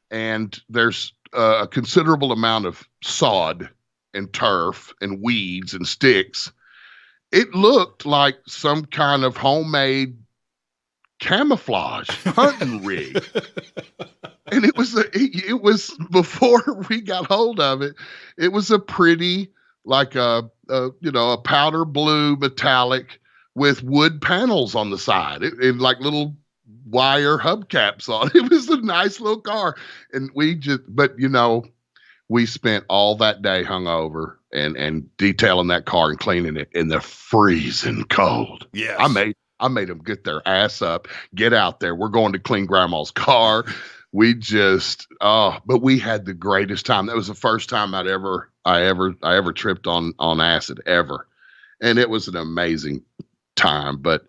And there's a considerable amount of sod and turf and weeds and sticks. It looked like some kind of homemade camouflage hunting rig. And it was before we got hold of it. It was a pretty, like a powder blue metallic with wood panels on the side, and like little wire hubcaps on it. It was a nice little car. And we spent all that day hungover and detailing that car and cleaning it in the freezing cold. Yes. I made them get their ass up, get out there. We're going to clean grandma's car. We just, but we had the greatest time. That was the first time I ever tripped on acid ever. And it was an amazing time. But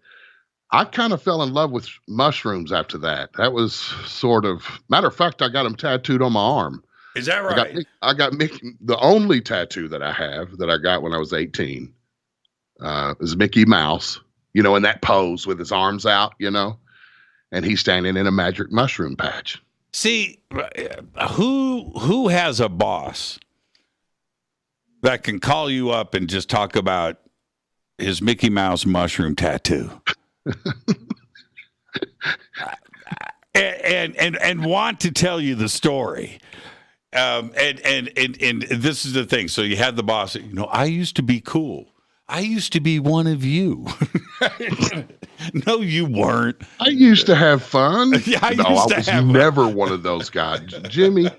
I kind of fell in love with mushrooms after that. That was sort of, matter of fact, I got them tattooed on my arm. Is that right? I got Mickey, the only tattoo that I have that I got when I was 18 is Mickey Mouse, you know, in that pose with his arms out, you know, and he's standing in a magic mushroom patch. See, who has a boss that can call you up and just talk about his Mickey Mouse mushroom tattoo? and want to tell you the story. And this is the thing. So you had the boss, you know, I used to be cool. I used to be one of you. No, you weren't. I used to have fun. Yeah, I was never one of those guys. Jimmy,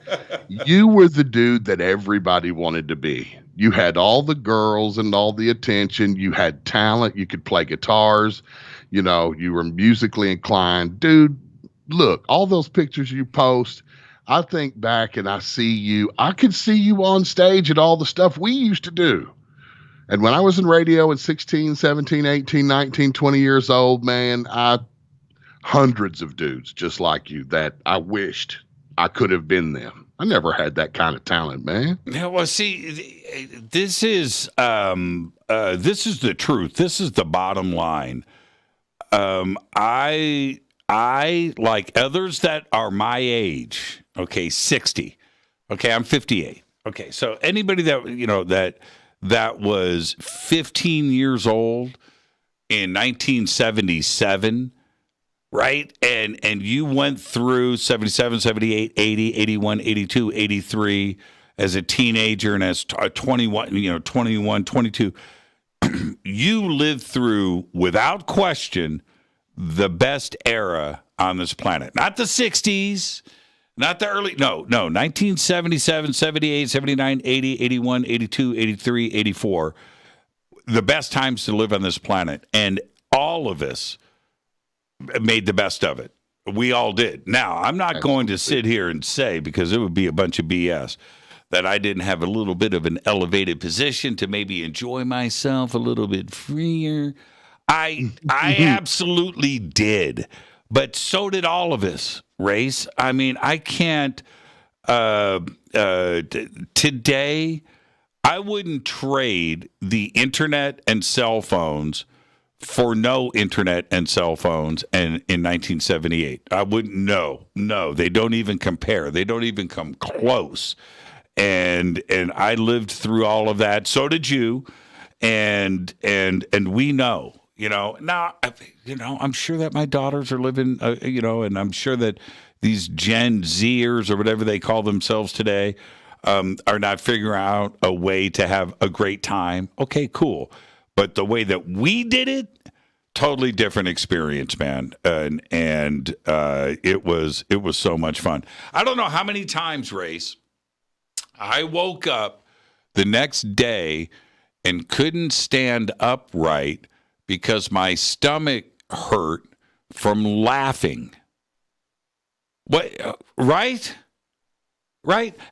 you were the dude that everybody wanted to be. You had all the girls and all the attention. You had talent. You could play guitars. You know, you were musically inclined. Dude, look, all those pictures you post, I think back and I see you. I could see you on stage at all the stuff we used to do. And when I was in radio at 16, 17, 18, 19, 20 years old, man, hundreds of dudes just like you that I wished I could have been them. I never had that kind of talent, man. Yeah, well, see, this is the truth. This is the bottom line. I like others that are my age. Okay, 60. Okay, I'm 58. Okay, so anybody that that was 15 years old in 1977, right? And you went through 77, 78, 80, 81, 82, 83 as a teenager and as 21, 21, 22. You lived through, without question, the best era on this planet. Not the 60s, not the early, no, 1977, 78, 79, 80, 81, 82, 83, 84. The best times to live on this planet. And all of us made the best of it. We all did. Now, I'm not going to sit here and say, because it would be a bunch of BS, that I didn't have a little bit of an elevated position to maybe enjoy myself a little bit freer. I absolutely did. But so did all of us, Race. I mean, I can't, today, I wouldn't trade the internet and cell phones for no internet and cell phones in 1978. I wouldn't, no, they don't even compare. They don't even come close. And I lived through all of that. So did you. And we know. Now, I'm sure that my daughters are living, and I'm sure that these Gen Zers or whatever they call themselves today are not figuring out a way to have a great time. Okay, cool. But the way that we did it, totally different experience, man. And it was so much fun. I don't know how many times, Race, I woke up the next day and couldn't stand upright because my stomach hurt from laughing. What? Right?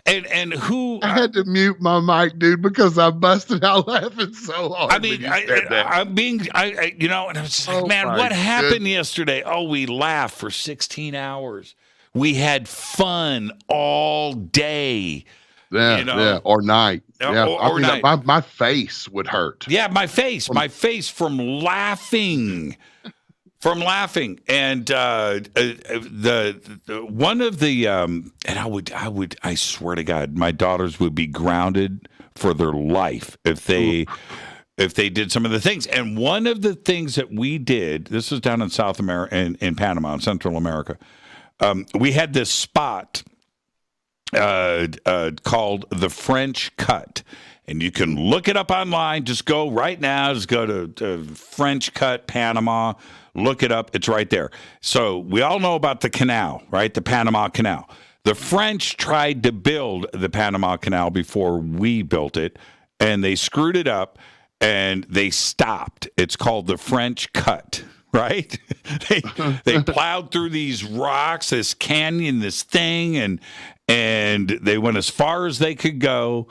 And who? I had to mute my mic, dude, because I busted out laughing so hard. I mean, I'm being, and I was just like, man, what happened yesterday? Oh, we laughed for 16 hours. We had fun all day. Yeah, or night. Yeah, or night. My face would hurt. Yeah, my face from laughing. And the one of the and I swear to God, my daughters would be grounded for their life if they did some of the things. And one of the things that we did, this was down in South America, in Panama, in Central America. We had this spot called the French Cut. And you can look it up online. Just go right now. Just go to French Cut, Panama. Look it up. It's right there. So we all know about the canal, right? The Panama Canal. The French tried to build the Panama Canal before we built it, and they screwed it up, and they stopped. It's called the French Cut, right? they plowed through these rocks, this canyon, this thing, and they went as far as they could go,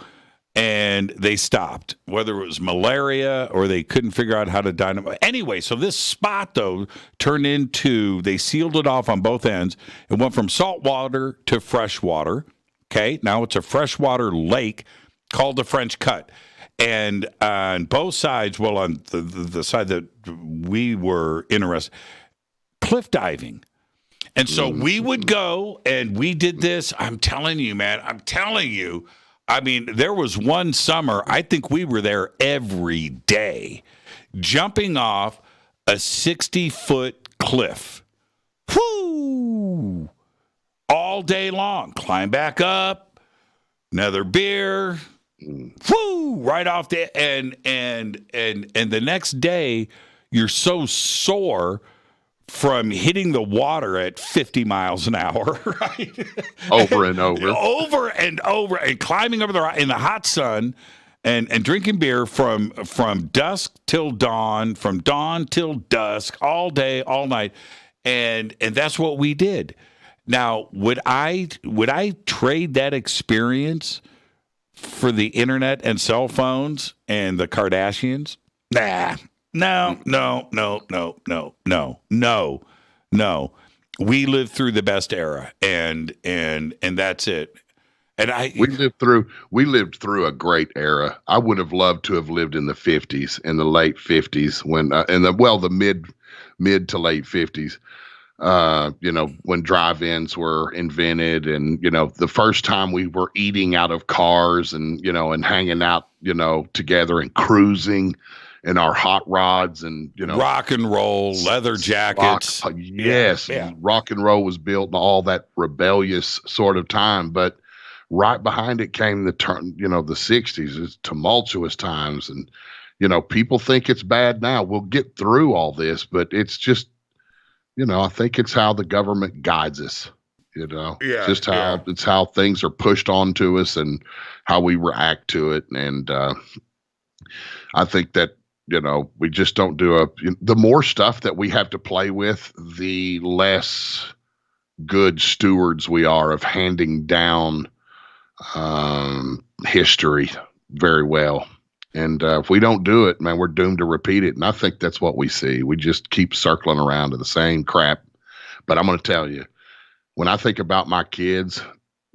and they stopped, whether it was malaria or they couldn't figure out how to dynamite. Anyway, so this spot, though, turned into, they sealed it off on both ends. It went from saltwater to freshwater. Okay, now it's a freshwater lake called the French Cut. And on both sides, well, on the side that we were interested, cliff diving. And so we would go, and we did this. I'm telling you, man, I mean, there was one summer, I think we were there every day, jumping off a 60-foot cliff. Whoo! All day long. Climb back up, another beer, whoo! Right off the and the next day, you're so sore from hitting the water at 50 miles an hour, right? Over and over. Over and over, and climbing over in the hot sun and drinking beer from dusk till dawn, from dawn till dusk, all day, all night. And that's what we did. Now, would I trade that experience for the internet and cell phones and the Kardashians? Nah. No. We lived through the best era, and that's it. And we lived through a great era. I would have loved to have lived in the 50s, in the late 50s, when the mid to late 50s. When drive-ins were invented, and the first time we were eating out of cars, and and hanging out together and cruising in our hot rods, and rock and roll, leather jackets. Rock and roll was built in all that rebellious sort of time. But right behind it came the turn, the 60s. It's tumultuous times, and people think it's bad now. We'll get through all this, but it's just, I think it's how the government guides us. It's how things are pushed onto us and how we react to it. And I think that we just don't do the more stuff that we have to play with, the less good stewards we are of handing down history very well. And if we don't do it, man, we're doomed to repeat it. And I think that's what we see. We just keep circling around to the same crap. But I'm going to tell you, when I think about my kids,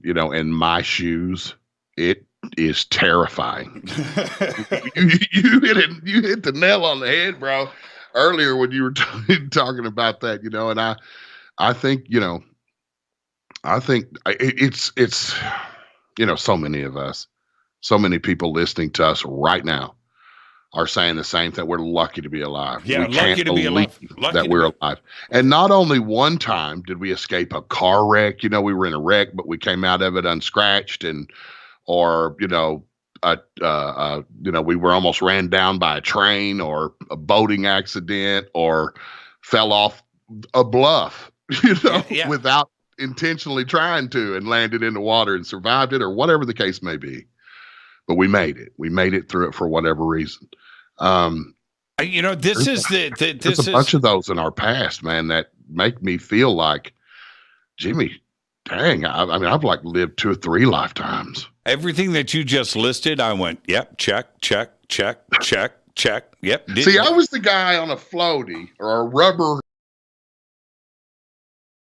in my shoes, it is terrifying. you hit the nail on the head, bro, earlier when you were talking about that, and I think it's so many of us, so many people listening to us right now are saying the same thing. We're lucky to be alive. Yeah, lucky to be alive. That we're alive. And not only one time did we escape a car wreck. We were in a wreck, but we came out of it unscratched, or we were almost ran down by a train, or a boating accident, or fell off a bluff, without intentionally trying to, and landed in the water and survived it, or whatever the case may be. But we made it. We made it through it for whatever reason. This is a bunch of those in our past, man, that make me feel like, Jimmy, dang, I've like lived 2 or 3 lifetimes. Everything that you just listed, I went, yep, check. Yep. See, I was the guy on a floaty or a rubber